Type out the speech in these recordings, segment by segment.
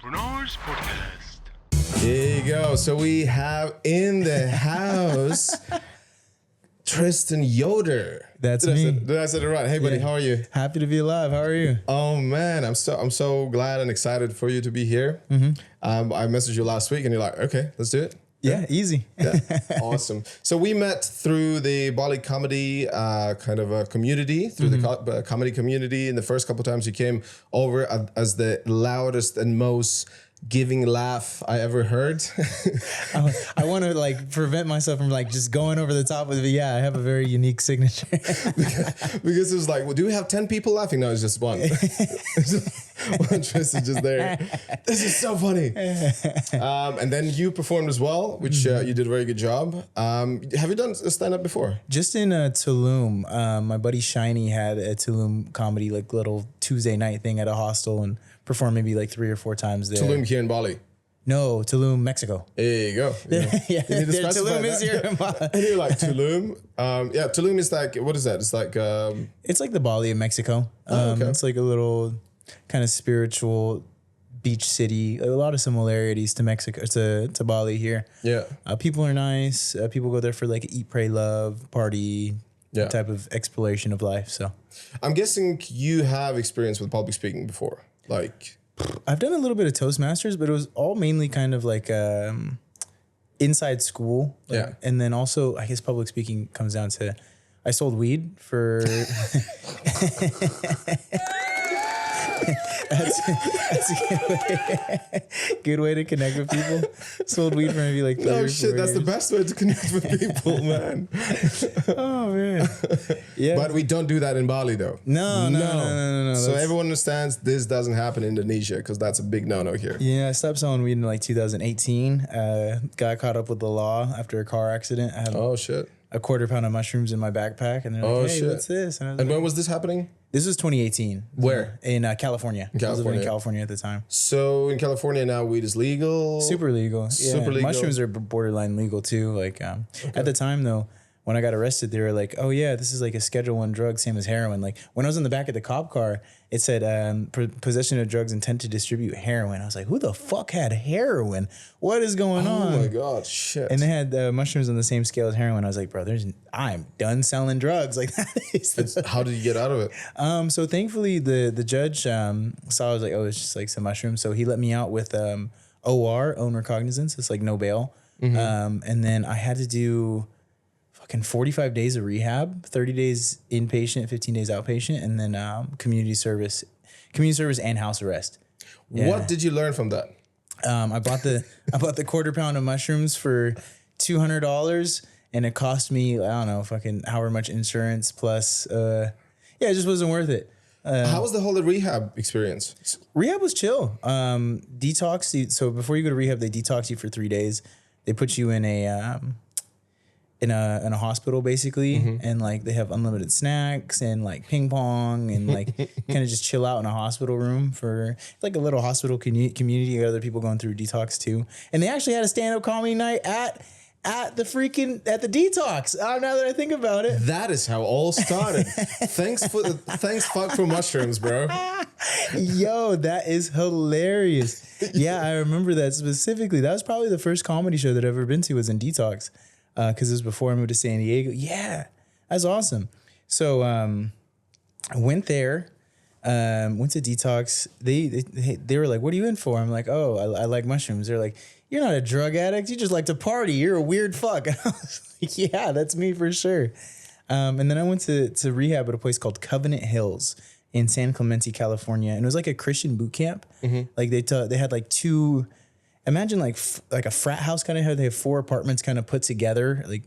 Renars podcast. There you go. So we have in the house Tristan Yoder. That's me. Did I say it right? Hey, buddy, how are you? Happy to be alive. How are you? Oh man, I'm so glad and excited for you to be here. I messaged you last week, and you're like, okay, let's do it. Yeah, easy. Yeah, awesome. So we met through the Bali comedy kind of a community, through the comedy community. And the first couple of times you came over as the loudest and most giving laugh I ever heard. I want to like prevent myself from like just going over the top with it. Yeah, I have a very unique signature. because it was like, well, do we have 10 people laughing? No, it's just one. One Tristan just there. This is so funny. And then you performed as well, which you did a very good job. Have you done stand-up before? Just in Tulum. My buddy Shiny had a Tulum comedy like little Tuesday night thing at a hostel and performed maybe like 3 or 4 times there. Tulum here in Bali. No, Tulum, Mexico. There you go. Yeah, Tulum is here in Bali. And you're like, Tulum? Yeah, Tulum is like, what is that? It's like... It's like the Bali of Mexico. Okay. It's like a little kind of spiritual beach city. A lot of similarities to Mexico, to Bali here. Yeah. People are nice. People go there for like eat, pray, love, party, type of exploration of life. So I'm guessing you have experience with public speaking before. Like... I've done a little bit of Toastmasters, but it was all mainly kind of like inside school. Yeah. And then also, I guess public speaking comes down to, I sold weed for... That's a good way to connect with people. Sold weed for maybe like 3 or 4 shit, that's years. the best way to connect with people, man. Oh, man. Yeah. But we don't do that in Bali, though. No. So everyone understands this doesn't happen in Indonesia because that's a big no-no here. Yeah, I stopped selling weed in like 2018. Got caught up with the law after a car accident. I had Oh, shit. a quarter pound of mushrooms in my backpack, and they're like, "Hey, what's this?" And I was And like, when was this happening? "This was 2018." Where? In California. I was living in California at the time. So in California now, weed is legal. Super legal. Super legal. Mushrooms are borderline legal too. Like at the time though, when I got arrested, they were like, "Oh yeah, this is like a Schedule 1 drug, same as heroin." Like when I was in the back of the cop car, it said possession of drugs intent to distribute heroin. I was like, "Who the fuck had heroin? What is going on?" Oh my god, shit. And they had mushrooms on the same scale as heroin. I was like, "Bro, I'm done selling drugs." Like that is. How did you get out of it? So thankfully the judge saw I was like, "Oh, it's just like some mushrooms." So he let me out with OR, own recognizance. It's like no bail. And then I had to do 45 days of rehab, 30 days inpatient, 15 days outpatient, and then community service and house arrest. Yeah. What did you learn from that? I bought the quarter pound of mushrooms for $200, and it cost me, I don't know, fucking however much insurance plus, it just wasn't worth it. How was the whole rehab experience? Rehab was chill. Detox. So before you go to rehab, they detox you for 3 days. They put you in a hospital basically, and like they have unlimited snacks and like ping pong and like kind of just chill out in a hospital room for like a little hospital community of other people going through detox too. And they actually had a stand-up comedy night at the detox. Now that I think about it, That is how all started. Thanks fuck for mushrooms, bro. yo, that is hilarious. Yeah, I remember that specifically. That was probably the first comedy show that I've ever been to was in detox. Because it was before I moved to San Diego. Yeah, that's awesome. So I went there, went to detox. They were like, "What are you in for?" I'm like, "Oh, I like mushrooms." They're like, "You're not a drug addict. You just like to party. You're a weird fuck." And I was like, "Yeah, that's me for sure." And then I went to rehab at a place called Covenant Hills in San Clemente, California, and it was like a Christian boot camp. Like they had like 2. Imagine like a frat house kind of how they have 4 apartments kind of put together, like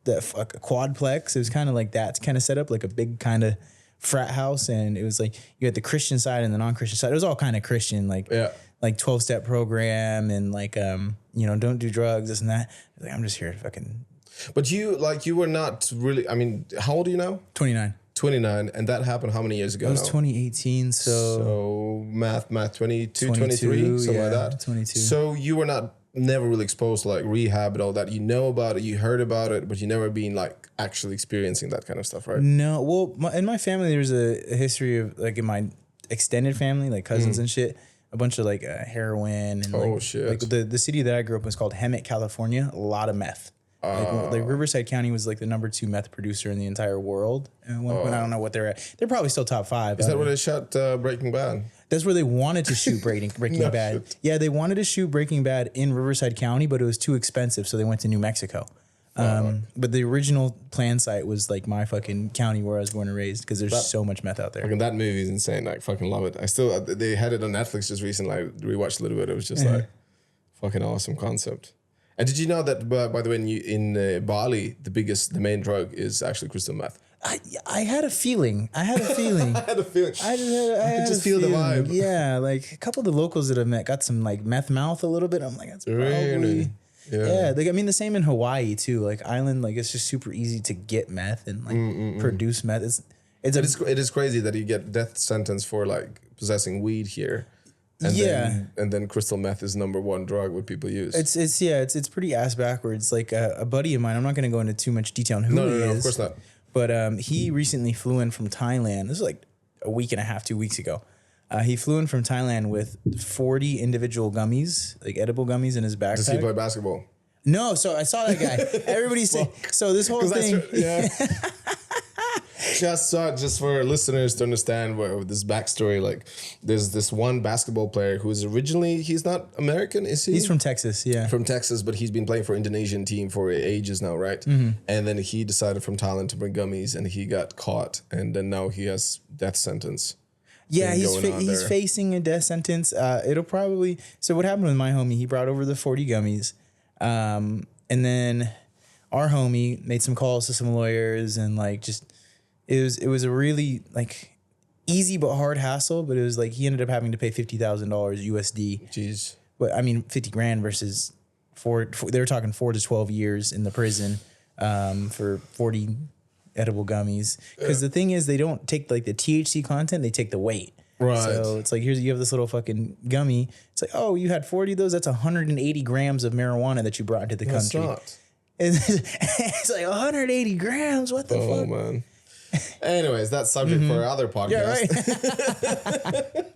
a quadplex. It was kind of like that. It's kind of set up like a big kind of frat house, and it was like you had the Christian side and the non-Christian side. It was all kind of Christian, like 12-step program and like don't do drugs, this and that. Like I'm just here to fucking. But you were not really. I mean, how old are you now? 29. 29, and that happened how many years ago? It was now? 2018, so math 22, 23, something like that. 22. So you were never really exposed to like rehab and all that. You know about it, you heard about it, but you never been like actually experiencing that kind of stuff, right? No, well, in my family, there's a history of like in my extended family, like cousins and shit. a bunch of like heroin and Oh, like, shit. like the city that I grew up in was called Hemet, California. A lot of meth. Like Riverside County was like the number 2 meth producer in the entire world. And at one point, I don't know what they're at. They're probably still top 5. Is that where they shot Breaking Bad? That's where they wanted to shoot Breaking No Bad. shit. Yeah, they wanted to shoot Breaking Bad in Riverside County, but it was too expensive, so they went to New Mexico. But the original plan site was like my fucking county where I was born and raised because there's so much meth out there. Fucking that movie is insane. I fucking love it. I still they had it on Netflix just recently. I rewatched a little bit. It was just like fucking awesome concept. And did you know that by the way in Bali the main drug is actually crystal meth? I had a feeling. I had a feeling. I had a feeling. I just just feel the vibe. Yeah, like a couple of the locals that I've met got some like meth mouth a little bit. I'm like, that's probably. Really? Yeah. Like, I mean, the same in Hawaii too. Like island, like it's just super easy to get meth and like produce meth. It is crazy that you get death sentence for like possessing weed here. And then crystal meth is number 1 drug what people use. It's pretty ass backwards. Like a buddy of mine, I'm not going to go into too much detail on who he is. No, of course not. But he recently flew in from Thailand. This was like a week and a half, 2 weeks ago. He flew in from Thailand with 40 individual gummies, like edible gummies in his backpack. Does he play basketball? No, so I saw that guy. Everybody's saying, so this whole thing. Just for listeners to understand what this backstory, like there's this one basketball player who is originally, he's not American, is he? He's from Texas, yeah. From Texas, but he's been playing for Indonesian team for ages now, right? Mm-hmm. And then he decided from Thailand to bring gummies and he got caught and then now he has death sentence. Yeah, he's facing a death sentence. It'll probably, so what happened with my homie, he brought over the 40 gummies. And then our homie made some calls to some lawyers and like just, it was a really like easy but hard hassle, but it was like he ended up having to pay $50,000 USD. Jeez. But I mean, 50 grand versus they were talking 4 to 12 years in the prison for 40 edible gummies. Because the thing is, they don't take like the THC content, they take the weight. Right. So it's like, you have this little fucking gummy. It's like, oh, you had 40 of those? That's 180 grams of marijuana that you brought into the country. Not. It's like 180 grams. What the fuck? Oh, man. Anyways, that's subject for our other podcast. Yeah, right.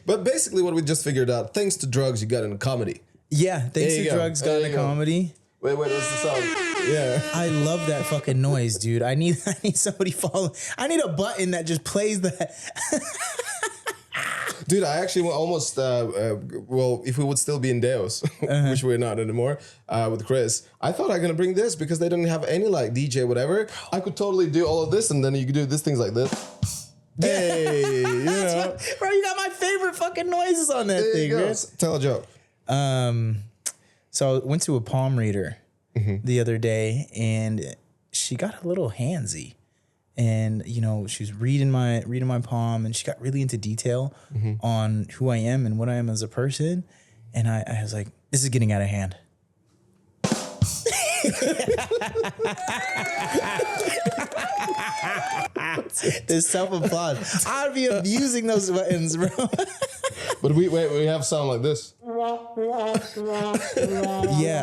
But basically what we just figured out, thanks to drugs, you got into comedy. Yeah, thanks to drugs, got into comedy. Wait, what's the song? Yeah. I love that fucking noise, dude. I need somebody follow. I need a button that just plays that. Dude, I actually almost, if we would still be in Deos, which we're not anymore, with Chris, I thought I was going to bring this because they didn't have any like DJ, whatever. I could totally do all of this and then you could do these things like this. Hey, you know. Bro, you got my favorite fucking noises on that thing, man. Tell a joke. So I went to a palm reader the other day and she got a little handsy. And, you know, she was reading my palm and she got really into detail on who I am and what I am as a person. And I was like, this is getting out of hand. There's self-applause. I'd be abusing those buttons, bro. But we have sound like this. Yeah,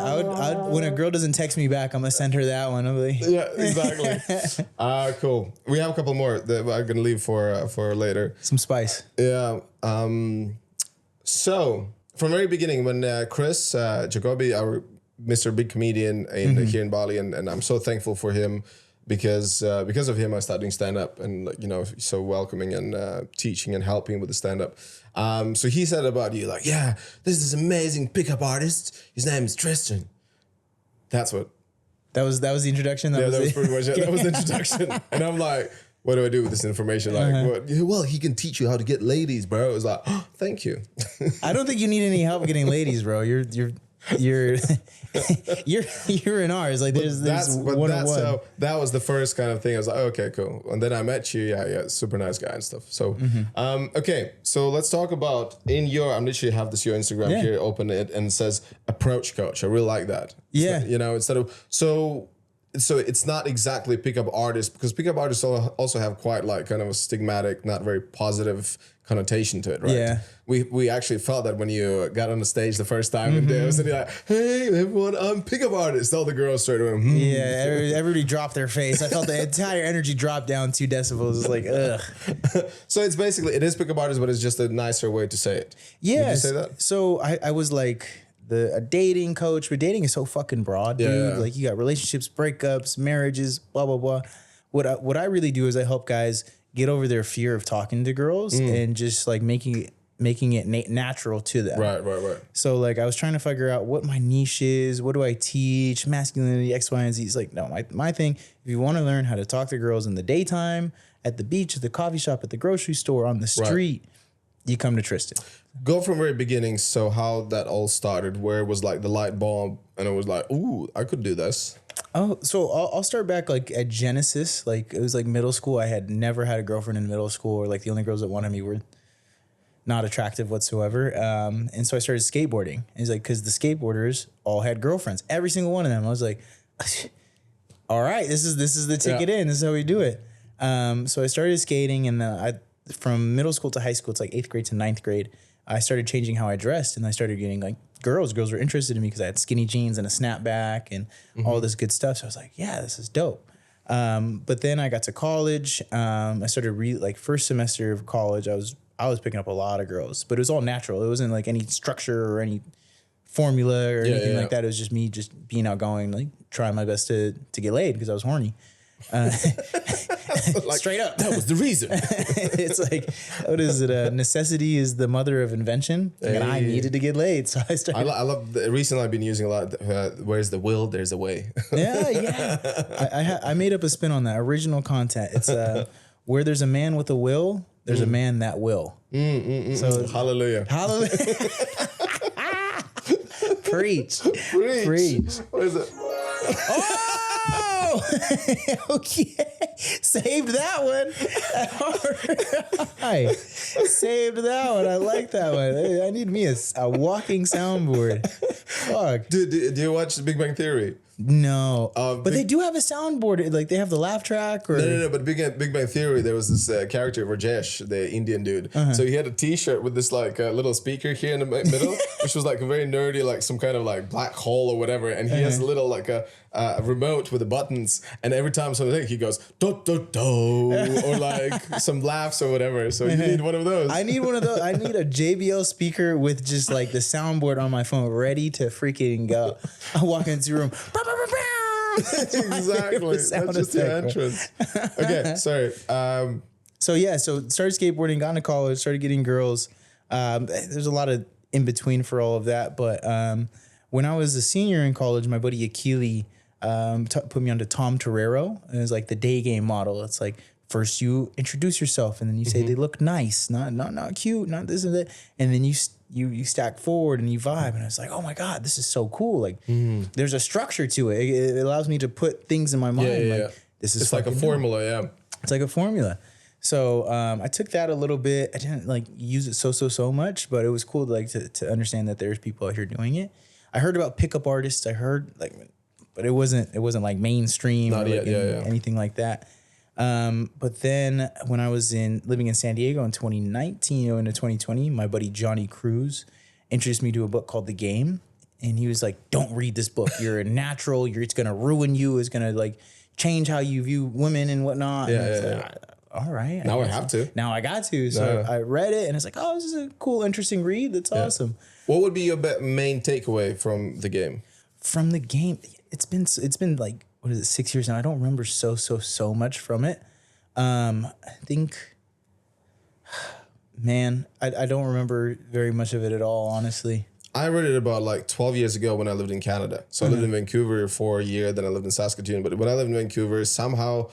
I would. When a girl doesn't text me back, I'm gonna send her that one. I'm like, yeah, exactly. Cool. We have a couple more that I'm gonna leave for later. Some spice. Yeah. So from the very beginning, when Chris Jacoby, our Mr. Big Comedian here in Bali, and I'm so thankful for him because of him, I started doing stand up and so welcoming and teaching and helping with the stand up. So he said about you like, yeah, this is amazing pickup artist. His name is Tristan. That's what. That was the introduction. That was pretty much it. That was the introduction. And I'm like, what do I do with this information? Like, well, he can teach you how to get ladies, bro. It was like, oh, thank you. I don't think you need any help getting ladies, bro. You're Renars. Like there's 101. So that was the first kind of thing. I was like, okay, cool. And then I met you. Yeah, super nice guy and stuff. So, okay. So let's talk about I'm literally have your Instagram here, open it, and it says approach coach. I really like that. Yeah. So, instead of, so so it's not exactly pickup artists, because pickup artists also have quite like kind of a stigmatic, not very positive connotation to it, right? Yeah. We actually felt that when you got on the stage the first time and there was like, hey everyone, I'm pickup artist. All the girls straight away. Yeah, everybody dropped their face. I felt the entire energy drop down 2 decibels. It's like, ugh. So it's basically, it is pickup artist, but it's just a nicer way to say it. Yeah. Would you say that? So I was like a dating coach, but dating is so fucking broad, dude. Yeah. Like you got relationships, breakups, marriages, blah, blah, blah. What I really do is I help guys get over their fear of talking to girls and just like making it natural to them. Right. So like I was trying to figure out what my niche is, what do I teach, masculinity, X, Y, and Z. It's like, no, my thing, if you want to learn how to talk to girls in the daytime, at the beach, at the coffee shop, at the grocery store, on the street, you come to Tristan. Go from very beginning. So how that all started, where it was like the light bulb and it was like, ooh, I could do this. Oh, so I'll start back like at Genesis. Like it was like middle school. I had never had a girlfriend in middle school, or like the only girls that wanted me were not attractive whatsoever. And so I started skateboarding. And it's like, because the skateboarders all had girlfriends, every single one of them. I was like, all right, this is the ticket in. This is how we do it. So I started skating, and from middle school to high school, it's like 8th grade to 9th grade, I started changing how I dressed, and I started getting like girls were interested in me because I had skinny jeans and a snapback and all this good stuff. So I was like, yeah, this is dope. But then I got to college. I started first semester of college, I was picking up a lot of girls, but it was all natural. It wasn't like any structure or any formula or anything like that. It was just me just being outgoing, like trying my best to get laid because I was horny. Like, straight up. That was the reason. It's like, what is it? Necessity is the mother of invention. And I needed to get laid. So I started. I love recently I've been using a lot. Where's the will, there's a way. Yeah. I made up a spin on that original content. It's where there's a man with a will, there's a man that will. So Hallelujah. Hallelujah. Preach. What is it? Oh, okay. Saved that one. I saved that one. I like that one. I need me a walking soundboard. Fuck. Dude, do you watch Big Bang Theory? No, but they do have a soundboard. Like they have the laugh track. Or No. But Big Bang Theory, there was this character Rajesh, the Indian dude. So he had a T-shirt with this like little speaker here in the middle, which was like a very nerdy, like some kind of like black hole or whatever. And he has a little like a remote with the buttons. And every time something, he goes do do do or like some laughs or whatever. So you need one of those. I need one of those. I need a JBL speaker with just like the soundboard on my phone ready to freaking go. I walk into the room. Exactly. That's just the entrance. Okay, sorry. So started skateboarding, got into college, started getting girls. There's a lot of in between for all of that. But when I was a senior in college, my buddy Akili put me onto Tom Torero. And it was like the day game model. It's like first you introduce yourself and then you say they look nice, not cute, not this and that. And then you stack forward and you vibe. And I was like, oh my God, this is so cool. Like there's a structure to it. It allows me to put things in my mind. This is it's like a formula, It's like a formula. So I took that a little bit. I didn't like use it so much, but it was cool to understand that there's people out here doing it. I heard about pickup artists. I heard but it wasn't like mainstream or like anything like that. But then when I was living in San Diego in 2019 into 2020, my buddy Johnny Cruz introduced me to a book called The Game. And he was like, don't read this book. You're a natural. It's going to ruin you. It's going to like change how you view women and whatnot. All right. Now I have to. Now I got to. So I read it and it's like, oh, this is a cool, interesting read. That's awesome. What would be your main takeaway from The Game? From The Game, it's been like, what is it, 6 years now? I don't remember so much from it. I think, man, I don't remember very much of it at all, honestly. I read it about like 12 years ago when I lived in Canada. So I lived in Vancouver for a year, then I lived in Saskatoon. But when I lived in Vancouver, somehow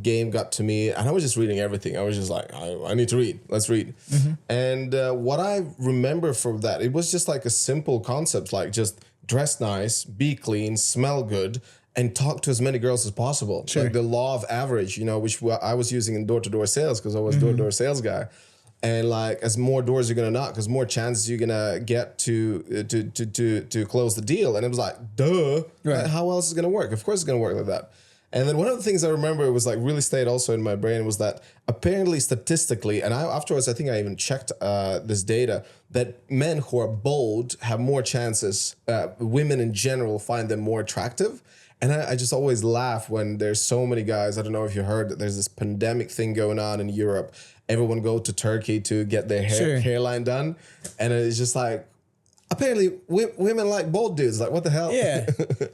Game got to me and I was just reading everything. I was just like, I need to read. Let's read. And what I remember from that, it was just like a simple concept, like just dress nice, be clean, smell good, and talk to as many girls as possible. Sure. Like the law of average, which I was using in door-to-door sales because I was door-to-door sales guy. And like, as more doors you're gonna knock, because more chances you're gonna get to close the deal. And it was like, duh, Right. how else is it gonna work? Of course it's gonna work like that. And then one of the things I remember was like really stayed also in my brain was that apparently statistically, and afterwards I think I even checked this data, that men who are bold have more chances, women in general find them more attractive. And I just always laugh when there's so many guys, I don't know if you heard that there's this pandemic thing going on in Europe. Everyone go to Turkey to get their hairline done. And it's just like, apparently women like bold dudes. Like, what the hell? Yeah,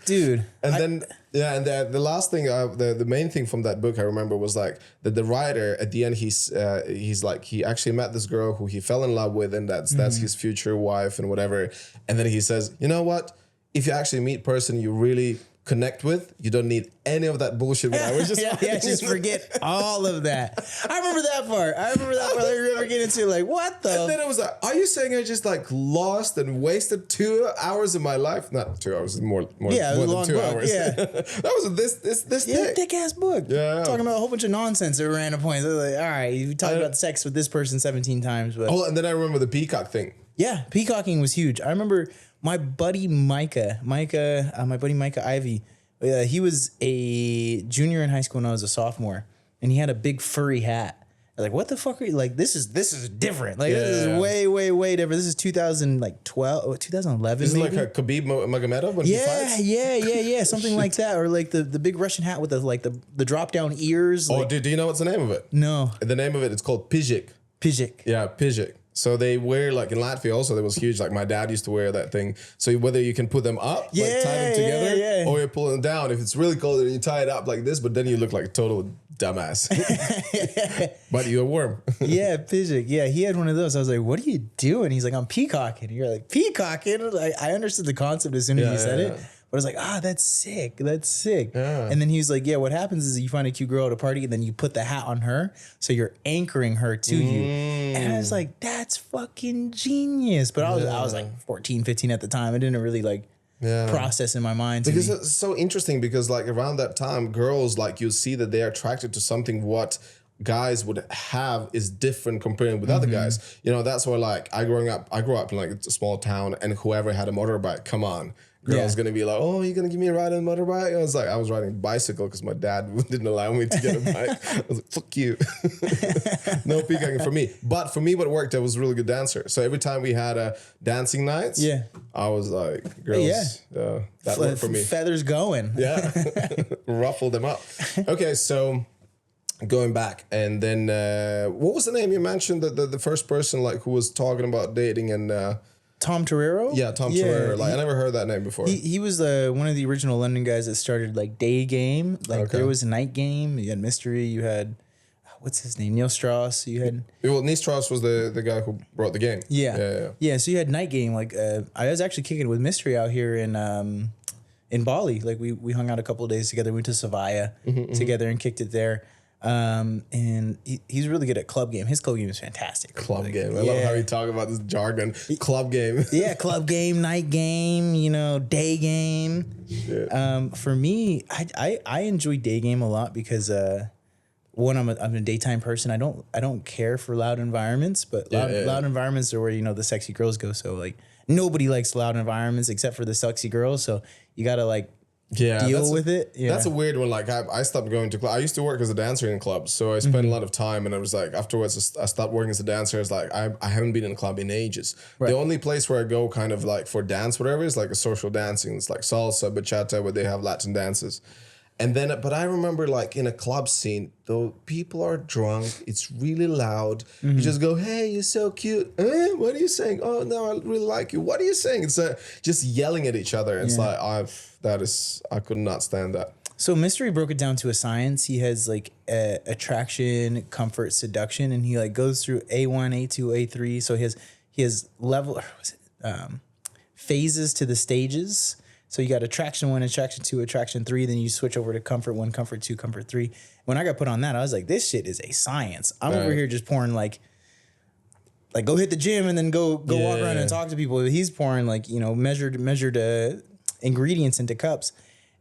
dude. And the last thing, the main thing from that book I remember was like that the writer at the end, he's like, he actually met this girl who he fell in love with, and that's his future wife and whatever. And then he says, you know what? If you actually meet person you really connect with, you don't need any of that bullshit. When I was just just forget all of that. I remember that part. I remember getting into like, what the? And then it was like, are you saying I just like lost and wasted 2 hours of my life? Not 2 hours, more than 2 hours. Yeah, that was this thick ass book. Yeah, talking about a whole bunch of nonsense at random points. I was like, all right, you talked about sex with this person 17 times, but and then I remember the peacock thing. Yeah, peacocking was huge. I remember my buddy Micah Ivy. He was a junior in high school when I was a sophomore, and he had a big furry hat. I was like, what the fuck are you like? This is different. Like this is way different. This is 2012, 2011. This is maybe? like a Khabib Magomedov when he fights. Yeah, something like that, or like the big Russian hat with the drop down ears. Oh, like, do you know what's the name of it? No, The name of it is called Pijik. Pijik. Yeah, Pijik. So they wear, like in Latvia also, that was huge. Like my dad used to wear that thing. So whether you can put them up, like tie them together, or you pull them down. If it's really cold, then you tie it up like this, but then you look like a total dumbass. But you're warm. Yeah, Pijik. Yeah, he had one of those. I was like, what are you doing? He's like, I'm peacocking. You're like, peacocking? Like, I understood the concept as soon as you said it. But I was like, that's sick. That's sick. Yeah. And then he was like, yeah, what happens is you find a cute girl at a party and then you put the hat on her. So you're anchoring her to you. And I was like, that's fucking genius. But I was like 14, 15 at the time. I didn't really like process in my mind. Because it's so interesting because like around that time, girls, like you'll see that they're attracted to something what guys would have is different comparing with other guys. You know, that's why like I grew up in like a small town, and whoever had a motorbike, come on. Girl's gonna be like, oh, you're gonna give me a ride on a motorbike? I was like, I was riding a bicycle because my dad didn't allow me to get a bike. I was like, fuck you. No peacocking for me. But for me, what worked, I was a really good dancer. So every time we had a dancing nights, I was like, girls, that worked for me. Feathers going. Yeah. Ruffle them up. Okay, so going back, and then what was the name you mentioned? The first person like who was talking about dating and Tom Torero? Yeah, Tom Torero. Like I never heard that name before. He was one of the original London guys that started like Day Game. Like there was a Night Game. You had Mystery. You had what's his name? Neil Strauss. You had Neil Strauss was the guy who brought the game. Yeah. So you had Night Game. Like I was actually kicking it with Mystery out here in Bali. Like we hung out a couple of days together. We went to Savaya together and kicked it there. And he's really good at club game. His club game is fantastic. Club game. I love how you talk about this jargon. Club game. Yeah, club game, night game, day game. Yeah. For me, I enjoy day game a lot because one, I'm a daytime person. I don't care for loud environments, but loud environments are where the sexy girls go. So like nobody likes loud environments except for the sexy girls. So you gotta like deal with it. Yeah. That's a weird one. Like I stopped going to clubs. I used to work as a dancer in clubs, so I spent a lot of time. And I was like, afterwards, I stopped working as a dancer. It's like I haven't been in a club in ages. Right. The only place where I go kind of like for dance, whatever, is like a social dancing. It's like salsa, bachata, where they have Latin dances. And then, but I remember like in a club scene, though people are drunk, it's really loud. You just go, hey, you're so cute. What are you saying? Oh, no, I really like you. What are you saying? It's just yelling at each other. It's like, I could not stand that. So Mystery broke it down to a science. He has like attraction, comfort, seduction, and he like goes through A1, A2, A3. So he has level, phases to the stages. So you got attraction 1, attraction 2, attraction 3. Then you switch over to comfort 1, comfort 2, comfort 3. When I got put on that, I was like, this shit is a science. I'm over here just pouring like go hit the gym and then go walk around and talk to people. He's pouring like, measured ingredients into cups.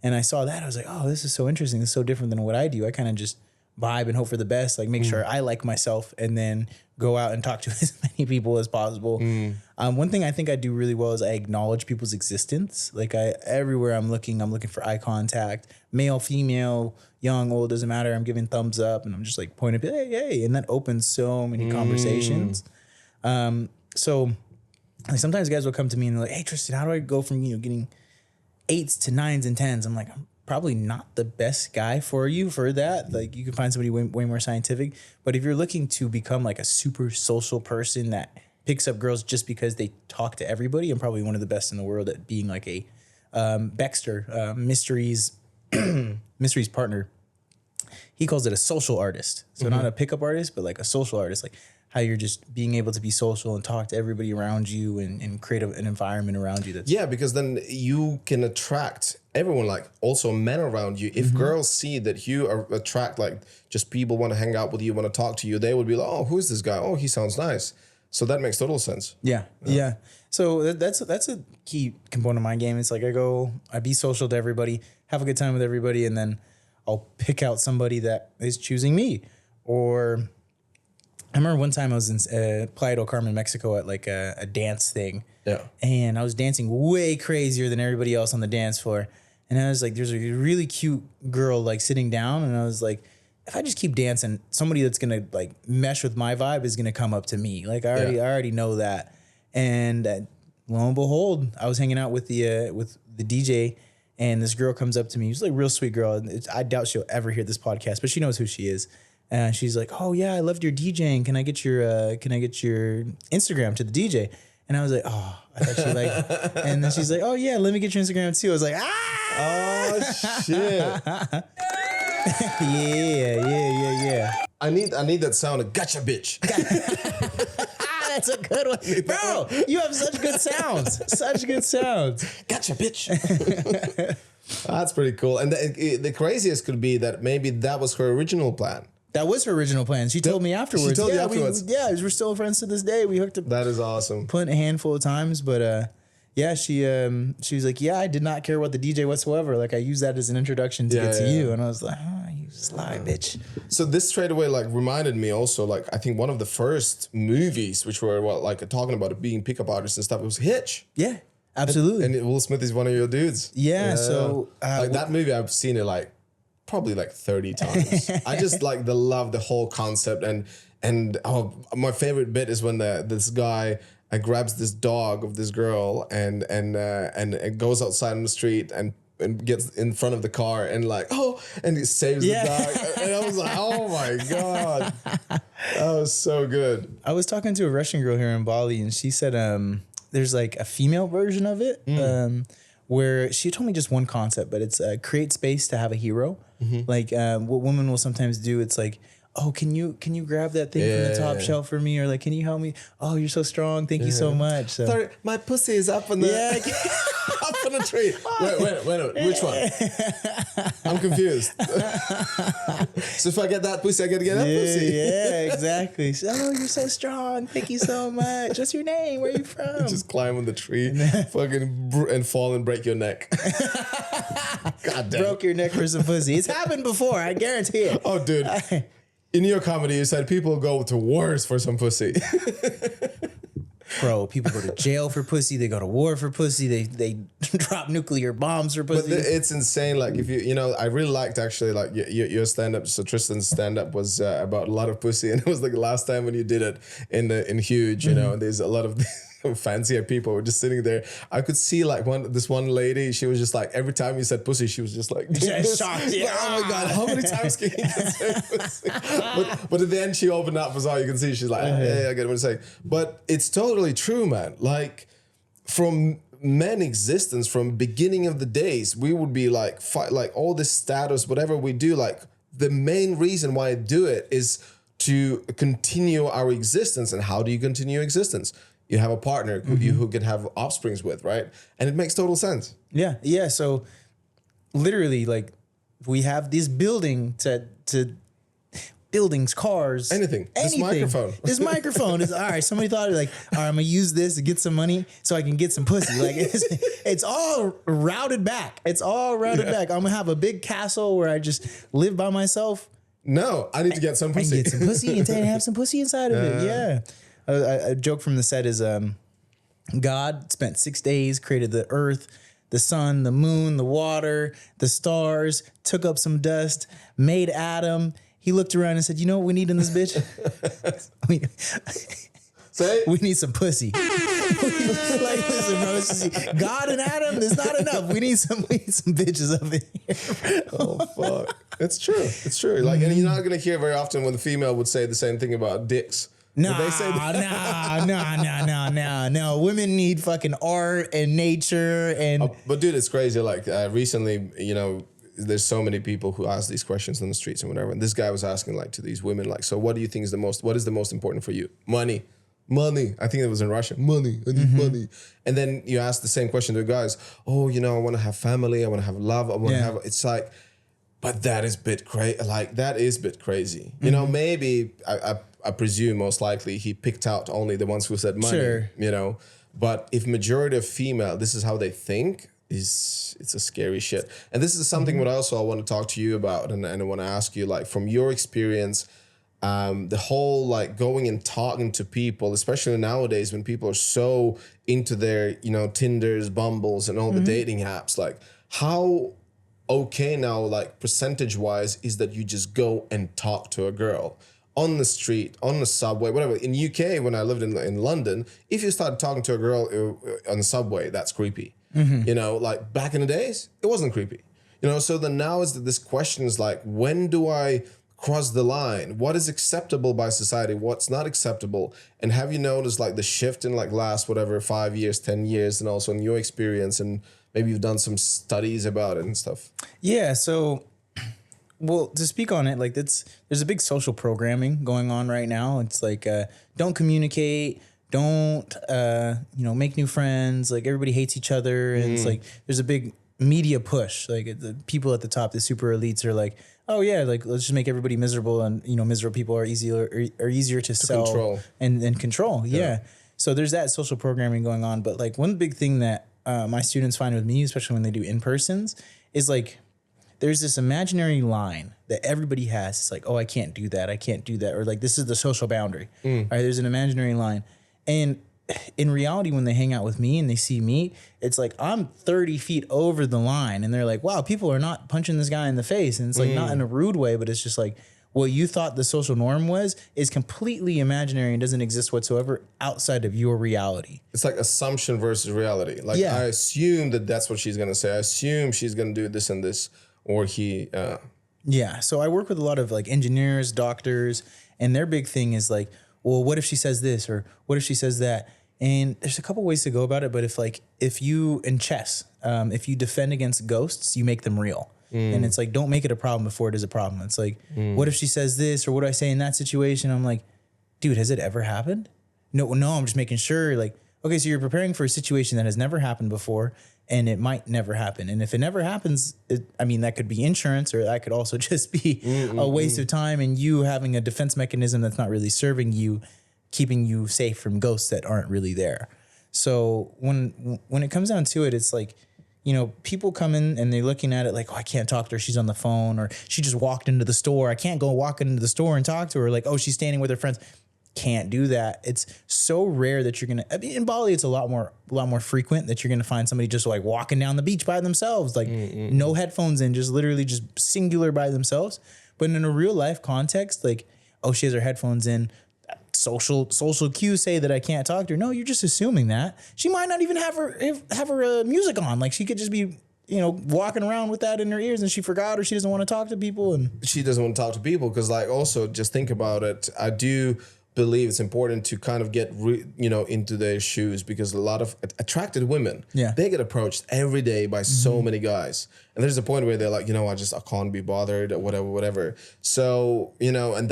And I saw that. I was like, oh, this is so interesting. This is so different than what I do. I kind of just vibe and hope for the best. Like make sure I like myself, and then go out and talk to as many people as possible. One thing I think I do really well is I acknowledge people's existence. Like everywhere I'm looking for eye contact, male, female, young, old, doesn't matter. I'm giving thumbs up, and I'm just like pointing, hey, and that opens so many conversations. So like sometimes guys will come to me and they're like, hey Tristan, how do I go from, getting 8s to 9s and 10s? I'm like, I'm probably not the best guy for you for that. Like you can find somebody way more scientific. But if you're looking to become like a super social person that picks up girls just because they talk to everybody, I'm probably one of the best in the world at being like a Baxter, Mystery's partner. He calls it a social artist. So not a pickup artist, but like a social artist. Like how you're just being able to be social and talk to everybody around you and create an environment around you. That's because then you can attract everyone, like also men around you. If girls see that you attract like just people want to hang out with you, want to talk to you, they would be like, oh, who's this guy? Oh, he sounds nice. So that makes total sense. Yeah. So that's a key component of my game. It's like I be social to everybody, have a good time with everybody, and then I'll pick out somebody that is choosing me. Or I remember one time I was in Playa del Carmen, Mexico at like a dance thing. Yeah. And I was dancing way crazier than everybody else on the dance floor. And I was like, there's a really cute girl like sitting down. And I was like, if I just keep dancing, somebody that's going to like mesh with my vibe is going to come up to me. Like I already know that. And lo and behold, I was hanging out with the DJ, and this girl comes up to me. She's like a real sweet girl. I doubt she'll ever hear this podcast, but she knows who she is. And she's like, oh yeah, I loved your DJing. Can I get your Instagram to the DJ? And I was like, oh, I thought she like, and then she's like, oh yeah, let me get your Instagram too. I was like, oh shit. Yeah. I need that sound of gotcha, bitch. That's a good one. Bro, you have such good sounds. Gotcha, bitch. That's pretty cool. And the craziest could be that maybe that was her original plan. That was her original plan. She told me afterwards. She told you afterwards. We're still friends to this day. We hooked up. That is awesome. Put a handful of times, but she was like, yeah, I did not care about the DJ whatsoever. Like I used that as an introduction to get to you, and I was like, oh, you sly bitch. So this straight away like reminded me also, like I think one of the first movies which were like talking about it being pickup artists and stuff. It was Hitch. Yeah, absolutely. And Will Smith is one of your dudes. Yeah. So like that movie, I've seen it like probably like 30 times. I just like love the whole concept, and my favorite bit is when this guy grabs this dog of this girl and it goes outside on the street and gets in front of the car and he saves the dog. And I was like, oh my God, that was so good. I was talking to a Russian girl here in Bali, and she said there's like a female version of it. Where she told me just one concept, but it's create space to have a hero. Like what women will sometimes do, it's like, oh, can you grab that thing from the top shelf for me? Or like, can you help me? Oh, you're so strong. Thank you so much. So, sorry, my pussy is up on the up on the tree. Wait, which one? I'm confused. So if I get that pussy, I gotta get that pussy. Yeah, exactly. So, oh, you're so strong. Thank you so much. What's your name? Where are you from? Just climb on the tree, and fall and break your neck. God damn. Broke your neck for some pussy. It's happened before. I guarantee it. Oh, dude. In your comedy, you said people go to wars for some pussy. Bro, people go to jail for pussy. They go to war for pussy. They drop nuclear bombs for pussy. But it's insane. Like if I really liked actually like your stand up. So Tristan's stand up was about a lot of pussy, and it was like the last time when you did it in Huge. And there's a lot of fancier people were just sitting there. I could see like this one lady. She was just like every time you said pussy, she was just like shocked. Yeah. Like, oh my God, how many times can you say pussy? But at the end, she opened up. Was all you can see. She's like, hey, I get what you're saying. But it's totally true, man. Like from men existence, from beginning of the days, we would be like fight, like all this status, whatever we do. Like the main reason why I do it is to continue our existence. And how do you continue existence? You have a partner who can have offsprings with, right? And it makes total sense. Yeah. So literally, like, we have this building to buildings, cars, anything. This microphone. This microphone is all right. Somebody thought like, all right, I'm gonna use this to get some money so I can get some pussy. Like it's all routed back. It's all routed back. I'm gonna have a big castle where I just live by myself. No, I need to get some And pussy. get some pussy and have some pussy inside of it. Yeah. A joke from the set is God spent 6 days, created the earth, the sun, the moon, the water, the stars, took up some dust, made Adam. He looked around and said, you know what we need in this bitch? We need some pussy. Like, listen, bro, it's just, God and Adam is not enough. We need some bitches up in here. Oh, fuck. It's true. It's true. Like, and you're not going to hear very often when the female would say the same thing about dicks. No, Would they say that? no. Women need fucking art and nature and. But dude, it's crazy. Like recently, you know, there's so many people who ask these questions on the streets and whatever. And this guy was asking like to these women, like, so what do you think is what is the most important for you? Money. I think it was in Russian. Money. I need money. And then you ask the same question to the guys. Oh, you know, I want to have family. I want to have love. I want to have. It's like, but that is bit crazy. Like that is a bit crazy. You know, maybe I presume most likely he picked out only the ones who said money. Sure. You know, but if majority of female, this is how they think. It's a scary shit. And this is something what I want to talk to you about, and I want to ask you, like, from your experience. The whole like going and talking to people, especially nowadays when people are so into their, you know, Tinders, Bumbles and all the dating apps, like how okay now, like percentage wise, is that you just go and talk to a girl on the street, on the subway, whatever. In UK, when I lived in London, if you started talking to a girl on the subway, that's creepy. You know, like back in the days, it wasn't creepy. You know, so then now is that this question is like, when do I cross the line? What is acceptable by society? What's not acceptable? And have you noticed like the shift in like last, whatever, 5 years, 10 years, and also in your experience, and maybe you've done some studies about it and stuff? Yeah. So, well, to speak on it, like there's a big social programming going on right now. It's like, don't communicate, don't, make new friends. Like everybody hates each other. And it's like, there's a big media push. Like the people at the top, the super elites are like, oh yeah, like let's just make everybody miserable, and miserable people are easier to sell control. and control. Yeah. So there's that social programming going on. But like one big thing that my students find with me, especially when they do in-persons, is like there's this imaginary line that everybody has. It's like, oh, I can't do that. Or like, this is the social boundary. All right, there's an imaginary line. And in reality, when they hang out with me and they see me, it's like I'm 30 feet over the line, and they're like, wow, people are not punching this guy in the face. And it's like not in a rude way, but it's just like what you thought the social norm is completely imaginary and doesn't exist whatsoever outside of your reality. It's like assumption versus reality. Like I assume that that's what she's going to say. I assume she's going to do this and this, or he. Yeah. So I work with a lot of like engineers, doctors, and their big thing is like, well, what if she says this, or what if she says that? And there's a couple ways to go about it, but if you in chess, if you defend against ghosts, you make them real. And it's like, don't make it a problem before it is a problem. It's like, what if she says this, or what do I say in that situation? I'm like, dude, has it ever happened? No, I'm just making sure. Like, okay, so you're preparing for a situation that has never happened before, and it might never happen. And if it never happens, that could be insurance, or that could also just be a waste of time and you having a defense mechanism that's not really serving you, keeping you safe from ghosts that aren't really there. So when it comes down to it, it's like, people come in and they're looking at it like, oh, I can't talk to her. She's on the phone, or she just walked into the store. I can't go walk into the store and talk to her. Like, oh, she's standing with her friends. Can't do that. It's so rare that you're gonna. In Bali, it's a lot more frequent that you're gonna find somebody just like walking down the beach by themselves, like no headphones in, just literally just singular by themselves. But in a real life context, like, oh, she has her headphones in. Social cues say that I can't talk to her. No, you're just assuming that. She might not even have her music on. Like, she could just be walking around with that in her ears, and she forgot, or she doesn't want to talk to people. And she doesn't want to talk to people because, like, also just think about it. I do believe it's important to kind of get into their shoes, because a lot of attracted women, they get approached every day by so many guys, and there's a point where they're like, I can't be bothered, or whatever. So and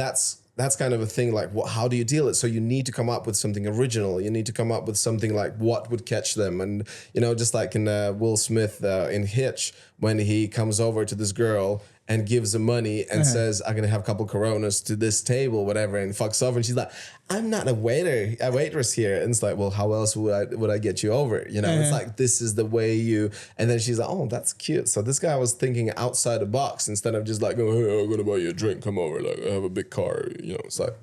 that's kind of a thing, like, how do you deal it? So you need to come up with something original. You need to come up with something like what would catch them. And, just like in Will Smith in Hitch, when he comes over to this girl and gives her money and says, I'm going to have a couple Coronas to this table, whatever, and fucks off. And she's like, I'm not a waitress here. And it's like, well, how else would I get you over? You know, it's like, this is the way you, and then she's like, oh, that's cute. So this guy was thinking outside the box instead of just like, oh, hey, I'm going to buy you a drink. Come over. Like, I have a big car. You know, it's like.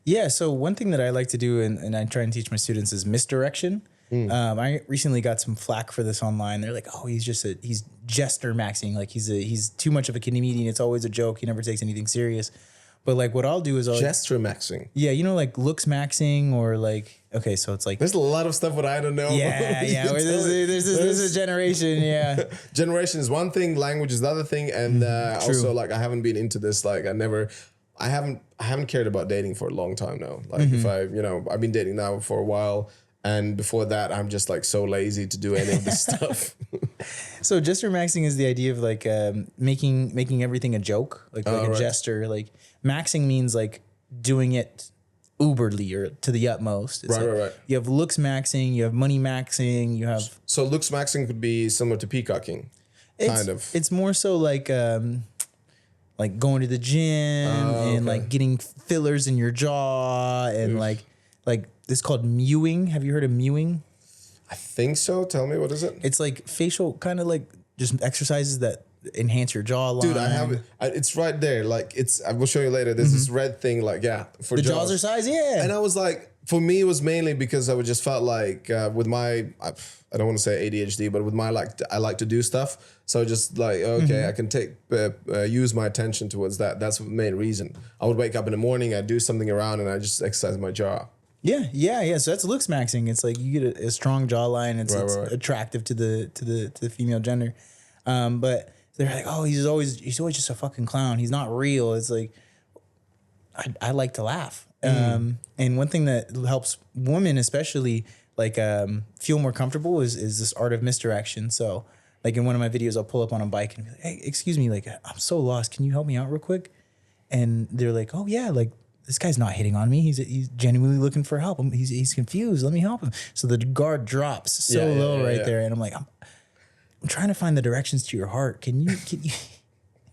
Yeah. So one thing that I like to do and I try and teach my students is misdirection. I recently got some flack for this online. They're like, oh, he's jester maxing. Like he's too much of a comedian. It's always a joke. He never takes anything serious. But like what I'll do is gesture maxing. Yeah. You know, like looks maxing or like, okay. So it's like, there's a lot of stuff what I don't know. Yeah. Yeah. There's a generation. Yeah. Generation is one thing. Language is the other thing. And also like, I haven't been into this. Like I haven't cared about dating for a long time now. Like if I've been dating now for a while. And before that, I'm just like so lazy to do any of this stuff. So gesture maxing is the idea of like making everything a joke, like a gesture. Like maxing means like doing it uberly or to the utmost. It's right. You have looks maxing, you have money maxing, you have. So looks maxing could be similar to peacocking, kind of. It's more so like going to the gym and like getting fillers in your jaw and like. It's called mewing. Have you heard of mewing? I think so. Tell me, what is it? It's like facial, kind of like just exercises that enhance your jawline. Dude, I have it. It's right there. Like I will show you later. There's this red thing. Like for the jaws are size. Yeah. And I was like, for me, it was mainly because I just felt like with my, I don't want to say ADHD, but with my I like to do stuff. So just like, okay, I can use my attention towards that. That's the main reason. I would wake up in the morning, I'd do something around, and I just exercise my jaw. Yeah. So that's looks maxing. It's like you get a strong jawline. It's attractive to the female gender. But they're like, oh, he's always just a fucking clown. He's not real. It's like I like to laugh. And one thing that helps women especially like feel more comfortable is this art of misdirection. So like in one of my videos, I'll pull up on a bike and be like, hey, excuse me, like I'm so lost. Can you help me out real quick? And they're like, oh yeah, like. This guy's not hitting on me. He's genuinely looking for help. He's confused. Let me help him. So the guard drops so low right there. And I'm like, I'm trying to find the directions to your heart. Can you?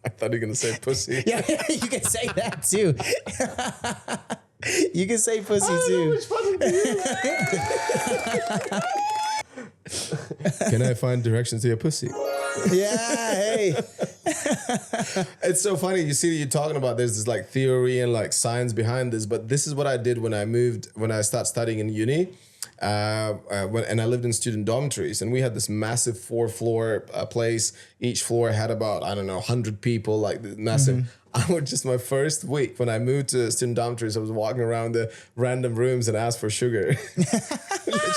I thought you were going to say pussy. Yeah, you can say that too. You can say pussy too. Can I find directions to your pussy? Yeah, hey. It's so funny. You see, you're talking about there's this like theory and like science behind this, but this is what I did when I started studying in uni. And I lived in student dormitories, and we had this massive 4-floor place. Each floor had about, I don't know, 100 people, like massive. I would just, my first week when I moved to student dormitories, I was walking around the random rooms and asked for sugar.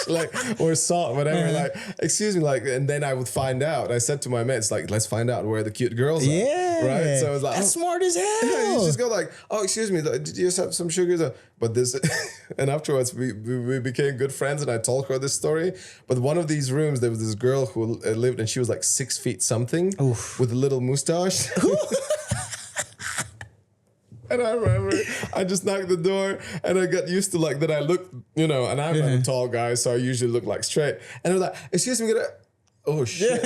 Like, or salt, whatever. Like, excuse me, like, and then I would find out. I said to my mates, like, let's find out where the cute girls are. Yeah. Right? So I was like, that's smart as hell. Yeah, you just go like, oh, excuse me, did you just have some sugar? But this, and afterwards we became good friends, and I told her this story. But one of these rooms, there was this girl who lived, and she was like 6 feet something with a little mustache. And I remember I just knocked the door, and I got used to like that. I looked, and I'm not a tall guy, so I usually look like straight. And I was like, excuse me, oh shit,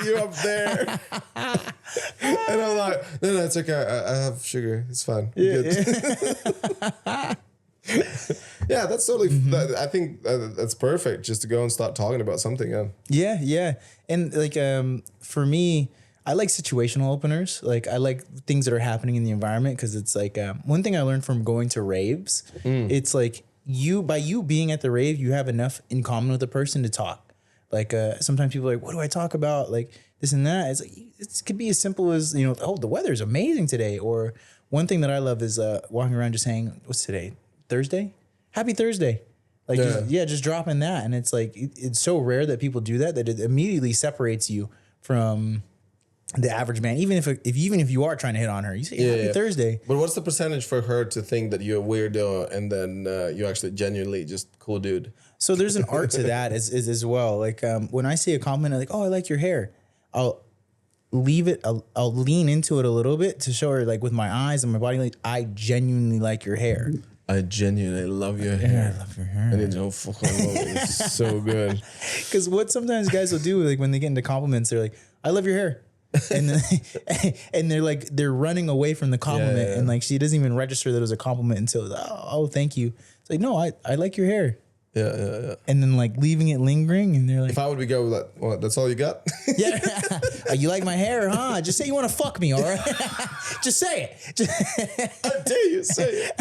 you up there? And I'm like, no, it's okay. I have sugar. It's fine. Yeah, that's totally. I think that's perfect. Just to go and start talking about something. Yeah, and like for me. I like situational openers. Like I like things that are happening in the environment because it's like one thing I learned from going to raves. It's like by you being at the rave, you have enough in common with the person to talk. Like sometimes people are like, what do I talk about? Like this and that. It's like it could be as simple as oh, the weather is amazing today. Or one thing that I love is walking around just saying, what's today? Thursday? Happy Thursday. Like just dropping that, and it's like it's so rare that people do that it immediately separates you from the average man, even if you are trying to hit on her, you say Happy Thursday. But what's the percentage for her to think that you're a weirdo and then you actually genuinely just cool dude? So there's an art to that as well. Like when I see a comment like, "Oh, I like your hair," I'll lean into it a little bit to show her like with my eyes and my body, like I genuinely like your hair. I genuinely love your hair. I love your hair. I need to know fucking love it. It's so good. Because what sometimes guys will do, like when they get into compliments, they're like, "I love your hair." and then, and they're running away from the compliment, and like she doesn't even register that it was a compliment until oh thank you. It's like, no, I like your hair. Yeah. And then like leaving it lingering, and they're like, if I would be go with that, what, that's all you got? yeah, you like my hair, huh? Just say you want to fuck me, all right? Just say it. I dare you say it.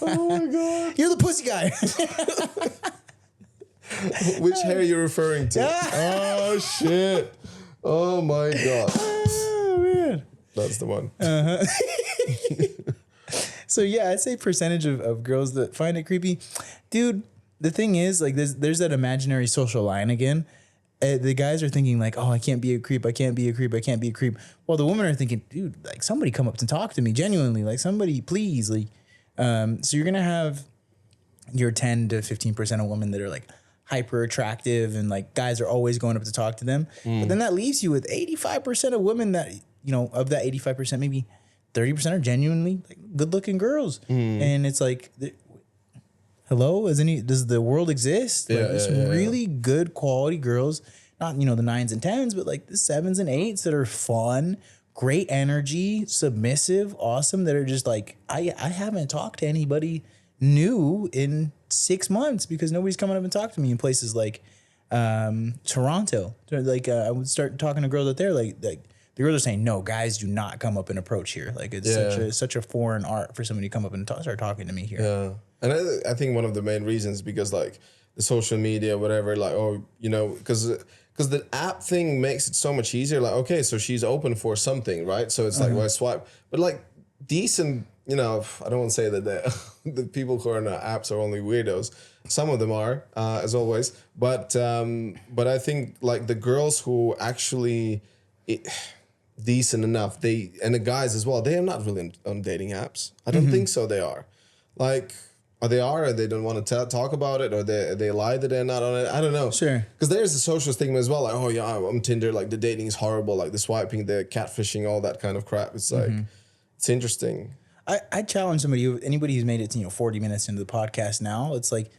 Oh my god. You're the pussy guy. Which hair are you referring to? Oh shit. Oh my god. Oh man. That's the one. So yeah, I'd say percentage of girls that find it creepy. Dude, the thing is, like, there's that imaginary social line again. The guys are thinking like, oh, I can't be a creep. I can't be a creep. I can't be a creep. While the women are thinking, dude, like somebody come up and talk to me genuinely. Like somebody, please. Like, so you're going to have your 10 to 15% of women that are like hyper attractive and like guys are always going up to talk to them. But then that leaves you with 85% of women that, you know, of that 85%, maybe 30% are genuinely like good looking girls. And it's like, hello, does the world exist? Like, there's some really good quality girls, not, you know, the 9s and 10s, but like the 7s and 8s that are fun, great energy, submissive, awesome, that are just like, I haven't talked to anybody new in 6 months because nobody's coming up and talking to me in places like Toronto. Like I would start talking to girls out there, like the girls are saying, no, guys do not come up and approach here. Like it's such a foreign art for somebody to come up and start talking to me here. Yeah. And I think one of the main reasons because like the social media, whatever, like, oh, you know, because the app thing makes it so much easier. Like, okay, so she's open for something, right? So it's like, well, I swipe. But like decent, you know, I don't want to say that the people who are on the apps are only weirdos. Some of them are, as always. But I think like the girls who actually decent enough, and the guys as well, they are not really on dating apps. I don't think so. They are. Like, or they don't want to talk about it, or they lie that they're not on it. I don't know. Sure. Because there's a social stigma as well. Like, oh yeah, I'm Tinder. Like the dating is horrible. Like the swiping, the catfishing, all that kind of crap. It's like, it's interesting. I challenge anybody who's made it to 40 minutes into the podcast now. It's like,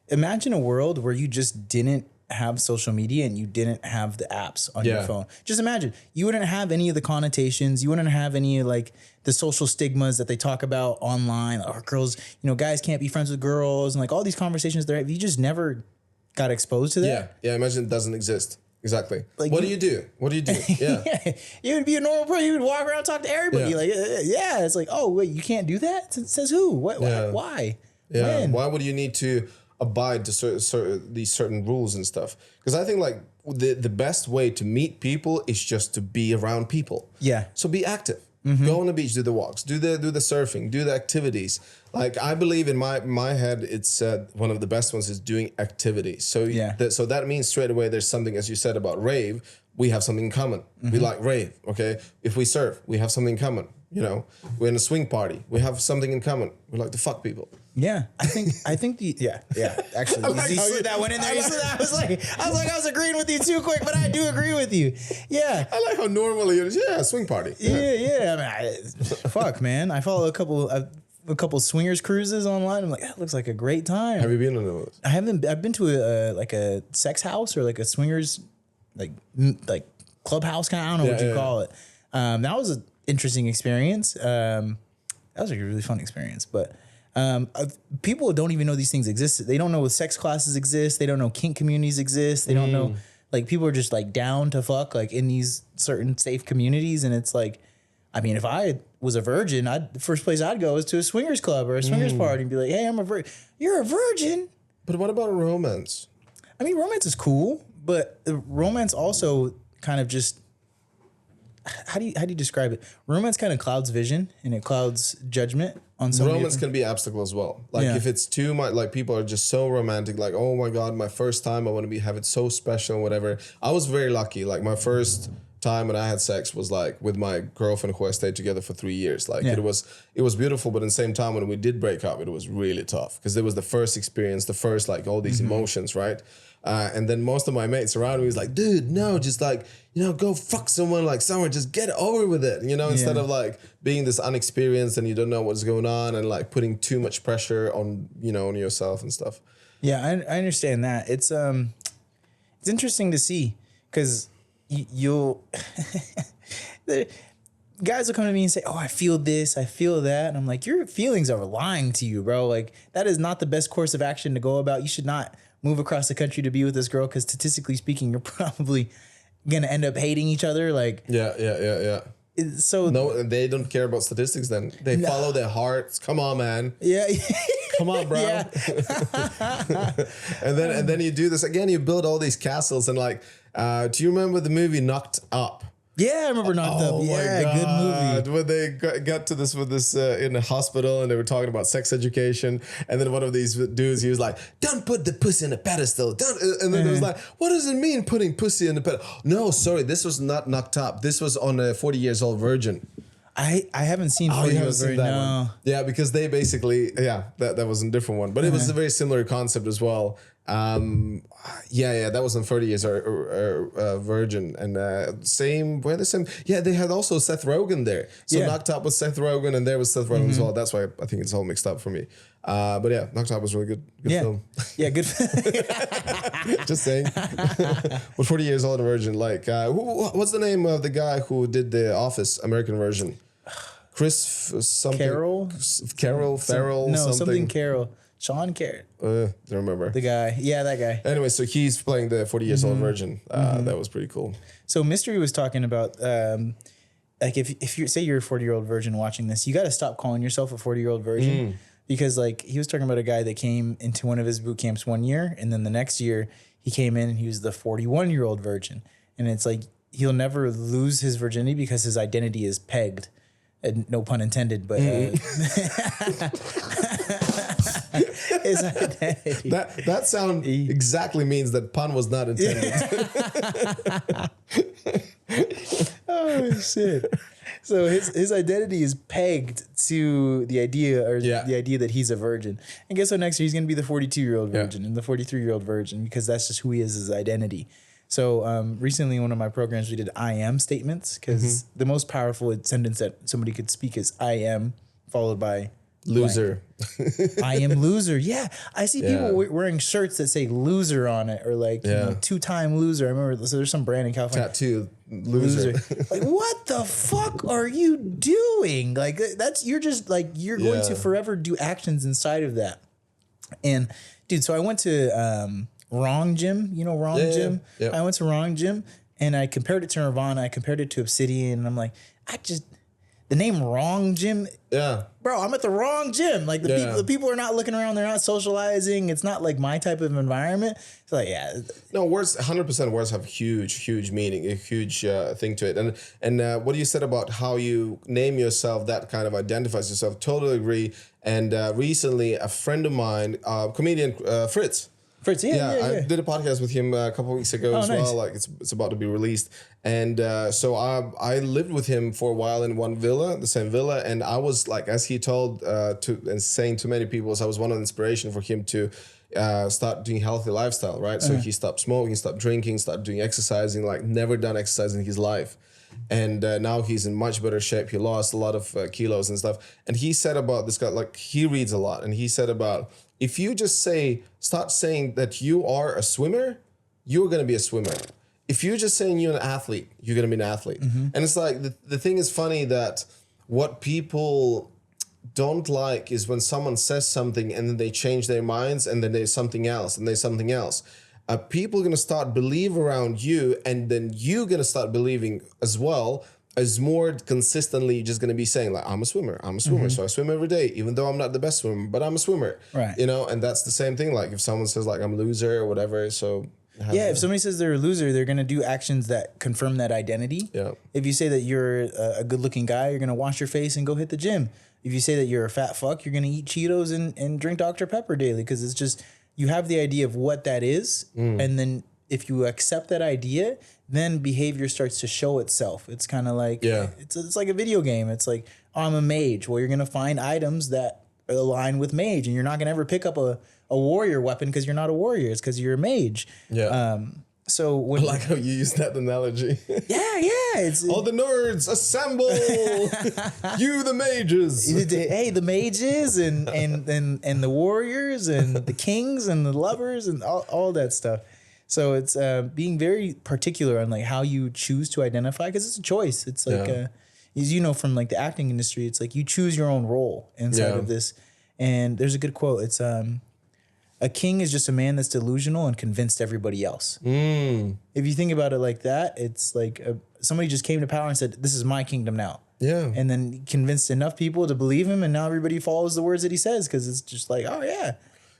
imagine a world where you just didn't have social media and you didn't have the apps on your phone. Just imagine you wouldn't have any of the connotations. You wouldn't have any like the social stigmas that they talk about online. Or girls, guys can't be friends with girls and like all these conversations there. You just never got exposed to that. Yeah. Imagine it doesn't exist. Exactly. Like what do you do? Yeah. You would be a normal person. You would walk around, talk to everybody. Like, it's like, oh wait, you can't do that? Says who? What? Why? Yeah. When? Why would you need to abide to these certain rules and stuff? Because I think like the best way to meet people is just to be around people. Yeah. So be active. Go on the beach, do the walks, do the surfing, do the activities. Like I believe in my head, it's one of the best ones is doing activities. So so that means straight away there's something, as you said about rave, we have something in common. We like rave. Okay, if we surf, we have something in common. We're in a swing party, we have something in common. We like to fuck people. Yeah, I think actually, you slid that one in there. I was like, I was agreeing with you too quick, but I do agree with you. Yeah, I like how normally it is. Yeah, swing party. Yeah. I mean, fuck, man. I follow a couple swingers cruises online. I'm like, that looks like a great time. Have you been on those? I haven't. I've been to a sex house or like a swingers like clubhouse kind of. I don't know what you call it. That was an interesting experience. That was a really fun experience, but. People don't even know these things exist. They don't know sex classes exist. They don't know kink communities exist. They don't know, like, people are just like down to fuck like in these certain safe communities. And it's like, I mean, if I was a virgin, the first place I'd go is to a swingers club or a swingers party and be like, hey, I'm a virgin. You're a virgin. But what about a romance? I mean, romance is cool, but romance also kind of just, how do you describe it? Romance kind of clouds vision and it clouds judgment on some. Romance can be obstacle as well. Like if it's too much, like people are just so romantic. Like, oh my god, my first time, I want to have it so special and whatever. I was very lucky. Like my first time when I had sex was like with my girlfriend who I stayed together for 3 years. Like it was beautiful, but at the same time when we did break up, it was really tough because it was the first experience, the first like all these emotions, right? And then most of my mates around me was like, dude, no, just like, go fuck someone like somewhere, just get over with it, instead of like being this unexperienced and you don't know what's going on and like putting too much pressure on, on yourself and stuff. Yeah, I understand that. It's interesting to see because you'll the guys will come to me and say, "Oh, I feel this, I feel that," and I'm like, "Your feelings are lying to you, bro. Like that is not the best course of action to go about. You should not move across the country to be with this girl because statistically speaking, you're probably gonna end up hating each other." Like, Yeah. so No, they don't care about statistics. Then they follow their hearts. Come on, man. yeah. Come on, bro. Yeah. and then you do this again. You build all these castles and like. Do you remember the movie Knocked Up? Yeah, I remember Knocked Up. Yeah, good movie. When they got to this with this in a hospital and they were talking about sex education, and then one of these dudes, he was like, "Don't put the pussy in a pedestal." Don't. And then it was like, "What does it mean putting pussy in the pedestal?" No, sorry, this was not Knocked Up. This was on a 40 Years Old Virgin. I haven't seen 40 Years Old Virgin. One. Yeah, because they basically that was a different one, but it was a very similar concept as well. That was on 30 Years Virgin, and same. Yeah, they had also Seth Rogen there. So Knocked Up was Seth Rogen, and there was Seth Rogen as well. That's why I think it's all mixed up for me. But yeah, Knocked Up was really good film. Yeah, good. Just saying. But 40 Years Old Virgin, like, what's the name of the guy who did the Office American version? Chris something. Farrell, something Carroll. Sean Carrot. Don't remember. The guy. Yeah, that guy. Anyway, so he's playing the 40 Years Old Virgin. That was pretty cool. So Mystery was talking about, like, if you say you're a 40-year-old virgin watching this, you got to stop calling yourself a 40-year-old virgin. Because, like, he was talking about a guy that came into one of his boot camps one year, and then the next year he came in and he was the 41-year-old virgin. And it's like he'll never lose his virginity because his identity is pegged. And no pun intended, but his identity. That sound exactly means that pun was not intended. Oh shit! So his identity is pegged to the idea the idea that he's a virgin. And guess what? Next year he's going to be the 42-year-old virgin and the 43-year-old virgin because that's just who he is, his identity. So recently in one of my programs, we did I am statements because the most powerful sentence that somebody could speak is I am followed by loser. I am loser. Yeah. I see people wearing shirts that say loser on it or like you know, 2-time loser. I remember so there's some brand in California. Tattoo loser. Like, what the fuck are you doing? Like you're just like, you're going to forever do actions inside of that. And dude, so I went to Wrong Gym, you know, Wrong Gym. Yeah. I went to Wrong Gym and I compared it to Nirvana. I compared it to Obsidian. And I'm like, the name Wrong Gym. Yeah. Bro, I'm at the wrong gym. Like the people are not looking around. They're not socializing. It's not like my type of environment. It's like, No, words, 100% words have huge meaning, a huge thing to it. And what you said about how you name yourself, that kind of identifies yourself, totally agree. And recently a friend of mine, comedian Fritz, I did a podcast with him a couple of weeks ago as well. Like it's about to be released, and so I lived with him for a while in the same villa, and I was like, as he told and saying to many people, I was one of the inspiration for him to start doing healthy lifestyle, right? So he stopped smoking, stopped drinking, started doing exercising, like never done exercise in his life. And now he's in much better shape. He lost a lot of kilos and stuff. And he said about this guy, like he reads a lot, and he said about, if you just start saying that you are a swimmer, you're going to be a swimmer. If you're just saying you're an athlete, you're going to be an athlete. And it's like, the thing is funny that what people don't like is when someone says something and then they change their minds and then there's something else and there's something else. People are going to start believe around you, and then you're going to start believing as well, as more consistently just going to be saying like, I'm a swimmer, so I swim every day, even though I'm not the best swimmer, but I'm a swimmer, right? You know, and that's the same thing. Like if someone says like I'm a loser or whatever, so if somebody says they're a loser, they're going to do actions that confirm that identity. Yeah. If you say that you're a good-looking guy, you're going to wash your face and go hit the gym. If you say that you're a fat fuck, you're going to eat Cheetos and drink Dr. Pepper daily, because it's just, you have the idea of what that is, and then if you accept that idea, then behavior starts to show itself. It's kind of like, it's like a video game. It's like, oh, I'm a mage. Well, you're going to find items that align with mage, and you're not going to ever pick up a warrior weapon because you're not a warrior. It's because you're a mage. Yeah. So when, I like how you use that analogy. It's all the nerds assemble. You the mages. Hey, the mages and the warriors and the kings and the lovers and all that stuff. So it's being very particular on like how you choose to identify, because it's a choice. It's like, as you know, from like the acting industry, it's like you choose your own role inside of this. And there's a good quote. It's a king is just a man that's delusional and convinced everybody else. If you think about it like that, it's like somebody just came to power and said, "This is my kingdom now." Yeah. And then convinced enough people to believe him, and now everybody follows the words that he says, because it's just like, oh yeah.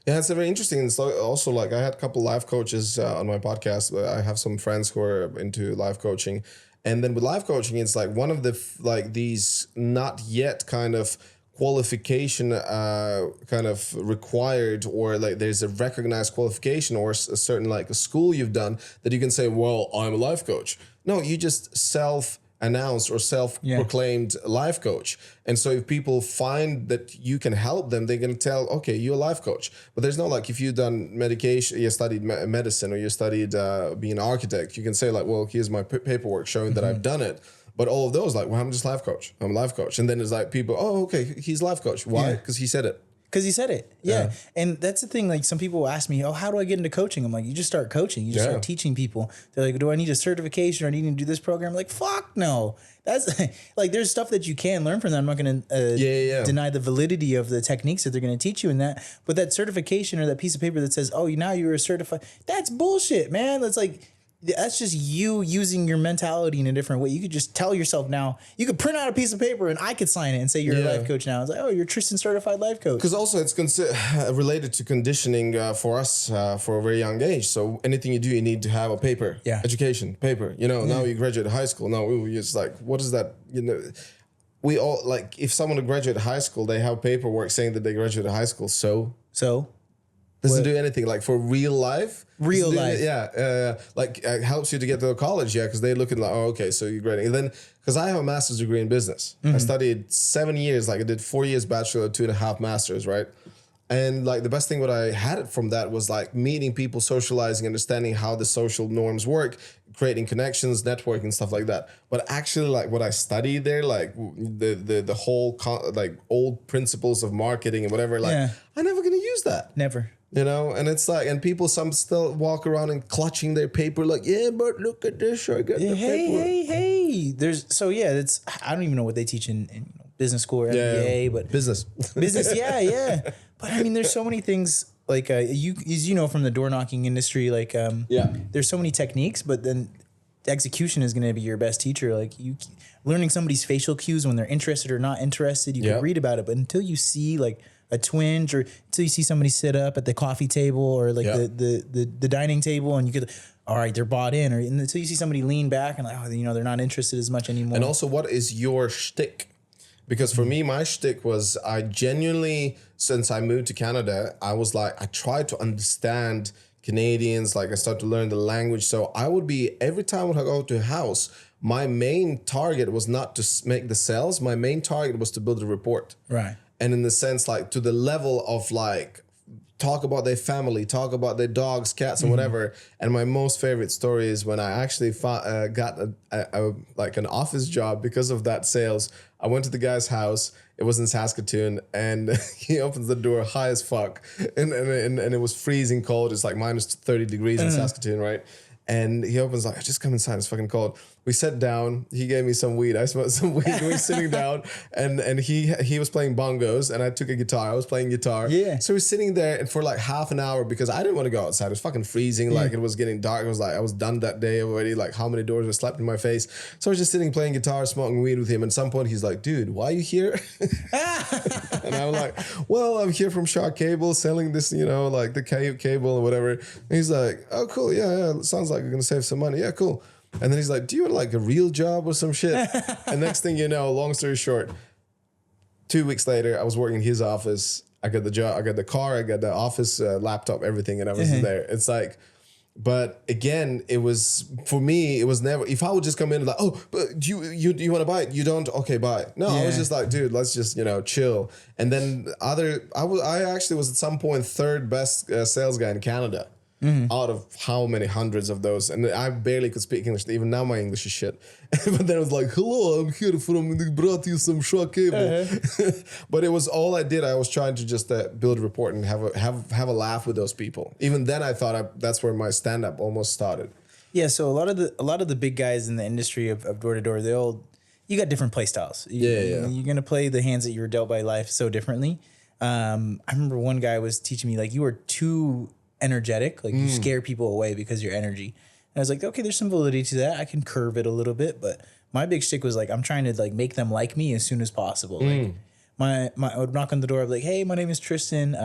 Yeah, it's very interesting. It's also like I had a couple life coaches on my podcast. I have some friends who are into life coaching, and then with life coaching, it's like one of the like these not yet kind of qualification kind of required, or like there's a recognized qualification or a certain like a school you've done that you can say, well, I'm a life coach. No, you just self-announced or self-proclaimed life coach. And so if people find that you can help them, they're going to tell, okay, you're a life coach. But there's no like, if you've done medication, you studied medicine, or you studied being an architect, you can say like, well, here's my paperwork showing that I've done it. But all of those, like, well, I'm just life coach. I'm a life coach. And then it's like people, oh, okay, he's life coach. Why? Because he said it. Because he said it. Yeah. And that's the thing. Like, some people ask me, oh, how do I get into coaching? I'm like, you just start coaching. You just start teaching people. They're like, do I need a certification, or I need to do this program? I'm like, fuck no. That's like, there's stuff that you can learn from that. I'm not going to deny the validity of the techniques that they're going to teach you in that. But that certification or that piece of paper that says, oh, now you're a certified, that's bullshit, man. That's like, that's just you using your mentality in a different way. You could just tell yourself now, you could print out a piece of paper and I could sign it and say you're a life coach now. It's like, oh, you're Tristan certified life coach. Because also it's related to conditioning for us for a very young age. So anything you do, you need to have a paper. Education, paper. You know, now you graduate high school. No, we just like, what is that? You know, we all like, if someone graduated high school, they have paperwork saying that they graduated high school. So doesn't do anything like for real life. Helps you to get to college, because they look at like, oh, okay, so you're grading. And then, because I have a master's degree in business, I studied 7 years, like I did 4 years bachelor, 2.5 masters, right? And like the best thing what I had from that was like meeting people, socializing, understanding how the social norms work, creating connections, networking, stuff like that. But actually, like what I studied there, like the whole like old principles of marketing and whatever, like I'm never gonna use that. Never. You know, and it's like, and people, some still walk around and clutching their paper like, yeah, but look at this, I got the paper. Hey. It's, I don't even know what they teach in business school or MBA, but business, But I mean, there's so many things like you know, from the door knocking industry, like there's so many techniques, but then the execution is going to be your best teacher. Like you learning somebody's facial cues when they're interested or not interested, you can read about it, but until you see like a twinge, or until you see somebody sit up at the coffee table or like the dining table, and you could, all right, they're bought in, or until you see somebody lean back and like, oh, you know, they're not interested as much anymore. And also, what is your shtick? Because for me, my shtick was, I genuinely, since I moved to Canada, I was like, I tried to understand Canadians, like I started to learn the language. So I would be, every time when I go to a house, my main target was not to make the sales. My main target was to build a rapport. Right. And in the sense, like, to the level of like, talk about their family, talk about their dogs, cats, and whatever. And my most favorite story is when I actually got like an office job because of that sales. I went to the guy's house. It was in Saskatoon, and he opens the door high as fuck, and it was freezing cold. It's like minus 30 degrees in Saskatoon, right? And he opens like, just come inside. It's fucking cold. We sat down. He gave me some weed. I smoked some weed. We were sitting down, and he was playing bongos, and I took a guitar. I was playing guitar. Yeah. So we're sitting there for like half an hour because I didn't want to go outside. It was fucking freezing. Like it was getting dark. It was like I was done that day already. Like how many doors were slapped in my face. So I was just sitting playing guitar, smoking weed with him. And at some point he's like, dude, why are you here? And I'm like, well, I'm here from Shark Cable selling this, you know, like the cable or whatever. And he's like, oh, cool. Yeah. Sounds like you're going to save some money. Yeah, cool. And then he's like, do you want like a real job or some shit? And next thing you know, long story short, 2 weeks later, I was working in his office. I got the job, I got the car, I got the office laptop, everything. And I was there. It's like, but again, it was, for me, it was never, if I would just come in and like, oh, but do you want to buy it? You don't? Okay, buy it. No, I was just like, dude, let's just, you know, chill. And then I actually was at some point third best sales guy in Canada. out of how many hundreds of those. And I barely could speak English. Even now my English is shit. But then it was like, hello, I'm here from the Bratislava cable. But it was all I did. I was trying to just build rapport and have a laugh with those people. Even then I thought that's where my stand-up almost started. Yeah, so a lot of the big guys in the industry of door to door, you got different play styles. You're gonna play the hands that you were dealt by life so differently. I remember one guy was teaching me like, you are too energetic, like you scare people away because your energy. And I was like, okay, there's some validity to that. I can curve it a little bit, but my big shtick was like, I'm trying to like make them like me as soon as possible. Like I would knock on the door, I'd be like, hey, my name is Tristan.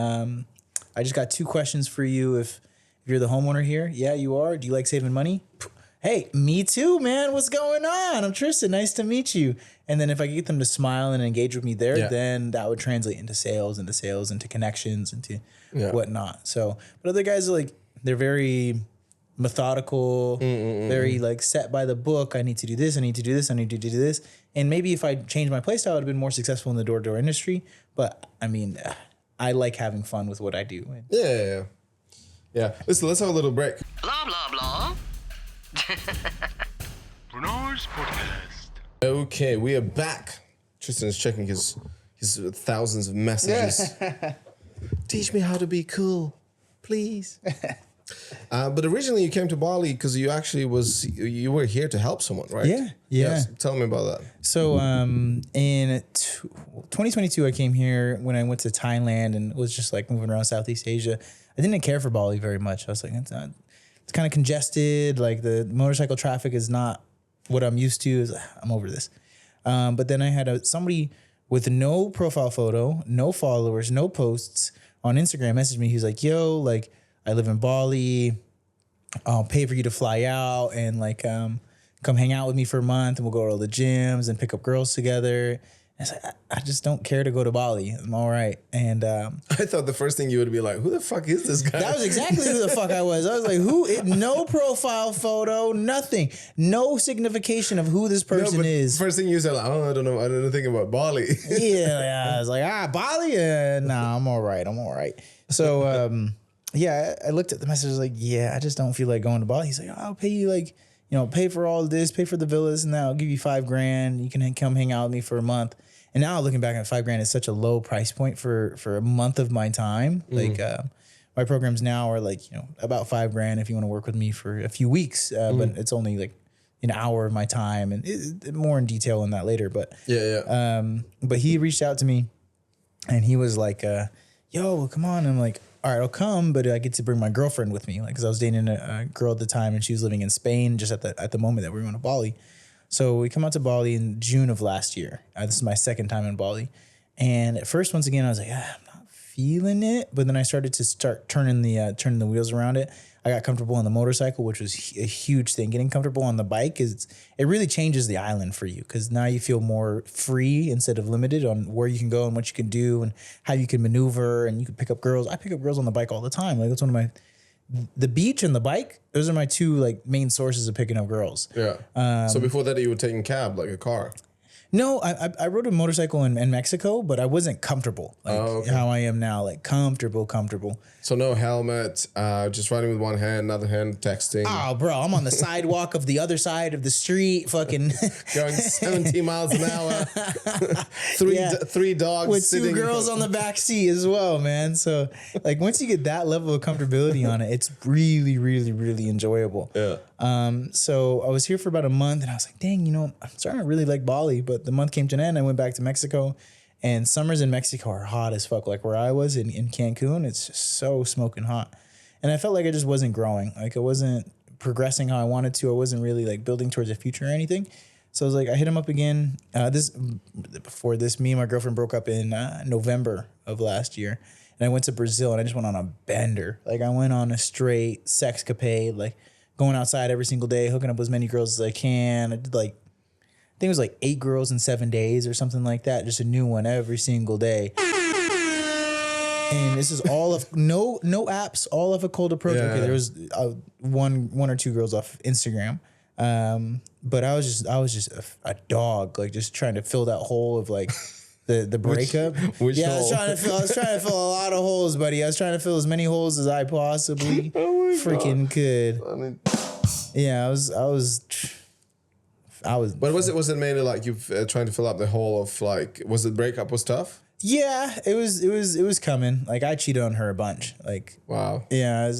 I just got 2 questions for you. If you're the homeowner here, yeah, you are. Do you like saving money? Hey, me too, man. What's going on? I'm Tristan. Nice to meet you. And then if I get them to smile and engage with me there, then that would translate into sales, into connections, into whatnot. So, but other guys are like, they're very methodical, very like set by the book. I need to do this. I need to do this. I need to do this. And maybe if I changed my play style, I would have been more successful in the door-to-door industry. But I mean, I like having fun with what I do. Yeah. Listen, let's have a little break. Blah, blah, blah. Renars podcast. Okay, we are back. Tristan's checking his thousands of messages. Teach me how to be cool, please. But originally you came to Bali because you were here to help someone, right? Yeah. Yes, tell me about that. So in 2022, I came here when I went to Thailand and was just like moving around Southeast Asia. I didn't care for Bali very much. I was like, it's kind of congested. Like the motorcycle traffic is not what I'm used to. I'm over this. But then I had somebody with no profile photo, no followers, no posts on Instagram message me. He's like, yo, like I live in Bali. I'll pay for you to fly out and like come hang out with me for a month and we'll go to all the gyms and pick up girls together. I was like, I just don't care to go to Bali. I'm all right. And I thought the first thing you would be like, who the fuck is this guy? That was exactly who the fuck I was. I was like, no profile photo, nothing. No signification of who this person is. First thing you said, like, I don't know. I don't think about Bali. Yeah. I was like, Bali? Nah, I'm all right. So, I looked at the message. I was like, I just don't feel like going to Bali. He's like, I'll pay you like, pay for all this, pay for the villas, and then I'll give you $5,000. You can come hang out with me for a month. And now looking back at $5,000 is such a low price point for a month of my time. Like my programs now are like, about $5,000 if you want to work with me for a few weeks, but it's only like an hour of my time, and more in detail on that later. But but he reached out to me and he was like, yo, come on. And I'm like, all right, I'll come, but I get to bring my girlfriend with me. Like, cause I was dating a girl at the time and she was living in Spain just at the moment that we were going to Bali. So we come out to Bali in June of last year. This is my second time in Bali. And at first, once again, I was like, I'm not feeling it. But then I started to turning the wheels around it. I got comfortable on the motorcycle, which was a huge thing. Getting comfortable on the bike it really changes the island for you because now you feel more free instead of limited on where you can go and what you can do and how you can maneuver and you can pick up girls. I pick up girls on the bike all the time. Like that's the beach and the bike. Those are my two like main sources of picking up girls. Yeah. So before that, you were taking cab like a car. No, I rode a motorcycle in Mexico, but I wasn't comfortable like how I am now, like comfortable. So no helmet, just riding with one hand, another hand texting. Oh, bro, I'm on the sidewalk of the other side of the street, fucking going 17 miles an hour. Three dogs with sitting 2 girls on the back seat as well, man. So like once you get that level of comfortability on it, it's really, really, really enjoyable. Yeah. So I was here for about a month and I was like, dang, I'm starting to really like Bali, but the month came to an end. I went back to Mexico and summers in Mexico are hot as fuck. Like where I was in Cancun, it's just so smoking hot. And I felt like I just wasn't growing. Like I wasn't progressing how I wanted to. I wasn't really like building towards a future or anything. So I was like, I hit him up again. Before this, me and my girlfriend broke up in November of last year. And I went to Brazil and I just went on a bender. Like I went on a straight sexcapade, like going outside every single day, hooking up with as many girls as I can. I did like, I think it was like 8 girls in 7 days or something like that. Just a new one every single day. And this is all of no apps, all of a cold approach. Yeah. Okay, there was one or 2 girls off Instagram. But I was just a dog, like just trying to fill that hole of like the breakup. Which yeah, hole? I was trying to fill a lot of holes, buddy. I was trying to fill as many holes as I possibly freaking could. I mean, Yeah, I was. but was it mainly like you trying to fill up the hole of like, was the breakup was tough? Yeah, it was coming. Like I cheated on her a bunch. Like Wow. yeah,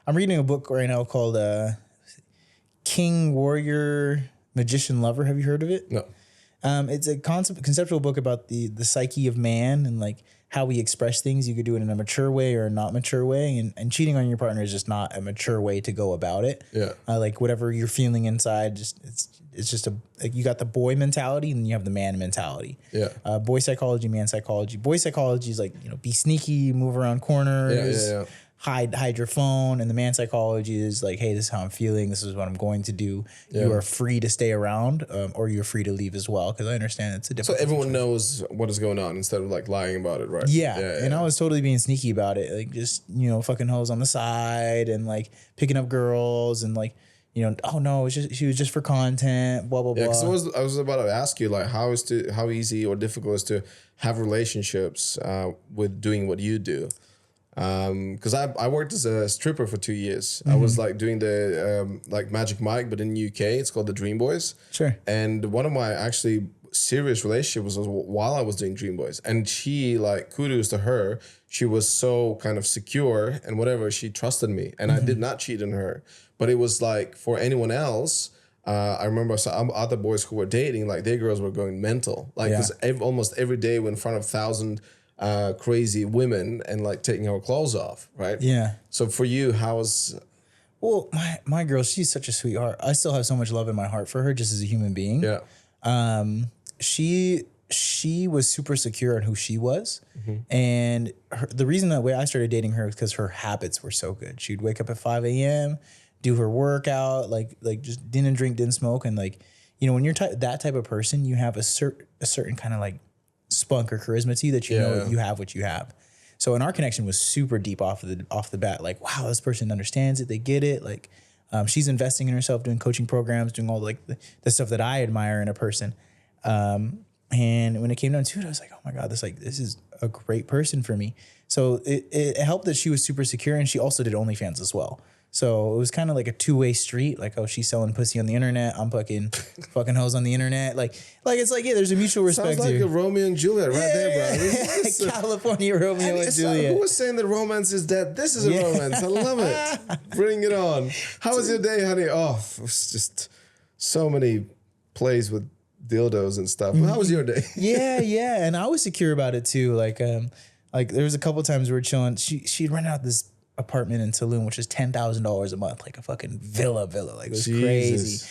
I'm reading a book right now called King Warrior Magician Lover. Have you heard of it? No. It's a conceptual book about the psyche of man and like how we express things. You could do it in a mature way or a not mature way, and cheating on your partner is just not a mature way to go about it. Yeah. Like whatever you're feeling inside, it's just like you got the boy mentality and you have the man mentality. Yeah. Boy psychology, man psychology. Boy psychology is like, be sneaky, move around corners. Yeah. Hide your phone, and the man psychology is like, hey, this is how I'm feeling. This is what I'm going to do. Yeah. You are free to stay around, or you're free to leave as well. Because I understand it's a So different. everyone knows what is going on instead of like lying about it, right? Yeah. And I was totally being sneaky about it, like just fucking hoes on the side and like picking up girls and like oh no, she was just for content, blah blah blah. Yeah, because I was about to ask you like how easy or difficult it is to have relationships with doing what you do. Because I worked as a stripper for 2 years. I was like doing the like Magic Mike, but in the UK it's called the Dream Boys. Sure. And one of my actually serious relationships was while I was doing Dream Boys, and she, like, kudos to her, she was so kind of secure and whatever, she trusted me, and I did not cheat on her. But it was like for anyone else. I remember some other boys who were dating, like their girls were going mental, like because almost every day we're in front of 1,000 crazy women and like taking our clothes off, right? Yeah. So for you, how was? Well, my girl, she's such a sweetheart. I still have so much love in my heart for her, just as a human being. Yeah. She was super secure in who she was, and the reason that way I started dating her was because her habits were so good. She'd wake up at 5 a.m., do her workout, like just didn't drink, didn't smoke, and like when you're that type of person, you have a certain kind of like spunk or charisma to you that you know you have what you have. So, and our connection was super deep off the bat. Like, wow, this person understands it, they get it. Like, she's investing in herself, doing coaching programs, doing all like the stuff that I admire in a person. And when it came down to it, I was like, oh my God, this is a great person for me. So it helped that she was super secure, and she also did OnlyFans as well. So it was kind of like a two-way street. Like, oh, she's selling pussy on the internet, I'm fucking hoes on the internet. Like it's like, yeah, there's a mutual respect. Sounds like a Romeo and Juliet right there, bro. California Romeo and Juliet. Who was saying that romance is dead? This is a romance. I love it. Bring it on. How was your day, honey? Oh, it was just so many plays with dildos and stuff. How was your day? Yeah. And I was secure about it too. Like there was a couple times we were chilling. She'd rented out this apartment in Tulum, which is $10,000 a month, like a fucking villa. Like, it was crazy.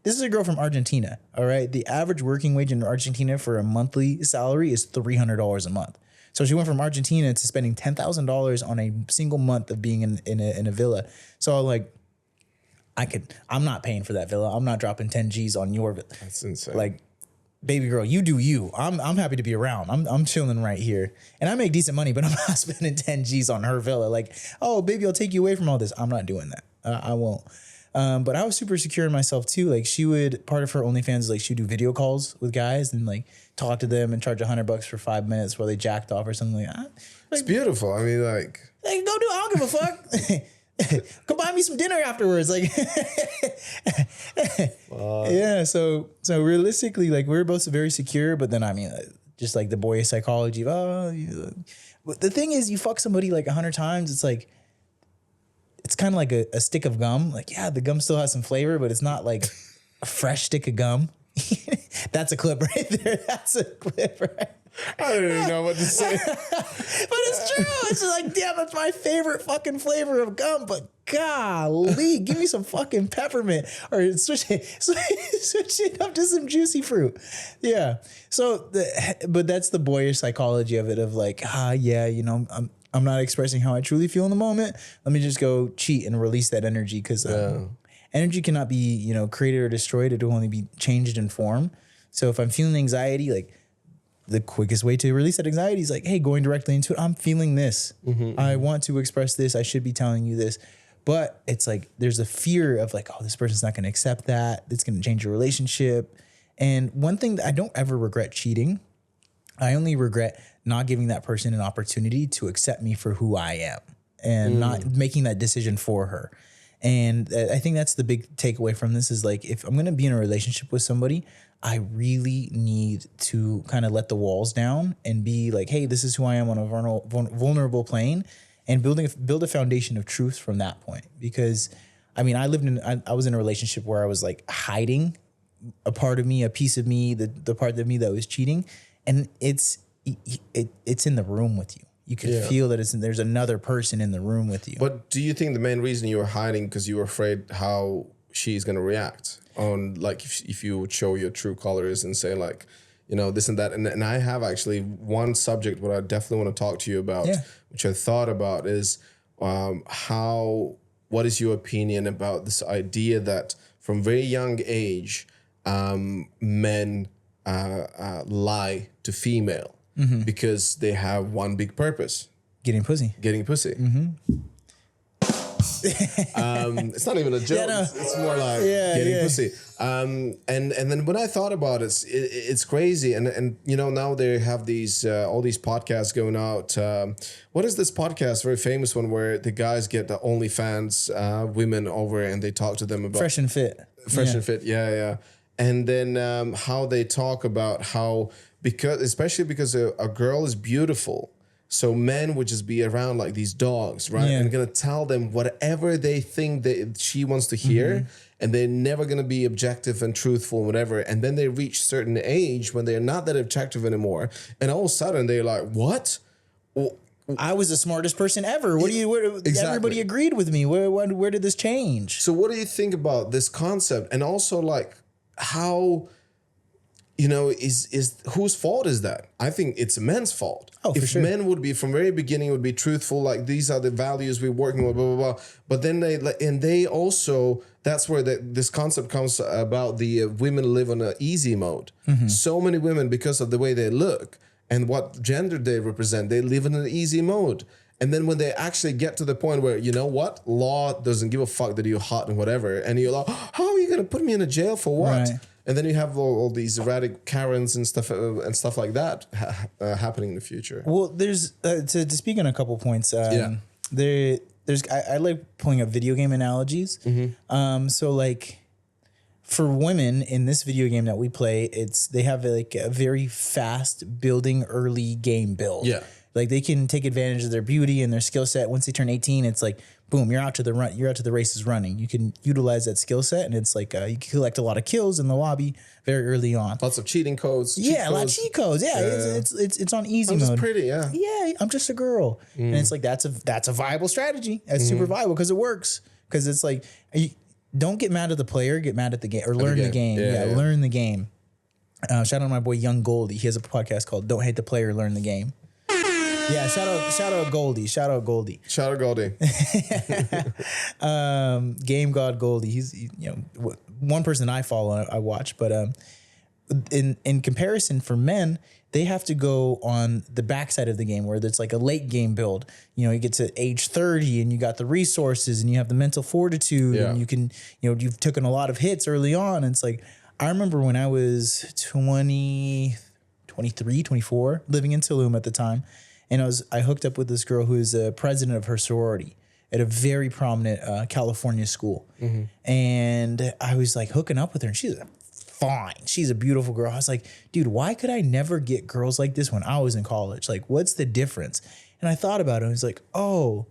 This is a girl from Argentina. All right. The average working wage in Argentina for a monthly salary is $300 a month. So she went from Argentina to spending $10,000 on a single month of being in a villa. So like, I'm not paying for that villa. I'm not dropping 10 G's on your villa. That's insane. Like, baby girl, you do you. I'm happy to be around. I'm chilling right here. And I make decent money, but I'm not spending 10 G's on her villa. Like, oh, baby, I'll take you away from all this. I'm not doing that. I won't. But I was super secure in myself too. Like, part of her OnlyFans is like she'd do video calls with guys and like talk to them and charge $100 for 5 minutes while they jacked off or something like that. It's beautiful. I mean, like go do it. I don't give a fuck. Come buy me some dinner afterwards. Like, yeah. So realistically, like, we were both very secure, but then, I mean, just like the boy psychology of, but the thing is, you fuck somebody like 100 times. It's like, it's kind of like a stick of gum. Like, yeah, the gum still has some flavor, but it's not like a fresh stick of gum. That's a clip right there. That's a clip, right? I don't even know what to say. But it's true. It's just like, damn, that's my favorite fucking flavor of gum. But golly, give me some fucking peppermint or switch it up to some juicy fruit. Yeah. So, but that's the boyish psychology of it. Of like, yeah, I'm not expressing how I truly feel in the moment. Let me just go cheat and release that energy, because energy cannot be created or destroyed. It will only be changed in form. So if I'm feeling anxiety, like, the quickest way to release that anxiety is like, hey, going directly into it. I'm feeling this. I want to express this. I should be telling you this. But it's like, there's a fear of like, oh, this person's not going to accept that. It's going to change your relationship. And one thing that I don't ever regret cheating. I only regret not giving that person an opportunity to accept me for who I am and not making that decision for her. And I think that's the big takeaway from this is like, if I'm going to be in a relationship with somebody, I really need to kind of let the walls down and be like, hey, this is who I am on a vulnerable plane, and build a foundation of truth from that point. Because I mean, I was in a relationship where I was like hiding a part of me, a piece of me, the part of me that was cheating. And it's in the room with you. You can feel that there's another person in the room with you. But do you think the main reason you were hiding because you were afraid how she's going to react on, like, if you would show your true colors and say, like, you know, this and that? And I have actually one subject what I definitely want to talk to you about, which I thought about is what is your opinion about this idea that from very young age, men lie to female because they have one big purpose. Getting pussy. It's not even a joke. It's more like getting pussy. And then when I thought about it, it's crazy. And you know, now they have these all these podcasts going out. What is this podcast? Very famous one where the guys get the OnlyFans women over and they talk to them about Fresh and Fit. Yeah. And then how they talk about how, especially because a girl is beautiful, so men would just be around like these dogs, right? And gonna tell them whatever they think that she wants to hear, and they're never gonna be objective and truthful and whatever. And then they reach certain age when they're not that objective anymore, and all of a sudden they're like, "What? Well, I was the smartest person ever. Exactly. Everybody agreed with me. Where did this change?" So what do you think about this concept? And also, like, how, you know, is whose fault is that? I think it's men's fault. Oh, for sure. Men would be from very beginning would be truthful, like these are the values we're working with, blah blah blah. But then they also, that's where this concept comes about the women live on an easy mode. So many women, because of the way they look and what gender they represent, they live in an easy mode. And then when they actually get to the point where, you know what, law doesn't give a fuck that you're hot and whatever, and you're like, how are you going to put me in a jail for what? Right. And then you have all these erratic Karens and stuff like that happening in the future. Well, there's to speak on a couple points. I like pulling up video game analogies. So like for women in this video game that we play, they have like a very fast building early game build. Yeah. Like they can take advantage of their beauty and their skill set. Once they turn 18, it's like, boom, you're out to the races running. You can utilize that skill set, and it's like you can collect a lot of kills in the lobby very early on. Lots of cheating codes. A lot of cheat codes. Yeah, it's on easy mode. I'm just pretty, yeah. Yeah, I'm just a girl, and it's like that's a viable strategy. That's super viable because it works. Because it's like, don't get mad at the player, get mad at the game, or learn the game. Learn the game. Shout out to my boy Young Goldie. He has a podcast called "Don't Hate the Player, Learn the Game." Yeah, shout out Goldie. Game God Goldie. He's one person I follow, I watch, but in comparison for men, they have to go on the backside of the game where it's like a late game build. You know, you get to age 30 and you got the resources and you have the mental fortitude and you can, you've taken a lot of hits early on. And it's like, I remember when I was 23, 24, living in Tulum at the time. And I hooked up with this girl who is a president of her sorority at a very prominent California school. And I was like hooking up with her, and she's fine. She's a beautiful girl. I was like, dude, why could I never get girls like this when I was in college? Like, what's the difference? And I thought about it. I was like, oh,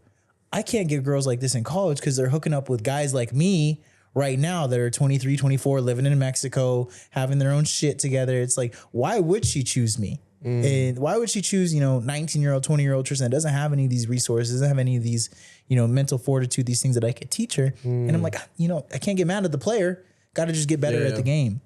I can't get girls like this in college because they're hooking up with guys like me right now that are 23, 24, living in Mexico, having their own shit together. It's like, why would she choose me? And why would she choose, 19-year-old, 20-year-old Tristan that doesn't have any of these resources, doesn't have any of these, mental fortitude, these things that I could teach her. And I'm like, I can't get mad at the player. Got to just get better at the game.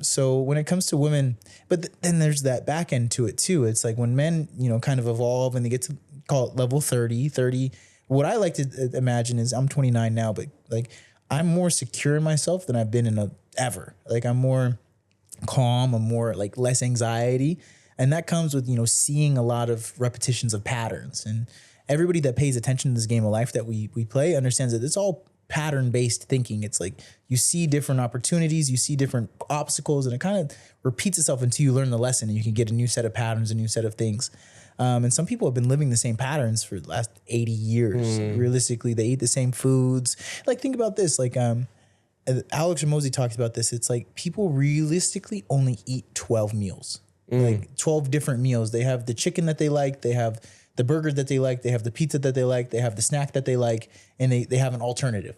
So when it comes to women, but then there's that back end to it too. It's like when men, kind of evolve and they get to call it level 30, what I like to imagine is I'm 29 now, but like I'm more secure in myself than I've been in ever. Like I'm more calm, I'm more like less anxiety. And that comes with, seeing a lot of repetitions of patterns. And everybody that pays attention to this game of life that we play understands that it's all pattern-based thinking. It's like you see different opportunities, you see different obstacles, and it kind of repeats itself until you learn the lesson and you can get a new set of patterns, a new set of things. And some people have been living the same patterns for the last 80 years. Realistically, they eat the same foods. Like, think about this. Like, Alex Ramosi talks about this. It's like people realistically only eat 12 meals, like 12 different meals. They have the chicken that they like. They have the burger that they like. They have the pizza that they like. They have the snack that they like. And they have an alternative.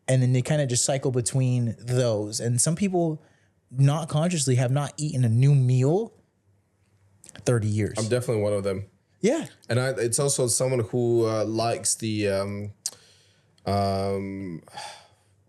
And then they kind of just cycle between those. And some people not consciously have not eaten a new meal 30 years. I'm definitely one of them. Yeah. And it's also someone who likes the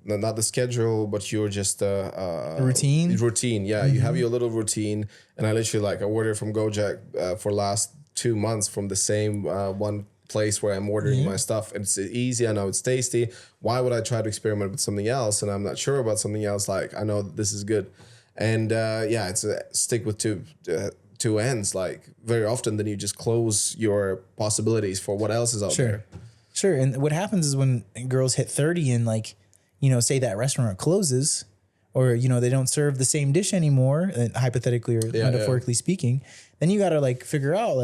not the schedule, but you're just routine. Routine, yeah. You have your little routine, and I literally I ordered from Gojek for last 2 months from the same one place where I'm ordering my stuff. And it's easy. I know it's tasty. Why would I try to experiment with something else? And I'm not sure about something else. Like, I know this is good, and it's a stick with two ends. Like, very often, then you just close your possibilities for what else is out there. Sure. And what happens is when girls hit 30 and say that restaurant closes, or, they don't serve the same dish anymore, hypothetically or metaphorically speaking, then you got to figure out,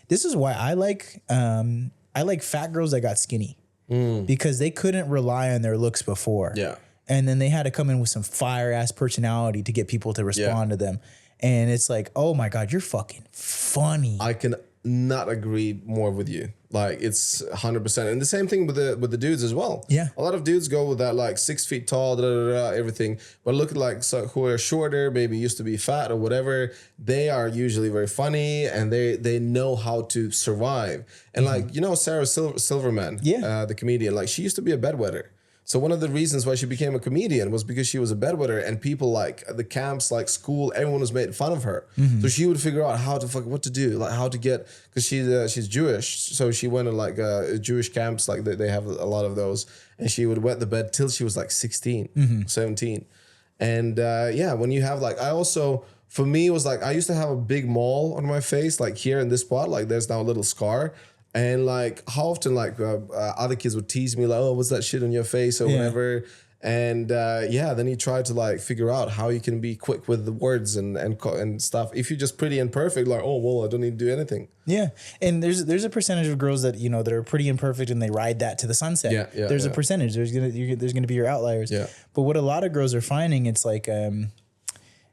this is why I like fat girls that got skinny, because they couldn't rely on their looks before. Yeah. And then they had to come in with some fire ass personality to get people to respond to them. And it's like, oh my God, you're fucking funny. I can not agree more with you. Like, it's 100%. And the same thing with the dudes as well. Yeah. A lot of dudes go with that 6 feet tall, everything. But look at who are shorter, maybe used to be fat or whatever. They are usually very funny, and they know how to survive. And Sarah Silverman, the comedian, she used to be a bedwetter. So one of the reasons why she became a comedian was because she was a bedwetter, and people the camps, school, everyone was making fun of her. So she would figure out what to do, how to get, because she's Jewish. So she went to Jewish camps, they have a lot of those, and she would wet the bed till she was 16, 17. And when you have for me, it was I used to have a big mole on my face, here in this spot, there's now a little scar. And how often other kids would tease me oh, what's that shit on your face or whatever. And then you try to figure out how you can be quick with the words and stuff. If you're just pretty and perfect, oh well, I don't need to do anything. Yeah, and there's a percentage of girls that that are pretty and perfect and they ride that to the sunset. There's a percentage. There's gonna be your outliers. Yeah. But what a lot of girls are finding, it's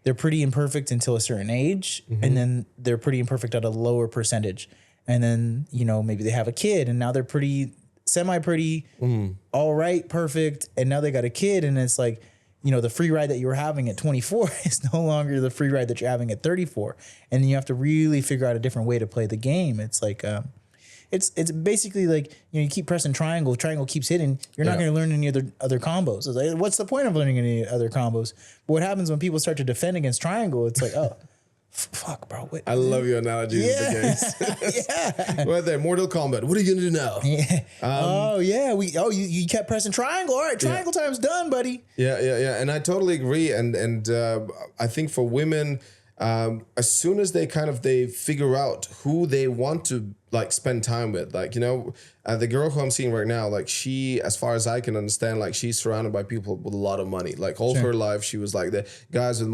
they're pretty imperfect until a certain age, and then they're pretty imperfect at a lower percentage. And then, maybe they have a kid and now they're pretty, semi-pretty, all right, perfect. And now they got a kid, and it's the free ride that you were having at 24 is no longer the free ride that you're having at 34. And then you have to really figure out a different way to play the game. It's it's basically you keep pressing triangle keeps hitting. You're not going to learn any other combos. It's what's the point of learning any other combos? But what happens when people start to defend against triangle? It's oh. Fuck, bro. What? I love your analogies. Yeah. Right there, Mortal Kombat. What are you gonna do now? Yeah. You kept pressing triangle. All right, triangle time's done, buddy. Yeah. And I totally agree. And I think for women, as soon as they they figure out who they want to spend time with, the girl who I'm seeing right now, she, as far as I can understand, she's surrounded by people with a lot of money. All her life, she was the guys with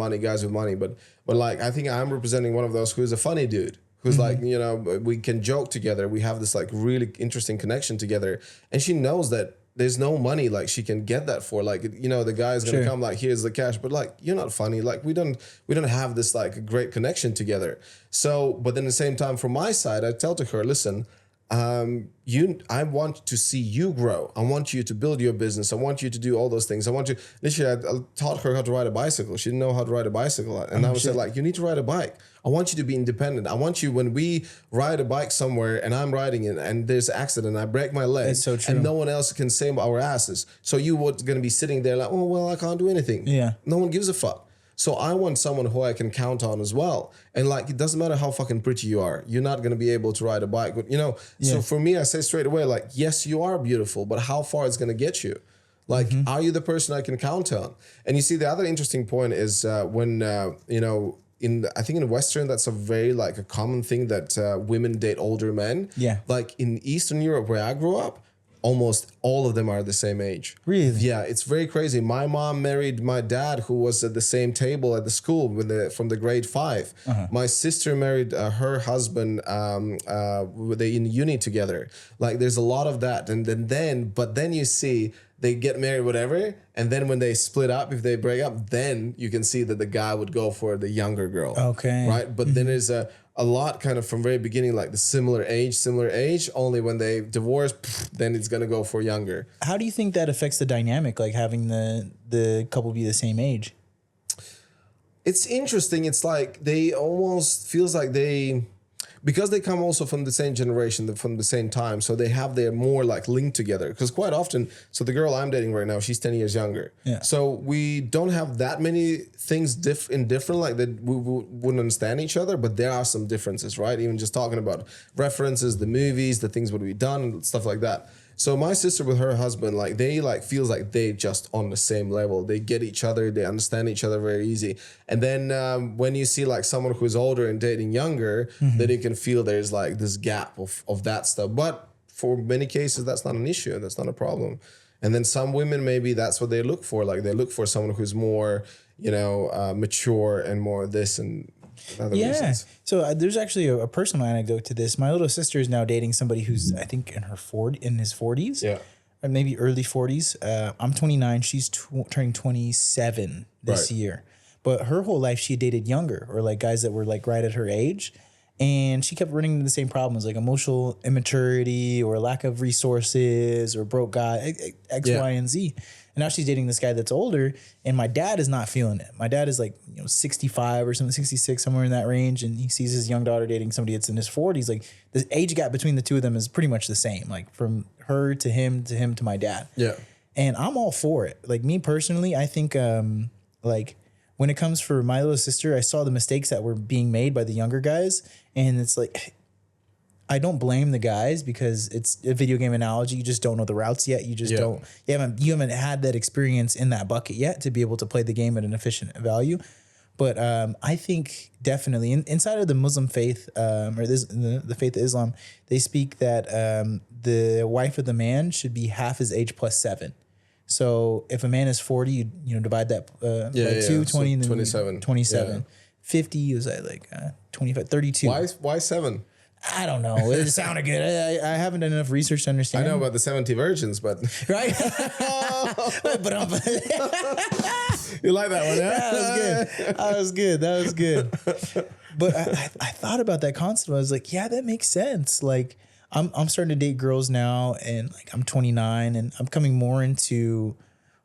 money. But I think I'm representing one of those who's a funny dude. Who's we can joke together. We have this really interesting connection together. And she knows that there's no money she can get that for. The guy's gonna come here's the cash, but you're not funny. We don't have this great connection together. So, but then at the same time, from my side, I tell to her, listen, I want to see you grow. I want you to build your business. I want you to do all those things. I taught her how to ride a bicycle. She didn't know how to ride a bicycle. And I said, you need to ride a bike. I want you to be independent. I want you, when we ride a bike somewhere and I'm riding it and there's an accident, I break my leg. That's so true. And no one else can save our asses. So you were going to be sitting there oh, well, I can't do anything. Yeah. No one gives a fuck. So I want someone who I can count on as well. And it doesn't matter how fucking pretty you are. You're not going to be able to ride a bike. But, So for me, I say straight away, yes, you are beautiful, but how far it's going to get you? Are you the person I can count on? And you see, the other interesting point is when, I think in Western, that's a very a common thing that women date older men. Yeah. In Eastern Europe where I grew up, almost all of them are the same age. Really? Yeah, it's very crazy. My mom married my dad, who was at the same table at the school from the grade 5. My sister married her husband. They in uni together. Like, there's a lot of that, and then you see they get married, whatever, and then when they split up, if they break up, then you can see that the guy would go for the younger girl. Okay. Right, but then there's a lot kind of from very beginning, like the similar age, only when they divorce, then it's going to go for younger. How do you think that affects the dynamic, like having the couple be the same age? It's interesting. It's like they almost feels like because they come also from the same generation, from the same time, so they have their more like linked together. Because quite often, so the girl I'm dating right now, she's 10 years younger. Yeah. So we don't have that many things different, like that we wouldn't understand each other, but there are some differences, right? Even just talking about references, the movies, the things what we've done, and stuff like that. So my sister with her husband, like they like feels like they just on the same level. They get each other, they understand each other very easy. And then when you see like someone who's older and dating younger, then you can feel there's like this gap of that stuff. But for many cases, that's not an issue. That's not a problem. And then some women, maybe that's what they look for. Like they look for someone who's more, mature and more this and other reasons. So there's actually a personal anecdote to this. My little sister is now dating somebody who's, I think, in his 40s. Yeah. Or maybe early 40s. I'm 29. She's turning 27 this year. But her whole life, she dated younger or like guys that were like right at her age. And she kept running into the same problems, like emotional immaturity or lack of resources or broke guy, X, Y, and Z. And now she's dating this guy that's older, and my dad is not feeling it. My dad is like 65 or something, 66, somewhere in that range, and he sees his young daughter dating somebody that's in his 40s. Like the age gap between the two of them is pretty much the same, like from her to him to my dad. Yeah. And I'm all for it. Like me personally, I think like when it comes for my little sister, I saw the mistakes that were being made by the younger guys, and it's like I don't blame the guys because it's a video game analogy. You just don't know the routes yet. You just don't. You haven't had that experience in that bucket yet to be able to play the game at an efficient value. But I think definitely inside of the Muslim faith or the faith of Islam, they speak that the wife of the man should be half his age plus 7. So if a man is 40, you divide that by 2, 20, so and then 27. 27. Yeah. 50 is like 25, 32. Why 7? I don't know. It sounded good. I haven't done enough research to understand. I know about the 70 virgins, but right. But you like that one, yeah? That was good. But I thought about that concept. I was like, yeah, that makes sense. Like I'm starting to date girls now, and like I'm 29, and I'm coming more into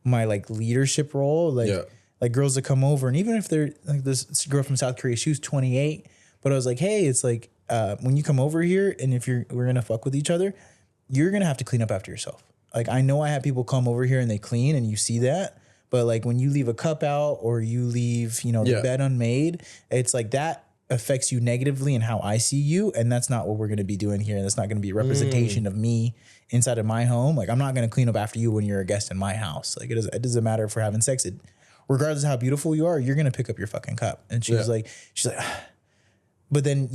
my like leadership role. Like girls that come over, and even if they're like this girl from South Korea, she was 28, but I was like, hey, it's like. When you come over here and if we're going to fuck with each other, you're going to have to clean up after yourself. Like, I know I have people come over here and they clean and you see that, but like when you leave a cup out or you leave, the bed unmade, it's like that affects you negatively in how I see you. And that's not what we're going to be doing here. And that's not going to be a representation of me inside of my home. Like, I'm not going to clean up after you when you're a guest in my house. Like it doesn't matter if we're having sex. Regardless of how beautiful you are, you're going to pick up your fucking cup. And she's like, but then,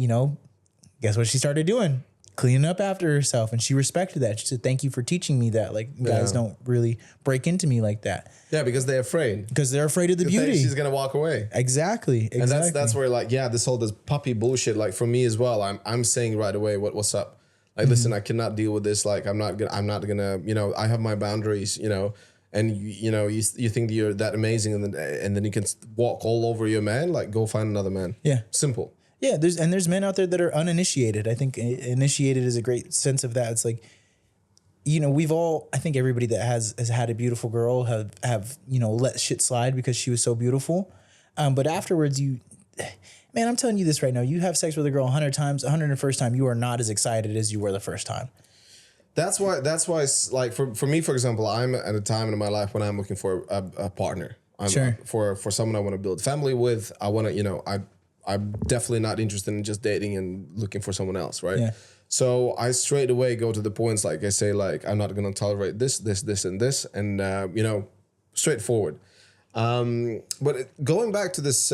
guess what she started doing? Cleaning up after herself. And she respected that. She said, thank you for teaching me that. Like, guys don't really break into me like that. Yeah, because they're afraid. Because they're afraid of the beauty. She's going to walk away. Exactly. And that's where like, this puppy bullshit, like for me as well, I'm saying right away, what's up? Like, listen, I cannot deal with this. Like, I'm not gonna, I have my boundaries, and you think you're that amazing and then you can walk all over your man. Like, go find another man. Yeah. Simple. Yeah, there's men out there that are uninitiated. I think initiated is a great sense of that. It's like, I think everybody that has had a beautiful girl have let shit slide because she was so beautiful. But afterwards, I'm telling you this right now, you have sex with a girl 100 times, 101st time, you are not as excited as you were the first time. That's why it's like for me, for example, I'm at a time in my life when I'm looking for a partner. For someone I want to build family with. I want to, I'm definitely not interested in just dating and looking for someone else, right? Yeah. So I straight away go to the points, like I say, like I'm not going to tolerate this, and this, and straightforward. But going back to this,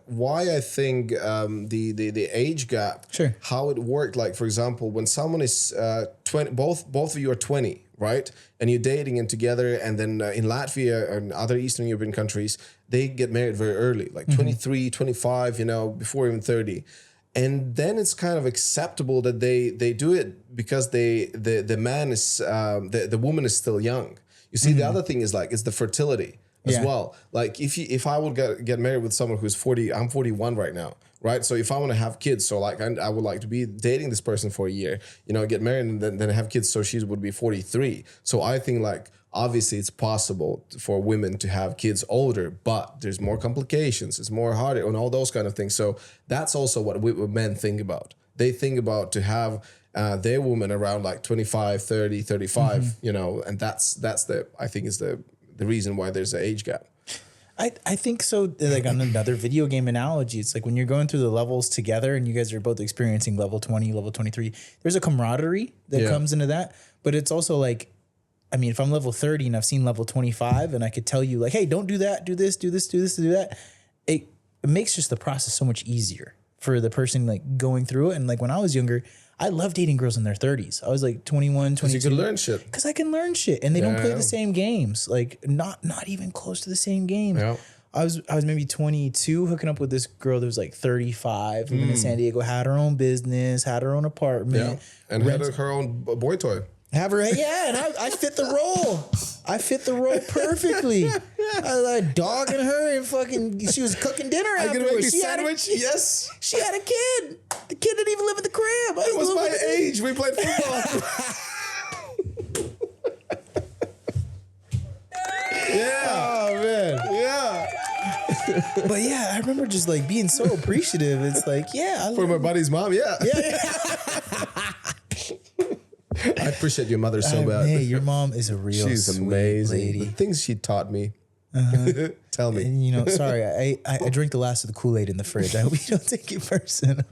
why I think the age gap, sure, how it worked. Like for example, when someone is 20, both of you are 20, right? And you're dating and together, and then in Latvia and other Eastern European countries, they get married very early, like 23, 25, before even 30. And then it's kind of acceptable that they do it because the man is the woman is still young. You see, the other thing is like it's the fertility as well. Like if I would get married with someone who's 40, I'm 41 right now, right? So if I want to have kids, so like I would like to be dating this person for a year, get married and then have kids. So she would be 43. So I think like obviously it's possible for women to have kids older, but there's more complications, it's more harder and all those kind of things. So that's also what men think about. They think about to have their woman around like 25, 30, 35, and that's I think is the reason why there's an age gap. I think so. Like on another video game analogy, it's like when you're going through the levels together and you guys are both experiencing level 20, level 23, there's a camaraderie that comes into that. But it's also like, I mean, if I'm level 30 and I've seen level 25 and I could tell you like, hey, don't do that, do this, do this, do this, do that. It makes just the process so much easier for the person like going through it. And like when I was younger, I love dating girls in their 30s. I was like 21, 22. You can learn shit. Because I can learn shit. And they don't play the same games. Like not even close to the same games. Yeah. I was maybe 22 hooking up with this girl that was like 35, living in San Diego, had her own business, had her own apartment. And had her own boy toy. Have her, and I fit the role. I fit the role perfectly. I was like dogging her and fucking, she was cooking dinner I could make afterwards. a sandwich, yes. She had a kid. The kid didn't even live at the crib. It was my age. We played football. Oh, man. Yeah. But yeah, I remember just like being so appreciative. It's like, For my buddy's mom, yeah. I appreciate your mother so bad. Hey, your mom is a real She's sweet amazing. lady. The things she taught me. Tell me. And sorry, I drink the last of the Kool-Aid in the fridge. I hope you don't take it personally.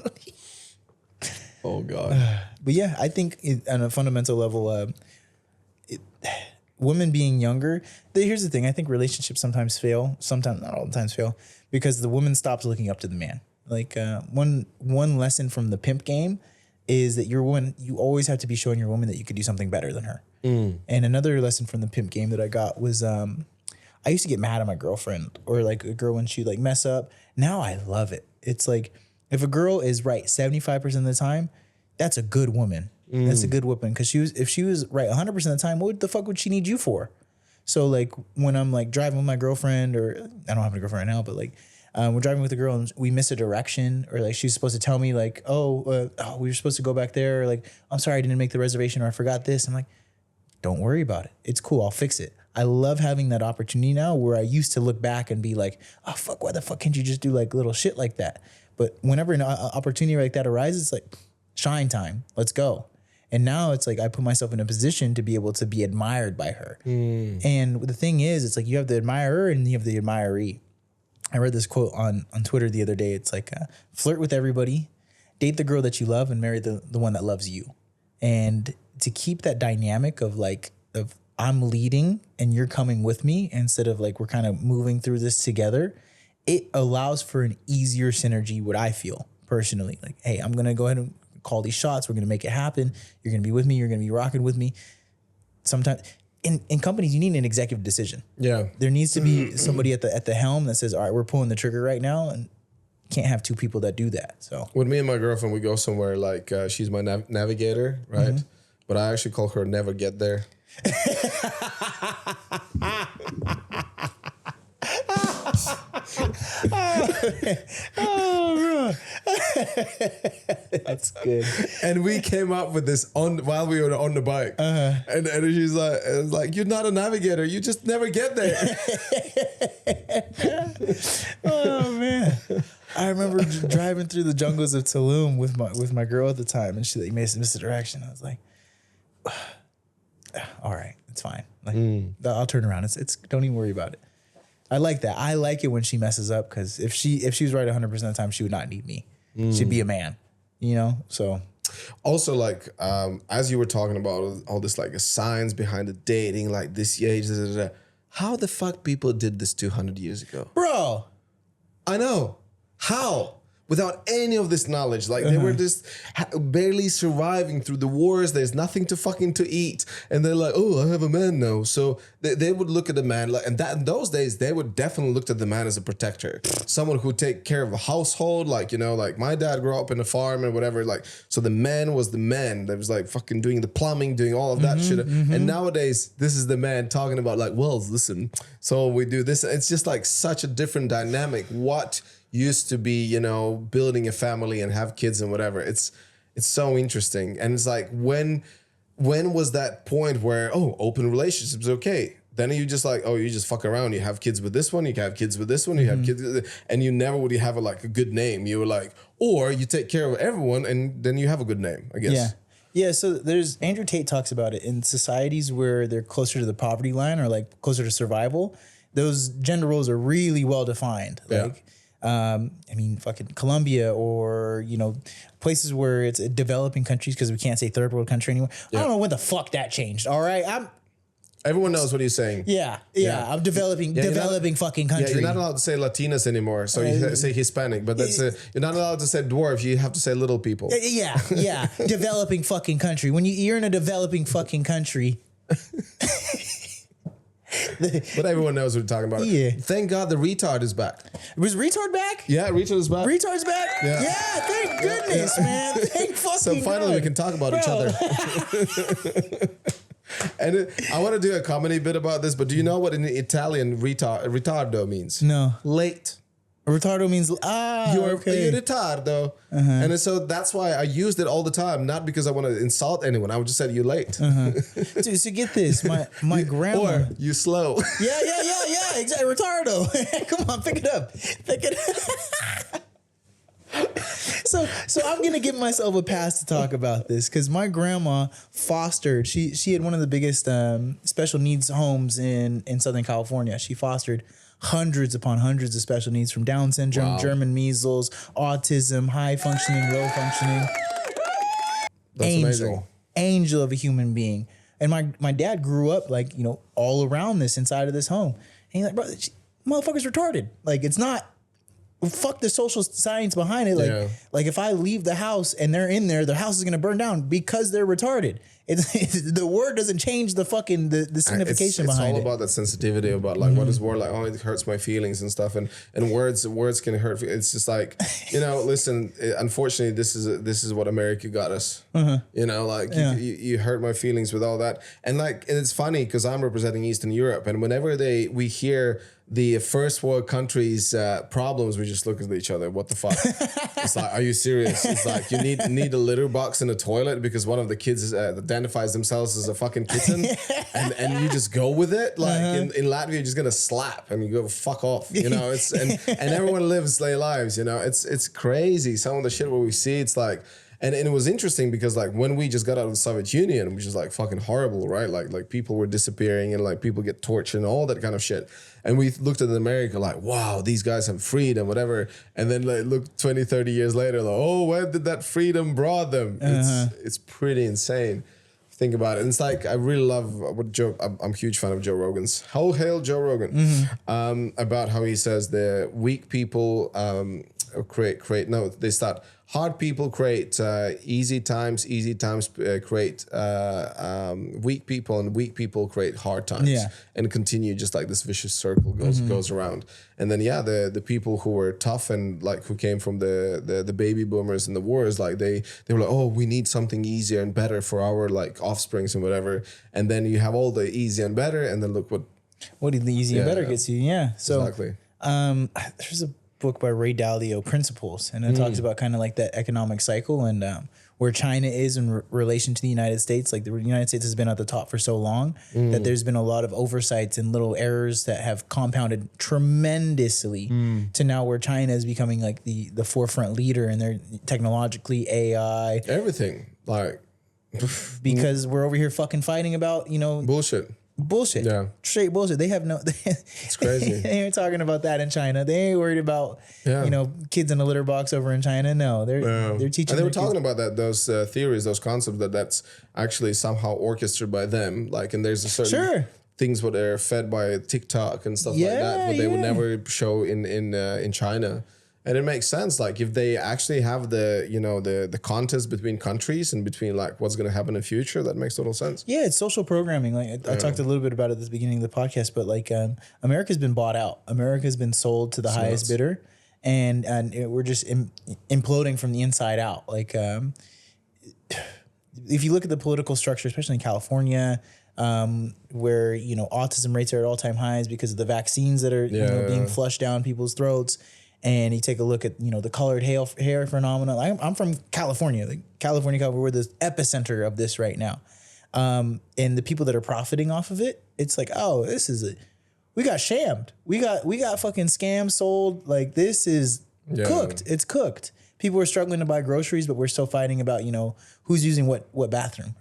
Oh God. But yeah, I think on a fundamental level, women being younger, here's the thing. I think relationships sometimes fail. Sometimes, not all the times fail, because the woman stops looking up to the man. Like one lesson from the pimp game is that you always have to be showing your woman that you could do something better than her. And another lesson from the pimp game that I got was I used to get mad at my girlfriend or like a girl when she like mess up. Now I love it. It's like if a girl is right 75% of the time, that's a good woman. That's a good woman, because if she was right 100% of the time, what the fuck would she need you for? So like when I'm like driving with my girlfriend, or I don't have a girlfriend right now, but like we're driving with a girl and we miss a direction, or like she's supposed to tell me like, we were supposed to go back there, or like, I'm sorry, I didn't make the reservation, or I forgot this. I'm like, don't worry about it. It's cool. I'll fix it. I love having that opportunity now, where I used to look back and be like, oh fuck, why the fuck can't you just do like little shit like that? But whenever an opportunity like that arises, it's like shine time. Let's go. And now it's like I put myself in a position to be able to be admired by her. And the thing is, it's like you have the admirer and you have the admiree. I read this quote on Twitter the other day. It's like, flirt with everybody, date the girl that you love, and marry the one that loves you. And to keep that dynamic of I'm leading and you're coming with me, instead of like we're kind of moving through this together, it allows for an easier synergy, what I feel personally. Like, hey, I'm going to go ahead and call these shots. We're going to make it happen. You're going to be with me. You're going to be rocking with me. Sometimes in companies, you need an executive decision. Yeah. There needs to be somebody at the helm that says, all right, we're pulling the trigger right now, and can't have two people that do that. So with me and my girlfriend, we go somewhere like she's my navigator, right? But I actually call her never get there. Oh, that's good. And we came up with this while we were on the bike, and she's like, "You're not a navigator. You just never get there." Oh man, I remember driving through the jungles of Tulum with my girl at the time, and she like missed the direction. I was like, "All right, it's fine. Like, I'll turn around. It's don't even worry about it." I like that. I like it when she messes up, because if she was right 100% of the time, she would not need me. She'd be a man, So also, like as you were talking about all this, like signs behind the dating, like this age, how the fuck people did this 200 years ago, bro? I know how. without any of this knowledge. Like they were just barely surviving through the wars. There's nothing to eat. And they're like, oh, I have a man now. So they would look at the man like, and that in those days, they would definitely look at the man as a protector, someone who would take care of a household. Like, you know, like my dad grew up in a farm and whatever. Like, so the man was the man that was like fucking doing the plumbing, doing all of that shit. And nowadays, this is the man talking about like, well, listen, so we do this. It's just like such a different dynamic. What used to be, you know, building a family and have kids and whatever. It's so interesting. And it's like, when was that point where, oh, open relationships is okay? Then you just like, oh, you just fuck around. You have kids with this one. You have kids with this one. You have kids, and you never would have a good name. You were like, or you take care of everyone, and then you have a good name, I guess. Yeah. Yeah, so there's Andrew Tate talks about it in societies where they're closer to the poverty line or like closer to survival. Those gender roles are really well defined. Like, I mean, fucking Colombia or, you know, places where it's developing countries, because we can't say third world country anymore. I don't know when the fuck that changed. All right. Everyone knows what he's saying. Yeah. I'm developing fucking country. Yeah, you're not allowed to say Latinas anymore, so you say Hispanic. But that's you're not allowed to say dwarf. You have to say little people. Yeah. Developing fucking country. When you're in a developing fucking country. But everyone knows what we're talking about. Yeah. Thank God the retard is back. Was retard back? Yeah, retard is back. Retard's back? Yeah. Thank goodness, man. Thank fucking So finally God. we can talk about each other. And I want to do a comedy bit about this, but do you know what in Italian ritardo means? No. Late. Retardo means You're okay. ritardo. And so that's why I used it all the time, not because I want to insult anyone. I would just say you late. Dude, so get this. My grandma. Or you slow. Yeah, exactly. Retardo. Come on, pick it up. So I'm gonna give myself a pass to talk about this because my grandma fostered. She had one of the biggest special needs homes in Southern California. She fostered hundreds upon hundreds of special needs, from Down syndrome, German measles, autism, high functioning, low functioning. That's amazing. Angel of a human being. And my dad grew up like, you know, all around this, inside of this home. And he's like, bro, motherfucker's retarded. Like, it's not. Fuck the social science behind it. Like if I leave the house and they're in there, their house is gonna burn down because they're retarded. It's the word doesn't change the fucking the signification behind it. It's all about that sensitivity about like what is word like. Oh, it hurts my feelings and stuff. And words can hurt. It's just like, you know, listen. Unfortunately, this is what America got us. You know, like you hurt my feelings with all that. And it's funny because I'm representing Eastern Europe, and whenever we hear the first world countries' problems, we just look at each other. What the fuck? It's like, are you serious? It's like you need a litter box in a toilet because one of the kids identifies themselves as a fucking kitten, and you just go with it. Like in Latvia, you're just gonna slap and you go fuck off. You know, it's and everyone lives their lives. You know, it's crazy. Some of the shit where we see, it's like. And it was interesting because like when we just got out of the Soviet Union, which is like fucking horrible, right? Like people were disappearing and like people get tortured and all that kind of shit. And we looked at America like, wow, these guys have freedom, whatever. And then like look 20, 30 years later, like, oh, where did that freedom brought them? It's pretty insane. Think about it. And it's like, I really love what I'm a huge fan of Joe Rogan's. Hail Joe Rogan. About how he says the weak people hard people create easy times create weak people, and weak people create hard times, and continue just like this vicious circle goes around. And then the people who were tough and like who came from the baby boomers and the wars, like they were like, oh, we need something easier and better for our like offsprings and whatever. And then you have all the easy and better, and then look what the easy and better gets you. So exactly. There's a book by Ray Dalio, Principles, and it talks about kind of like that economic cycle and where China is in relation to the United States. Like the United States has been at the top for so long that there's been a lot of oversights and little errors that have compounded tremendously to now where China is becoming like the forefront leader, and they're technologically AI, everything, like because we're over here fucking fighting about, you know, bullshit. Yeah. Straight bullshit. They have no. It's crazy. They ain't talking about that in China. They ain't worried about you know, kids in a litter box over in China. No, they're teaching. And they were talking about that, those theories, those concepts that's actually somehow orchestrated by them. Like, and there's a certain things where they're fed by TikTok and stuff like that, but they would never show in China. And it makes sense. Like if they actually have the contest between countries and between like what's going to happen in the future, that makes total sense. Yeah, it's social programming. Like I talked a little bit about it at the beginning of the podcast, but like America's been bought out. America's been sold to the highest bidder, and we're just imploding from the inside out. Like if you look at the political structure, especially in California, where autism rates are at all-time highs because of the vaccines that are being flushed down people's throats. And you take a look at, the colored hair phenomenon. I'm from California. California, we're the epicenter of this right now. And the people that are profiting off of it, it's like, oh, we got shammed. We got fucking scammed, sold. Like this is cooked. It's cooked. People are struggling to buy groceries, but we're still fighting about, who's using what bathroom.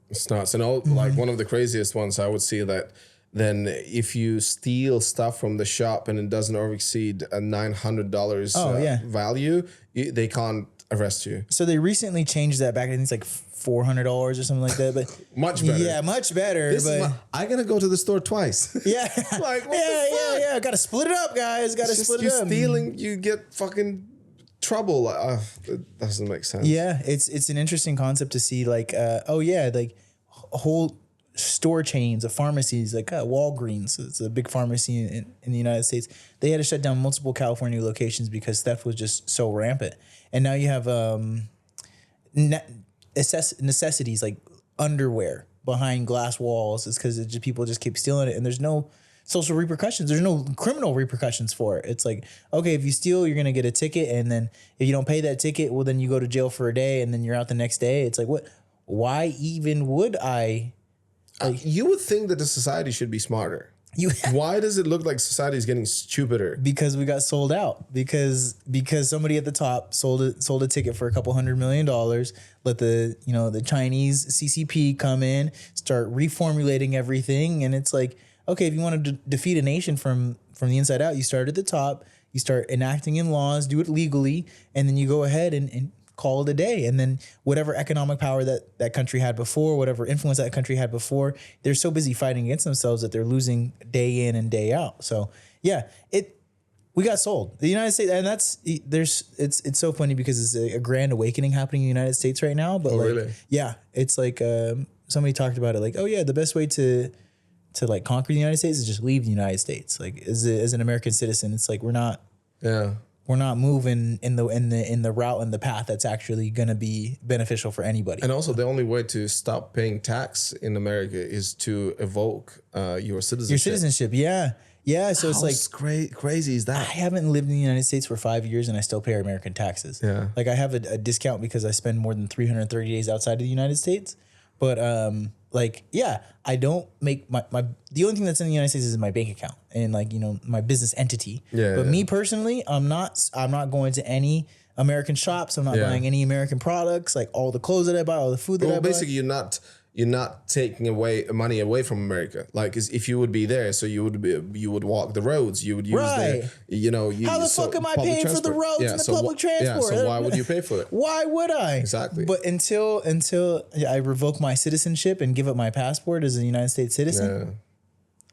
It's nuts. And like one of the craziest ones, I would see that then if you steal stuff from the shop and it doesn't exceed a $900 value, they can't arrest you. So they recently changed that back. I think it's like $400 or something like that. But much better. Yeah, much better. I'm gonna go to the store twice. Yeah, like what the fuck? Yeah. Got to split it up, guys. Got to split it up. Stealing, you get fucking trouble. It doesn't make sense. Yeah, it's an interesting concept to see. Like, like whole store chains of pharmacies, like Walgreens. It's a big pharmacy in the United States. They had to shut down multiple California locations because theft was just so rampant. And now you have necessities like underwear behind glass walls. It's because people just keep stealing it, and there's no social repercussions. There's no criminal repercussions for it. It's like, okay, if you steal, you're gonna get a ticket, and then if you don't pay that ticket, well, then you go to jail for a day, and then you're out the next day. It's like, what? Why even would I? You would think that the society should be smarter. Why does it look like society is getting stupider? Because we got sold out. Because somebody at the top sold a ticket for $200 million. Let the Chinese CCP come in, start reformulating everything, and it's like, okay, if you want to defeat a nation from the inside out, you start at the top. You start enacting in laws, do it legally, and then you go ahead and call it a day. And then whatever economic power that country had before, whatever influence that country had before, they're so busy fighting against themselves that they're losing day in and day out. So yeah, we got sold. The United States, and it's so funny because it's a grand awakening happening in the United States right now. But really? Yeah, it's like somebody talked about it, like, oh yeah, the best way to like conquer the United States is just leave the United States. Like as an American citizen, it's like we're not moving in the route and the path that's actually going to be beneficial for anybody. And also, the only way to stop paying tax in America is to evoke your citizenship. Your citizenship, yeah. So it's like crazy is that? I haven't lived in the United States for 5 years and I still pay American taxes. Yeah, like I have a discount because I spend more than 330 days outside of the United States. But I don't make the only thing that's in the United States is my bank account and my business entity. But me personally, I'm not going to any American shops. I'm not buying any American products, like all the clothes that I buy, all the food that I buy. Basically you're not taking money away from America. Like if you would be there, so you would walk the roads, you would use how the fuck am I paying for the roads and the public transport? Yeah, so why would you pay for it? Why would I? Exactly. But until I revoke my citizenship and give up my passport as a United States citizen,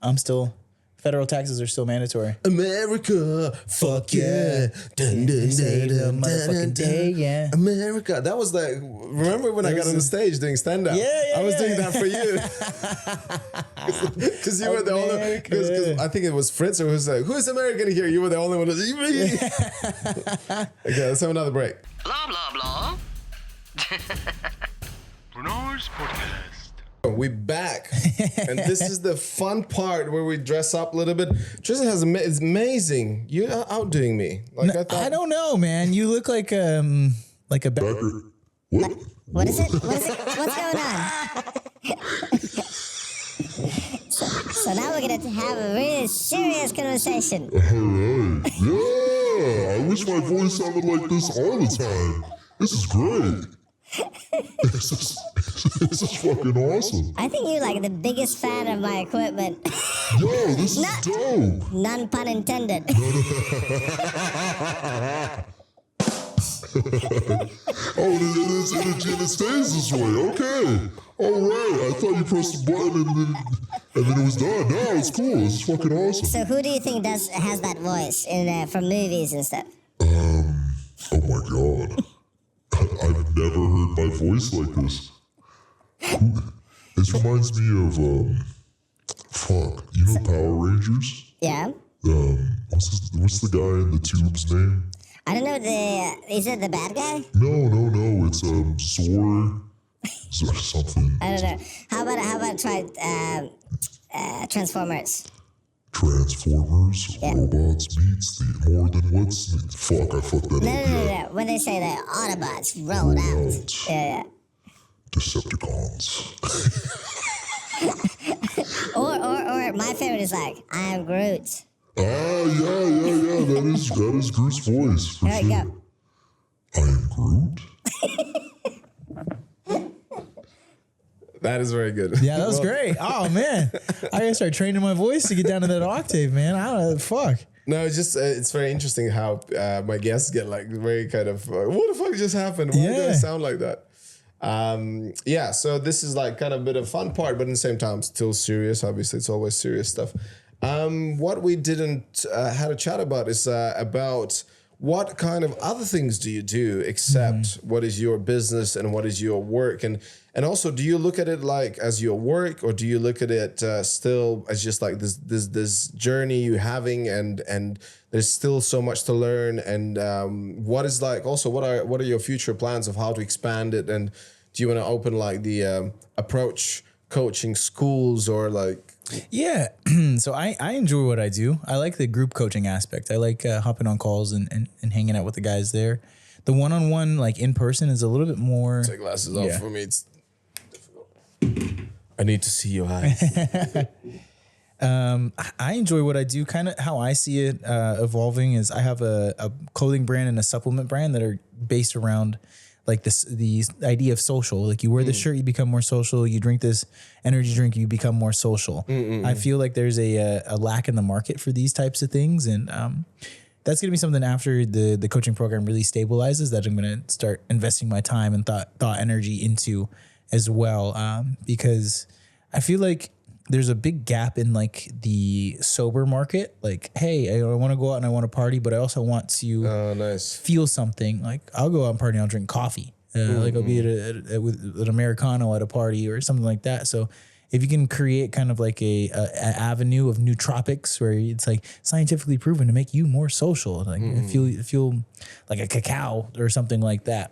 I'm still. Federal taxes are still mandatory. America, fuck yeah. Dun, dun, dun, dun, motherfucking day, yeah. America. That was remember when I got on the stage doing stand-up? I was doing that for you. Because you were the only, because I think it was Fritz who was like, who's American here? You were the only one. Okay, let's have another break. Blah, blah, blah. Renars podcast. We're back, and this is the fun part where we dress up a little bit. Tristan it's amazing. You're outdoing me. I don't know, man. You look like a Becker. What is it? What's going on? So now we're gonna have a really serious conversation. Yeah, I wish my voice sounded like this all the time. This is great. This is fucking awesome. I think you're like the biggest fan of my equipment. Yo, this is dope. None pun intended. It stays this way. Okay. All right. I thought you pressed the button and then And then it was done. No, it's cool. It's fucking awesome. So who do you think has that voice in from movies and stuff? Oh my god. I've never heard my voice like this. This reminds me of you know Power Rangers? Yeah. What's the guy in the tube's name? I don't know. Is it the bad guy? No. It's Zor something. I don't know. How about try Transformers? Transformers, robots meets the more than what's. Fuck, I fucked that up. No. When they say the Autobots rolled out. Yeah. Decepticons. Or my favorite is like, I am Groot. Yeah. That is Groot's voice. For There you sure. go. I am Groot? That is very good. Yeah, that was great. Oh man, I gotta start training my voice to get down to that octave, man. I don't know. Fuck. No, it's just it's very interesting how my guests get like very kind of what the fuck just happened? Why do I sound like that? Yeah, so this is like kind of a bit of fun part, but at the same time still serious. Obviously, it's always serious stuff. What we didn't had a chat about is about what kind of other things do you do except what is your business and what is your work, and also do you look at it like as your work, or do you look at it still as just like this journey you're having, and there's still so much to learn, and what is like also what are your future plans of how to expand it, and do you want to open like the approach coaching schools or like? Yeah. So I enjoy what I do. I like the group coaching aspect. I like hopping on calls and hanging out with the guys there. The one-on-one, like in person, is a little bit more. Take glasses off for me. It's difficult. I need to see your eyes. I enjoy what I do. Kind of how I see it evolving is I have a clothing brand and a supplement brand that are based around like the idea of social. Like you wear this shirt, you become more social. You drink this energy drink, you become more social. I feel like there's a lack in the market for these types of things, and that's gonna be something after the coaching program really stabilizes that I'm gonna start investing my time and thought energy into as well, because I feel like there's a big gap in like the sober market. Like, hey, I want to go out and I want to party, but I also want to feel something. Like I'll go out and party and I'll drink coffee. Like I'll be at with an Americano at a party or something like that. So if you can create kind of like a avenue of nootropics where it's like scientifically proven to make you more social, like feel like a cacao or something like that.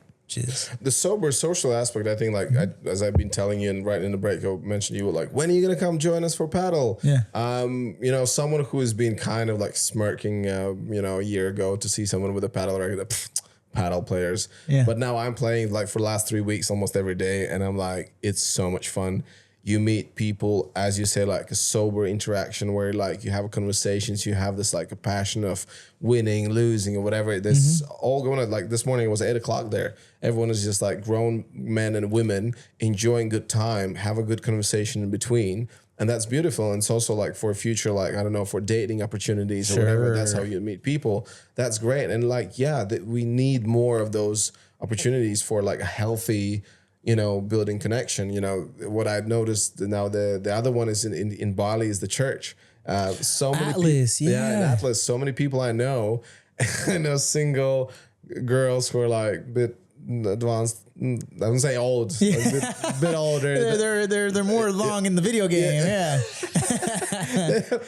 The sober social aspect, I think, like as I've been telling you, and right in the break, I mentioned you were like, when are you gonna come join us for paddle? Yeah. You know, someone who has been kind of like smirking, you know, a year ago to see someone with a paddle racket, paddle players. Yeah. But now I'm playing like for the last 3 weeks almost every day, and I'm like, it's so much fun. You meet people, as you say, like a sober interaction where like you have conversations, you have this like a passion of winning, losing, or whatever. There's all going on. Like this morning, it was 8 o'clock there. Everyone is just like grown men and women enjoying good time, have a good conversation in between. And that's beautiful. And it's also like for a future, like, I don't know, for dating opportunities or whatever, that's how you meet people. That's great. And like, yeah, that we need more of those opportunities for like a healthy, you know, building connection. You know, what I've noticed now, the other one is in Bali is the church. So many Atlas, in Atlas, so many people I know single girls who are like a bit advanced. I wouldn't say old, a bit older. They're more long in the video game. Yeah.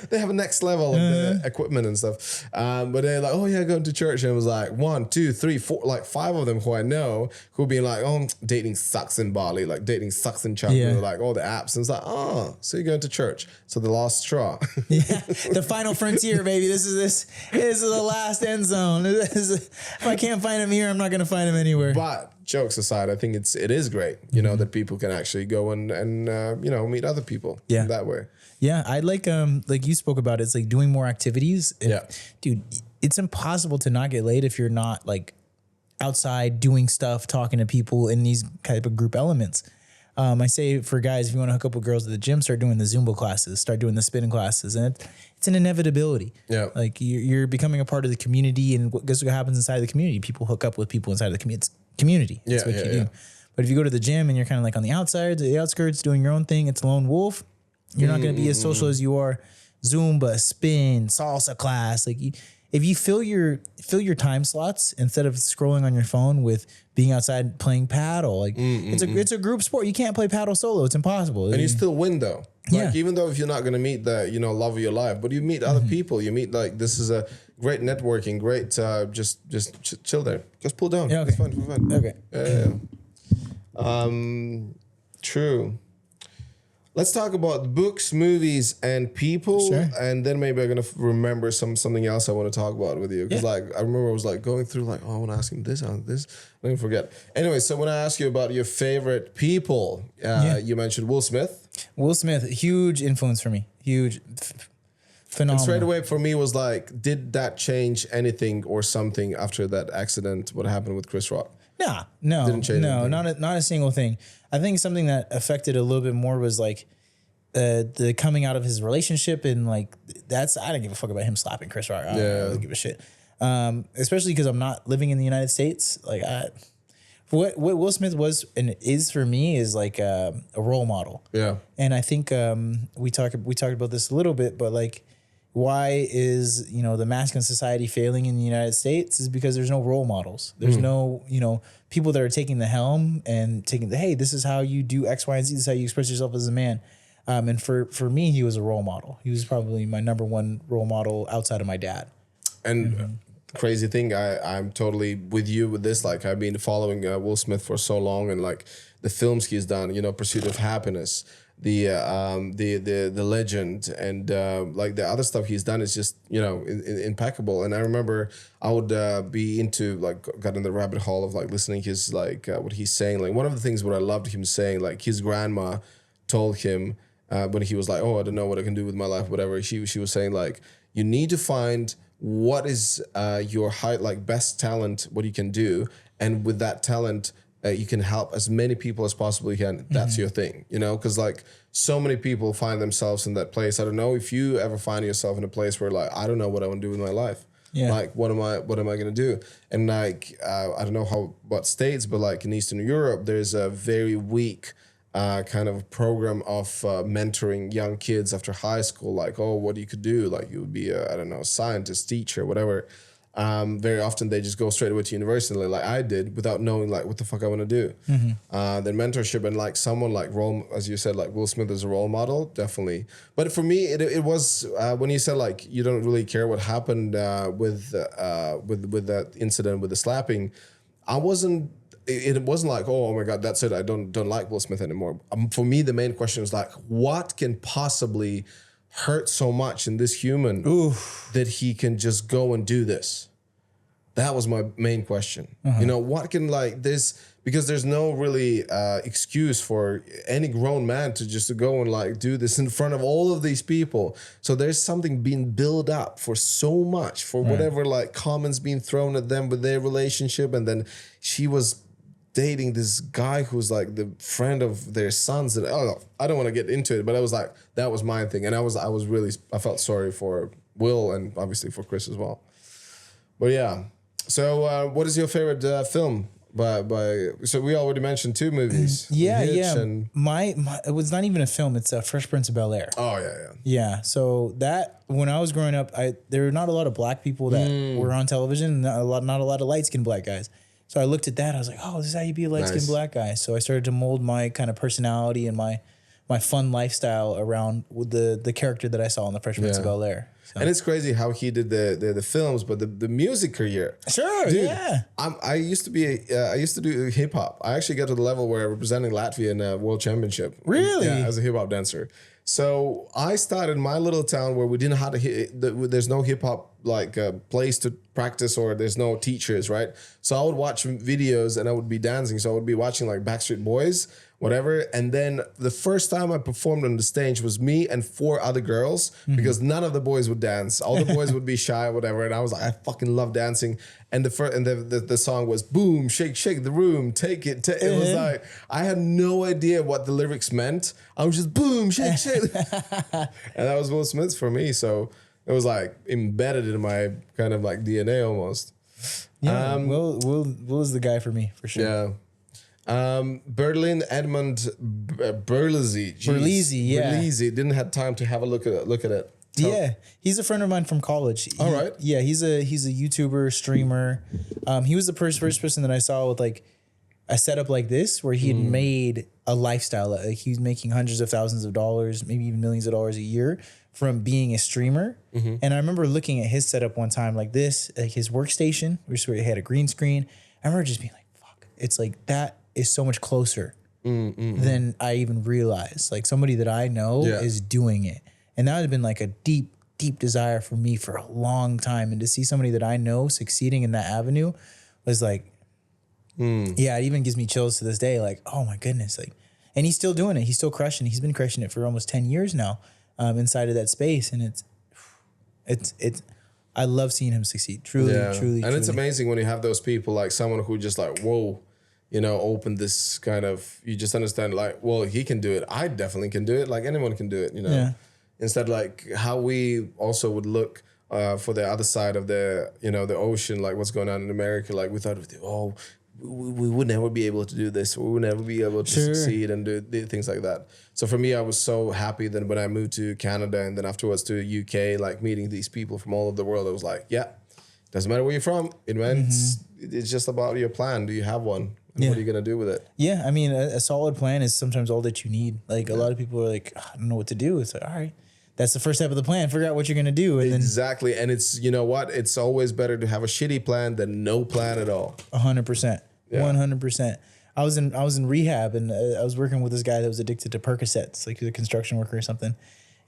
They have a next level of the equipment and stuff. But they're like, oh yeah, going to church. And it was like 1, 2, 3, 4, like 5 of them who I know who being like, oh, dating sucks in Bali, like dating sucks in China, like all the apps. And it's like, oh, so you're going to church. So the last straw. The final frontier, baby. This is the last end zone. If I can't find him here, I'm not going to find him anywhere. But jokes aside, I think it is great, you know, that people can actually go and you know, meet other people in that way. Yeah, I like you spoke about, it's like doing more activities. Dude, it's impossible to not get laid if you're not like outside doing stuff, talking to people in these type of group elements. I say for guys, if you want to hook up with girls at the gym, start doing the Zumba classes, start doing the spinning classes, and it's an inevitability. Yeah, like you're becoming a part of the community, and guess what happens inside the community? People hook up with people inside of the community. It's community. That's what you do. But if you go to the gym and you're kind of like on the outside, the outskirts, doing your own thing, it's lone wolf. You're not going to be as social as you are. Zumba, spin, salsa class. Like if you fill your time slots instead of scrolling on your phone with being outside playing paddle, like it's a group sport. You can't play paddle solo. It's impossible. And you still win though. Yeah. Like even though if you're not gonna meet the love of your life, but you meet other people. You meet like this is a great networking. Great, just chill there. Just pull down. Yeah, okay. It's fine. Okay. Yeah. True. Let's talk about books, movies, and people, Sure. and then maybe I'm gonna remember something else I want to talk about with you. Because like I remember I was like going through like, oh, I want to ask him this, this. Let me forget. Anyway, so when I ask you about your favorite people, you mentioned Will Smith. Will Smith, huge influence for me. Huge, phenomenal. And straight away for me was like, did that change anything or something after that accident? What happened with Chris Rock? No, Didn't change anything. not a single thing. I think something that affected a little bit more was like the coming out of his relationship, and like I didn't give a fuck about him slapping Chris Rock. I don't really give a shit. Especially because I'm not living in the United States. Like what Will Smith was and is for me is like a role model. Yeah. And I think we talked about this a little bit, but like, why is the masculine society failing in the United States is because there's no role models. There's no people that are taking the helm and taking hey, this is how you do X, Y, and Z. This is how you express yourself as a man. And for me, he was a role model. He was probably my number one role model outside of my dad. And crazy thing, I'm totally with you with this. Like I've been following Will Smith for so long, and like the films he's done, Pursuit of Happiness, the Legend, and like the other stuff he's done is just impeccable. And I remember I would be into like got in the rabbit hole of like listening his like what he's saying. Like one of the things what I loved him saying, like his grandma told him when he was like, oh, I don't know what I can do with my life, whatever. She was saying like, you need to find what is your best talent, what you can do, and with that talent you can help as many people as possible you can. That's your thing, because like so many people find themselves in that place. I don't know if you ever find yourself in a place where like, I don't know what I want to do with my life. Yeah. Like what am I gonna do? And like I don't know what states, but like in Eastern Europe there's a very weak kind of program of mentoring young kids after high school, like, oh, what you could do, like you would be a scientist, teacher, whatever. Very often they just go straight away to university, like I did, without knowing like what the fuck I want to do. Then mentorship and like someone like as you said, like Will Smith is a role model, definitely. But for me, it was when you said like you don't really care what happened with that incident with the slapping, it wasn't like, oh my God, that's it. I don't like Will Smith anymore. For me, the main question is like, what can possibly hurt so much in this human that he can just go and do this? That was my main question. What can like this, because there's no really excuse for any grown man to just go and like do this in front of all of these people. So there's something being built up for so much, for whatever like comments being thrown at them with their relationship. And then she was dating this guy who's like the friend of their sons, and I don't want to get into it, but I was like, that was my thing, and I felt sorry for Will and obviously for Chris as well. But yeah, so what is your favorite film? So we already mentioned two movies. Hitch and my it was not even a film. It's Fresh Prince of Bel-Air. Oh yeah. So that when I was growing up, there were not a lot of black people that were on television. Not a lot of light skinned black guys. So I looked at that. I was like, oh, this is how you be a light-skinned black guy. So I started to mold my kind of personality and my fun lifestyle around with the character that I saw in the Fresh Prince of Bel-Air. So. And it's crazy how he did the films, but the music career. Sure, dude, yeah. I used to do hip hop. I actually got to the level where representing Latvia in a world championship. Really? Yeah, as a hip hop dancer. So I started in my little town where we didn't know how to there's no hip hop like place to practice, or there's no teachers, right? So I would watch videos and I would be dancing. So I would be watching like Backstreet Boys, whatever. And then the first time I performed on the stage was me and 4 other girls, because none of the boys would dance. All the boys would be shy, whatever. And I was like, I fucking love dancing. And the song was boom, shake, shake the room, take it. It was like, I had no idea what the lyrics meant. I was just boom, shake, shake. And that was Will Smith for me. So it was like embedded in my kind of like DNA almost. Yeah, Will is the guy for me, for sure. Berlin Edmund Berlizzi. Jeez. Berlizzi, yeah. Berlizzi. Didn't have time to have a look at it. Yeah, he's a friend of mine from college. All right. Yeah, he's a YouTuber, streamer. He was the first person that I saw with like a setup like this where he had made a lifestyle. Like he was making hundreds of thousands of dollars, maybe even millions of dollars a year from being a streamer. And I remember looking at his setup one time like this, like his workstation, which where he had a green screen. I remember just being like, fuck, it's like that is so much closer than I even realized. Like somebody that I know is doing it. And that would have been like a deep, deep desire for me for a long time. And to see somebody that I know succeeding in that avenue was like, yeah, it even gives me chills to this day. Like, oh my goodness. Like, and he's still doing it. He's still crushing it. He's been crushing it for almost 10 years now inside of that space. And it's, I love seeing him succeed. Truly. And it's amazing when you have those people, like someone who just like, whoa, you know, open this kind of, you just understand like, well, he can do it. I definitely can do it. Like anyone can do it, you know? Yeah. Instead, like how we also would look for the other side of the, you know, the ocean, like what's going on in America. Like we thought, oh, we would never be able to do this. We would never be able to succeed and do things like that. So for me, I was so happy that when I moved to Canada and then afterwards to UK, like meeting these people from all over the world, I was like, yeah, doesn't matter where you're from. It's just about your plan. Do you have one? And what are you going to do with it? Yeah, I mean, a solid plan is sometimes all that you need. Like a lot of people are like, I don't know what to do. It's like, all right, that's the first step of the plan. Figure out what you're going to do. And exactly. And it's, you know what? It's always better to have a shitty plan than no plan at all. 100%. 100%. I was in rehab and I was working with this guy that was addicted to Percocets, like he was a construction worker or something.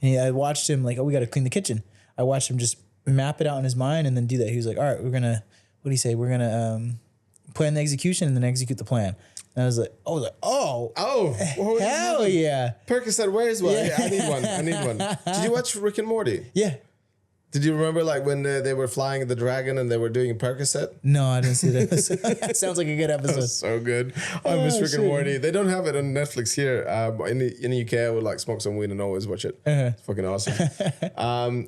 And I watched him like, oh, we got to clean the kitchen. I watched him just map it out in his mind and then do that. He was like, all right, we're going to, what do you say? We're going to plan the execution and then execute the plan. And I was like, oh, hell yeah. Percocet, where's one? Yeah, I need one. Did you watch Rick and Morty? Yeah. Did you remember like when they were flying the dragon and they were doing Percocet? No, I didn't see that. That sounds like a good episode. So good. I miss Rick and Morty. They don't have it on Netflix here. In the UK, I would like smoke some weed and always watch it. It's fucking awesome.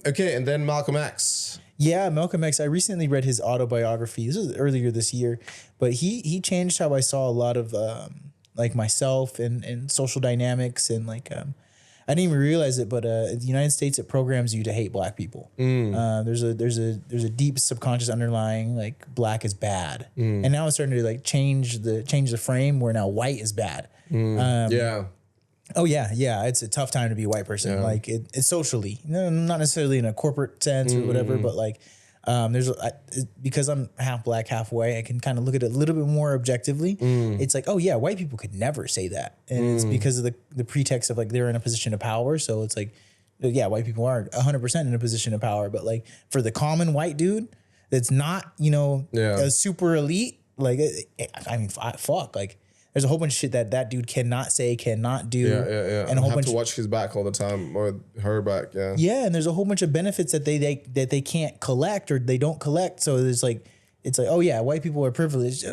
Okay, and then Malcolm X. Yeah, Malcolm X. I recently read his autobiography. This was earlier this year, but he changed how I saw a lot of like myself and social dynamics and like I didn't even realize it, but in the United States, it programs you to hate black people. There's a deep subconscious underlying like black is bad, and now it's starting to like change the frame where now white is bad. Oh yeah. It's a tough time to be a white person. Yeah. Like it's socially, not necessarily in a corporate sense or whatever, but like because I'm half black, half white, I can kind of look at it a little bit more objectively. It's like, oh yeah, white people could never say that, and it's because of the pretext of like they're in a position of power. So it's like, yeah, white people are 100% in a position of power, but like for the common white dude that's not, a super elite, like I mean, fuck, like. There's a whole bunch of shit that dude cannot say, cannot do. Yeah. And a whole bunch to watch his back all the time or her back. Yeah. Yeah, and there's a whole bunch of benefits that they can't collect or they don't collect. So it's like, oh yeah, white people are privileged.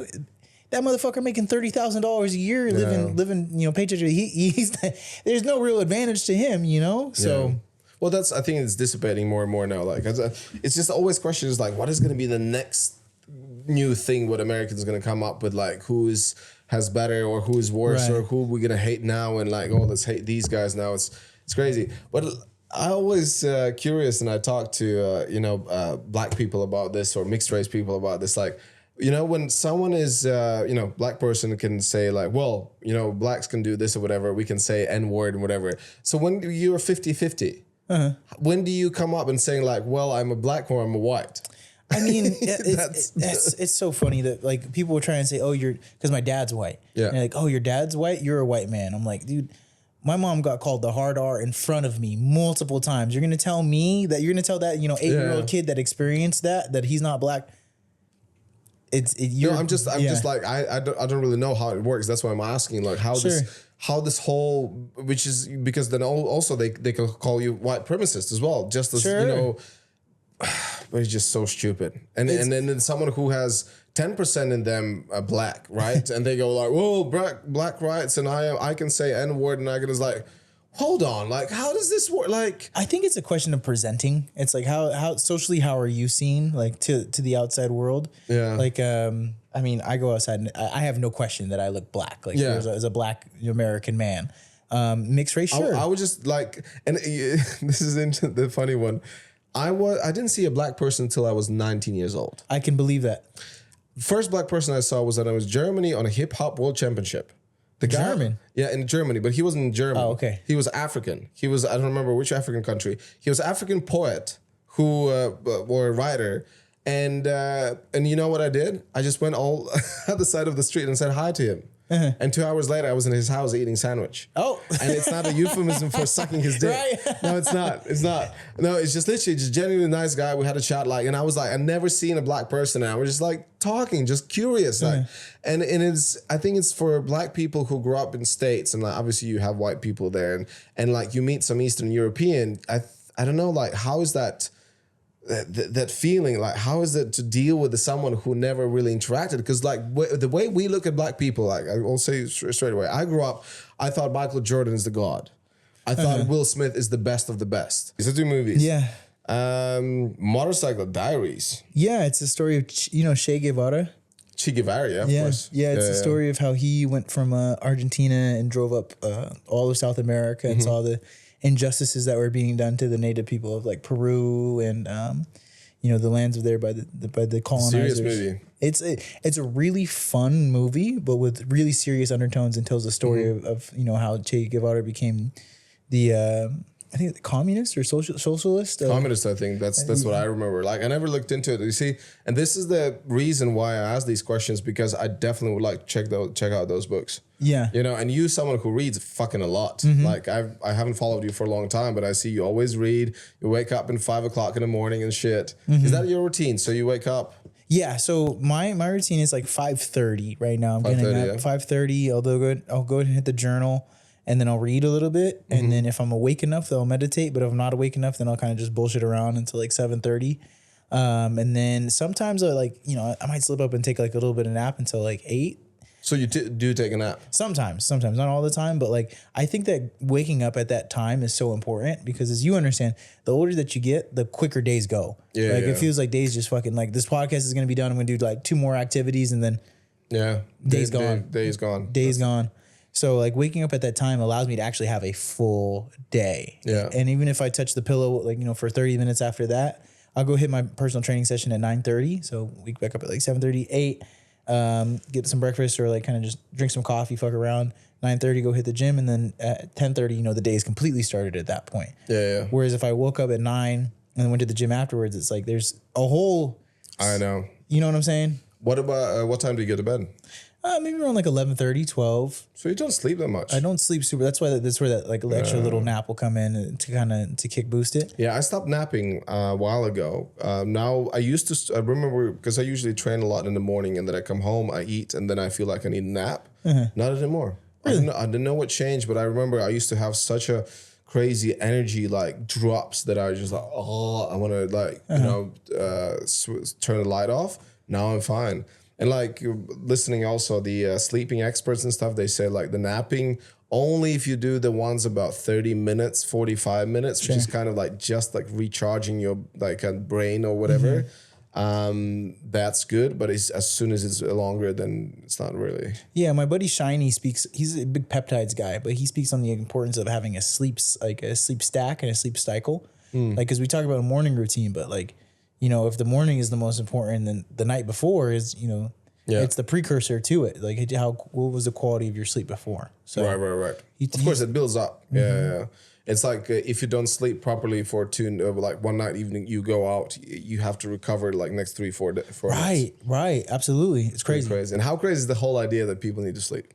That motherfucker making $30,000 a year, living, paycheck. He's there's no real advantage to him, So. Yeah. Well, I think it's dissipating more and more now. Like it's just always questions like, what is going to be the next new thing? What Americans going to come up with? Like has better or who's worse or who we're gonna hate now and like, let's hate these guys now. It's crazy. But I always curious and I talk to black people about this or mixed race people about this. Like, when someone is black person can say like, well, blacks can do this or whatever, we can say N-word and whatever. So when you're 50-50, when do you come up and saying like, well, I'm a black or I'm a white? I mean, it's so funny that like people were trying to say, because my dad's white. Yeah. And they're like, oh, your dad's white? You're a white man. I'm like, dude, my mom got called the hard R in front of me multiple times. You're going to tell me that you're going to tell that, 8-year-old kid that experienced that he's not black. I'm just like, I don't really know how it works. That's why I'm asking like how this whole, which is because then also they can call you white supremacist as well. Just as, but it's just so stupid. And then someone who has 10% in them are black, right? And they go like, whoa, black rights, and I can say N-word, and I can just like, hold on, like, how does this work? Like, I think it's a question of presenting. It's like how socially, how are you seen, like to the outside world? Yeah. Like, I mean, I go outside and I have no question that I look black. Like as a black American man, mixed race. Sure. I would just like, and this is the funny one. I didn't see a black person until I was 19 years old. I can believe that. First black person I saw was when I was Germany on a hip hop world championship. The guy, German? Yeah, in Germany, but he wasn't in Germany. Oh, okay. He was African. He was, I don't remember which African country. He was an African poet who, or a writer. And you know what I did? I just went all at the side of the street and said hi to him. And 2 hours later, I was in his house eating sandwich. Oh. And it's not a euphemism for sucking his dick. Right. No, it's not. It's not. No, it's just literally just genuinely nice guy. We had a chat and I was like, I've never seen a black person. And I was just like talking, just curious. Like, and it's, I think it's for black people who grew up in States, and like, obviously you have white people there, and like you meet some Eastern European. I don't know, like how is that feeling, like how is it to deal with someone who never really interacted? Because like the way we look at black people, like I will say straight away, I grew up, I thought Michael Jordan is the god. I thought Will Smith is the best of the best. These are two movies. Yeah. Motorcycle Diaries. Yeah, it's a story of Che Guevara. Che Guevara, yeah, of course. Yeah, it's a story of how he went from Argentina and drove up all of South America and saw the injustices that were being done to the native people of like Peru and the lands of there by the colonizers. Serious movie. It's a really fun movie, but with really serious undertones, and tells the story of how Che Guevara became the I think the communist or socialist. Communist, I think that's what I remember. Like I never looked into it. You see, and this is the reason why I ask these questions, because I definitely would like to check out those books. Yeah, and you, someone who reads fucking a lot. Like I haven't followed you for a long time, but I see you always read. You wake up at 5 o'clock in the morning and shit. Is that your routine? So you wake up? Yeah. So my routine is like 5:30 right now. I'm getting up 5:30. I'll go ahead and hit the journal. And then I'll read a little bit. And then if I'm awake enough, then I'll meditate. But if I'm not awake enough, then I'll kind of just bullshit around until like 7:30. And then sometimes I might slip up and take like a little bit of nap until like 8. So you do take a nap? Sometimes, not all the time. But like, I think that waking up at that time is so important, because as you understand, the older that you get, the quicker days go. Yeah. Like it feels like days just fucking like, this podcast is going to be done. I'm going to do like 2 more activities and then Day's gone. So like waking up at that time allows me to actually have a full day. Yeah. And even if I touch the pillow, like, for 30 minutes after that, I'll go hit my personal training session at 9:30. So we back up at like 7:30, 8, get some breakfast or like kind of just drink some coffee, fuck around. 9:30, go hit the gym. And then at 10:30, the day is completely started at that point. Yeah. Whereas if I woke up at 9 and then went to the gym afterwards, it's like, there's a whole, I know. You know what I'm saying? What about, what time do you get to bed? Maybe around like 11:30, 12. So you don't sleep that much? I don't sleep super. That's where that like extra little nap will come in to kick boost it. Yeah, I stopped napping a while ago. Now I used to. I remember because I usually train a lot in the morning, and then I come home, I eat, and then I feel like I need a nap. Not anymore. Really? I didn't know what changed, but I remember I used to have such a crazy energy, like drops, that I was just like, I want to like turn the light off. Now I'm fine. And like listening also, the sleeping experts and stuff, they say like the napping, only if you do the ones about 30 minutes, 45 minutes, which is kind of like just like recharging your like brain or whatever. That's good. But as soon as it's longer, then it's not really. Yeah, my buddy Shiny speaks, he's a big peptides guy, but he speaks on the importance of having a sleep stack and a sleep cycle. Like, cause we talk about a morning routine, but like, if the morning is the most important, then the night before is, it's the precursor to it. Like, what was the quality of your sleep before? So right. Of course, it builds up. Yeah. It's like if you don't sleep properly for like one night, evening, you go out, you have to recover like next 3-4 days. Right. Absolutely. It's crazy. And how crazy is the whole idea that people need to sleep?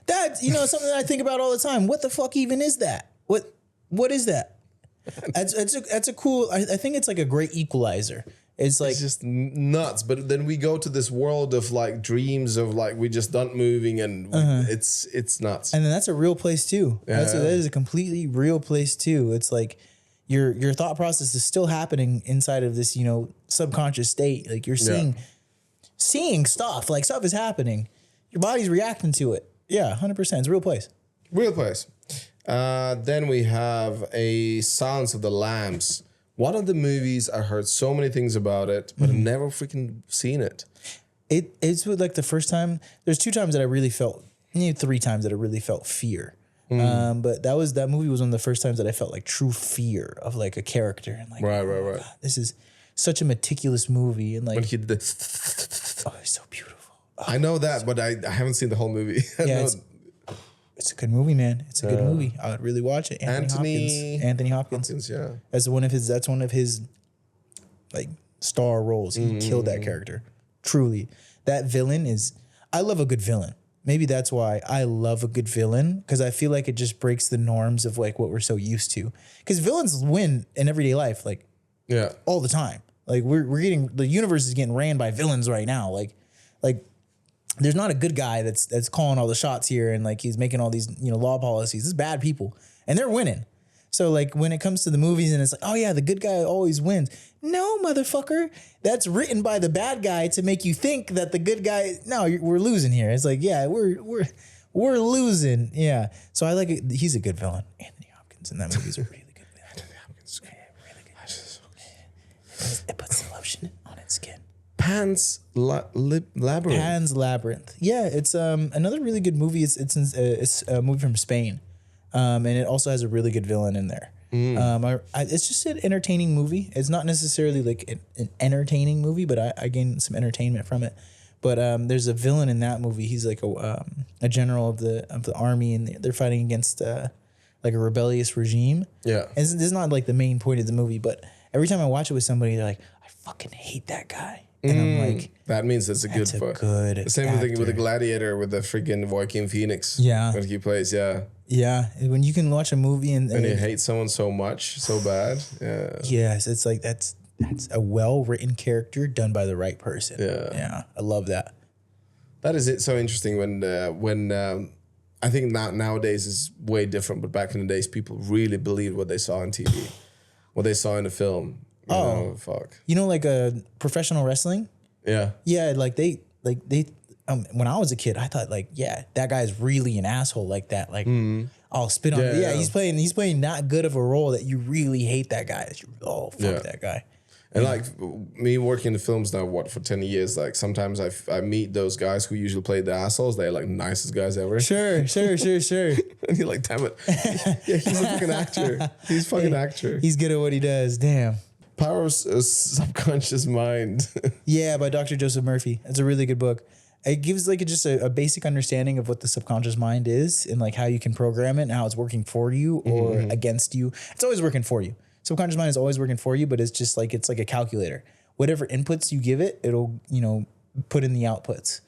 That's, something that I think about all the time. What the fuck even is that? What is that? That's a cool. I think it's like a great equalizer. It's just nuts. But then we go to this world of like dreams of like we just done moving, and it's nuts. And then that's a real place too. Yeah. That is a completely real place too. It's like your thought process is still happening inside of this subconscious state. Like you're seeing stuff. Like stuff is happening. Your body's reacting to it. Yeah, 100%. It's a real place. Real place. Then we have a Silence of the Lambs. One of the movies, I heard so many things about it, but I've never freaking seen it. It's with like the first time. There's 2 times that I really felt, 3 times that I really felt fear. But that movie was one of the first times that I felt like true fear of like a character and like, Right. God, this is such a meticulous movie and like, When he did the, oh, it's so beautiful. I know that, but I haven't seen the whole movie. Yeah, it's a good movie, man. It's a good movie. I would really watch it. Anthony Hopkins. Yeah. That's one of his like star roles. He killed that character. Truly. That villain is, I love a good villain. Maybe that's why I love a good villain, because I feel like it just breaks the norms of like what we're so used to. Because villains win in everyday life, like all the time. Like we're getting, the universe is getting ran by villains right now. Like there's not a good guy that's calling all the shots here and like he's making all these, law policies. It's bad people and they're winning. So like when it comes to the movies and it's like, oh yeah, the good guy always wins. No, motherfucker. That's written by the bad guy to make you think that the good guy, we're losing here. It's like, yeah, we're losing. Yeah. So I like it. He's a good villain. Anthony Hopkins in that movie is a really good villain. Anthony Hopkins. Yeah, really good. It puts the lotion on its skin. Pan's Labyrinth. Pan's Labyrinth. Yeah, it's another really good movie. It's a movie from Spain, and it also has a really good villain in there. It's just an entertaining movie. It's not necessarily like an entertaining movie, but I gained some entertainment from it. But there's a villain in that movie. He's like a general of the army, and they're fighting against like a rebellious regime. Yeah, and this is not like the main point of the movie, but every time I watch it with somebody, they're like, I fucking hate that guy. And I'm like, that means it's a good good the same thing with the Gladiator with the freaking Joaquin Phoenix. Yeah. When he plays, Yeah. When you can watch a movie and you hate someone so much, so bad. Yeah. Yes, it's like that's a well-written character done by the right person. Yeah. Yeah. I love that. That is it. So interesting when I think nowadays is way different, but back in the days, people really believed what they saw on TV, what they saw in the film. Fuck. Like a professional wrestling? Yeah. Yeah, they when I was a kid, I thought like, yeah, that guy's really an asshole like that. Like, I'll spit on him. Yeah, he's playing not good of a role that you really hate that guy. That guy. And like me working in the films now, for 10 years, like sometimes I meet those guys who usually play the assholes. They're like nicest guys ever. Sure. And you're like, damn it. Yeah, he's a fucking actor. He's a fucking actor. He's good at what he does. Damn. Power of Subconscious Mind. Yeah, by Dr. Joseph Murphy. It's a really good book. It gives like just a basic understanding of what the subconscious mind is and like how you can program it and how it's working for you or against you. It's always working for you. Subconscious mind is always working for you, but it's like a calculator. Whatever inputs you give it, it'll, put in the outputs.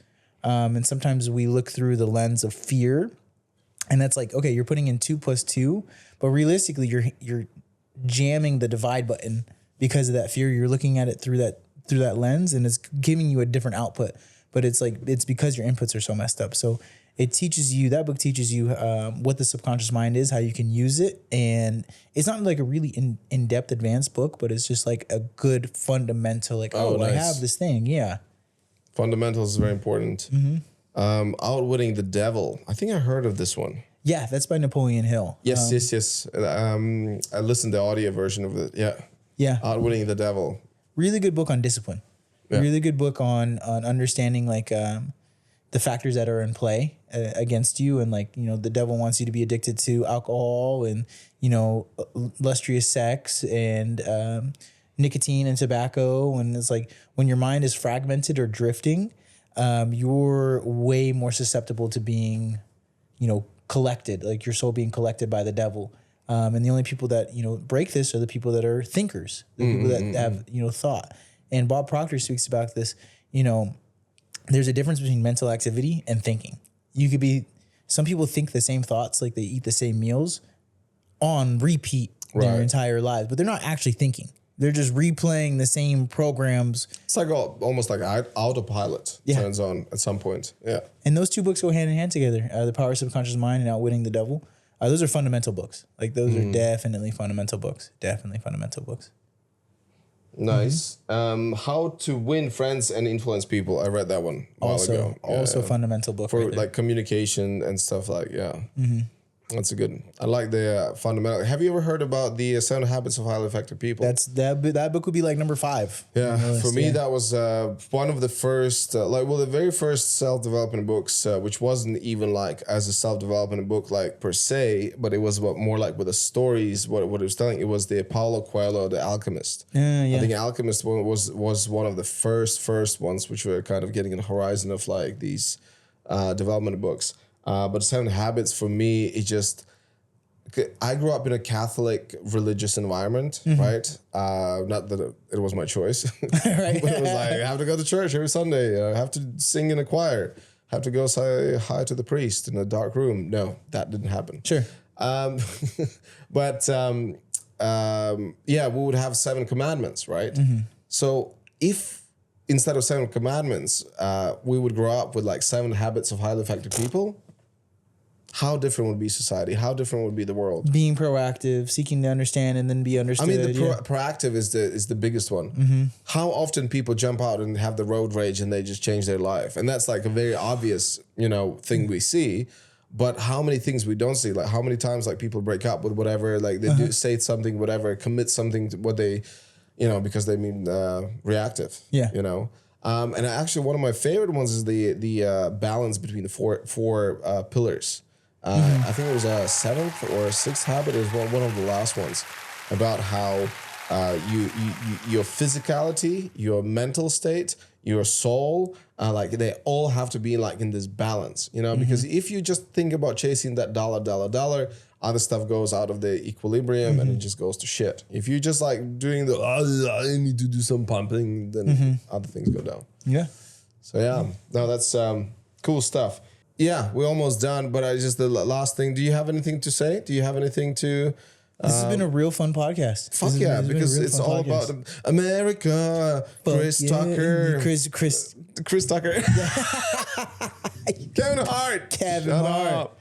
And sometimes we look through the lens of fear, and that's like, okay, you're putting in 2 + 2, but realistically you're jamming the divide button because of that fear. You're looking at it through that lens, and it's giving you a different output. But it's because your inputs are so messed up. So that book teaches you what the subconscious mind is, how you can use it. And it's not like a really in-depth advanced book, but it's just like a good fundamental, like, nice. I have this thing. Yeah. Fundamentals is very important. Outwitting the Devil. I think I heard of this one. Yeah, that's by Napoleon Hill. Yes. I listened to the audio version of it. Yeah. Yeah. Outwitting the Devil. Really good book on discipline. Yeah. Really good book on understanding like the factors that are in play against you, and like the devil wants you to be addicted to alcohol and lustrous sex and nicotine and tobacco, and it's like when your mind is fragmented or drifting, you're way more susceptible to being collected, like your soul being collected by the devil. And the only people that break this are the people that are thinkers, the people that have thought. And Bob Proctor speaks about this, there's a difference between mental activity and thinking. Some people think the same thoughts, like they eat the same meals on repeat their entire lives, but they're not actually thinking. They're just replaying the same programs. It's like almost like autopilot turns on at some point. Yeah. And those 2 books go hand in hand together. The Power of Subconscious Mind and Outwitting the Devil. Those are fundamental books. Like those are definitely fundamental books. Nice. How to Win Friends and Influence People. I read that one a while ago. Also fundamental book for like communication and stuff like That's a good one. I like the fundamental. Have you ever heard about the 7 Habits of Highly Effective People? That book would be like number 5. Yeah, on the list, for me, that was one of the first, the very first self-development books, which wasn't even like as a self-development book, like per se, but it was about more like with the stories, what it was telling. It was the Paulo Coelho, The Alchemist. I think Alchemist was one of the first ones, which were kind of getting in the horizon of like these development books. But 7 Habits for me, I grew up in a Catholic religious environment, right? Not that it was my choice, Right. but it was like, I have to go to church every Sunday. I have to sing in a choir. I have to go say hi to the priest in a dark room. No, that didn't happen. Sure. But we would have 7 commandments, right? So if instead of 7 commandments, we would grow up with like 7 habits of highly effective people, how different would be society? How different would be the world? Being proactive, seeking to understand and then be understood. I mean, the proactive is the biggest one. How often people jump out and have the road rage and they just change their life, and that's like a very obvious, thing we see. But how many things we don't see? Like how many times like people break up with whatever, like they do say something, whatever, commit something to what they, because they mean reactive. Yeah. And actually one of my favorite ones is the balance between the four pillars. I think it was a 7th or 6th habit. It was one of the last ones about how your physicality, your mental state, your soul, like they all have to be like in this balance, because if you just think about chasing that dollar, other stuff goes out of the equilibrium and it just goes to shit. If you just like doing I need to do some pumping, then other things go down. Yeah. So no, that's cool stuff. Yeah, we're almost done, but the last thing. Do you have anything to say? Do you have anything to? This has been a real fun podcast. Fuck yeah, because it's all about America. Chris Tucker. Chris Tucker. Kevin Hart. Kevin Hart.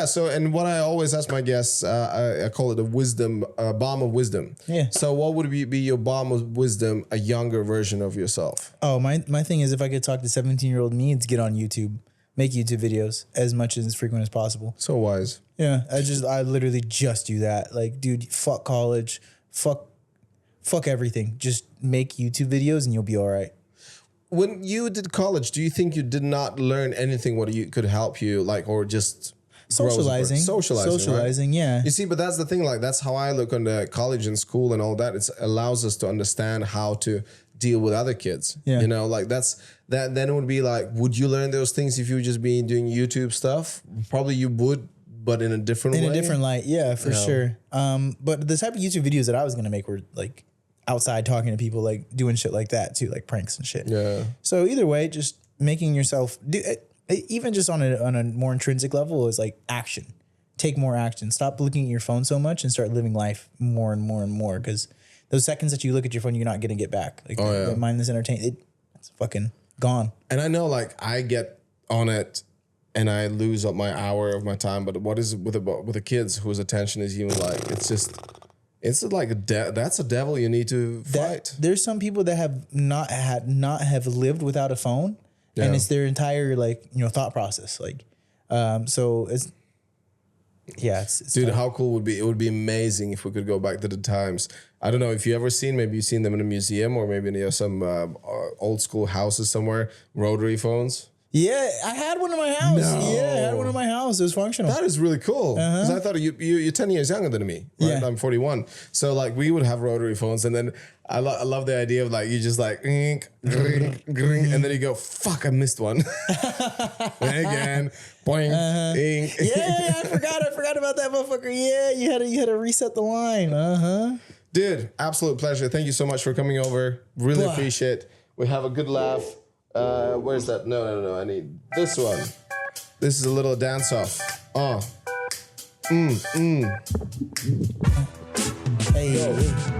So, and what I always ask my guests, I call it a bomb of wisdom. Yeah. So what would be your bomb of wisdom, a younger version of yourself? Oh, my thing is if I could talk to 17-year-old me, it's get on YouTube. Make YouTube videos as much as frequent as possible. So wise. Yeah, I literally just do that. Like, dude, fuck college, fuck everything. Just make YouTube videos and you'll be all right. When you did college, do you think you did not learn anything what you could help you, like, or just socializing? Socializing, right? Yeah. You see, but that's the thing. Like, that's how I look on the college and school and all that. It allows us to understand how to deal with other kids. Yeah. Like that. Then it would be like, would you learn those things if you were just doing YouTube stuff? Probably you would, but in a different way. In a different light, yeah, for sure. But the type of YouTube videos that I was gonna make were like outside talking to people, like doing shit like that too, like pranks and shit. Yeah. So either way, just making yourself do even just on a more intrinsic level is like action. Take more action. Stop looking at your phone so much and start living life more and more and more. Because those seconds that you look at your phone, you're not gonna get back. Like the mindless entertainment, it's fucking gone. And I know, like, I get on it and I lose up my hour of my time. But what is it with the kids whose attention is even like it's like that's a devil you need to fight. There's some people that have not have lived without a phone, and it's their entire thought process. Like, so it's. Yeah, it's dude, tough. how cool would be? It would be amazing if we could go back to the times. I don't know if you ever maybe you've seen them in a museum or maybe in some old school houses somewhere, rotary phones. Yeah, I had one in my house. No. Yeah, I had one in my house. It was functional. That is really cool. Because I thought you're 10 years younger than me. Right? Yeah. I'm 41. So like we would have rotary phones, and then I love the idea of like you just like and then you go, fuck, I missed one. And again, boing, ink. Yeah, I forgot about that motherfucker. Yeah, you had to reset the line. Dude, absolute pleasure. Thank you so much for coming over. Really appreciate it. We have a good laugh. Where's that? No. I need this one. This is a little dance off. Hey.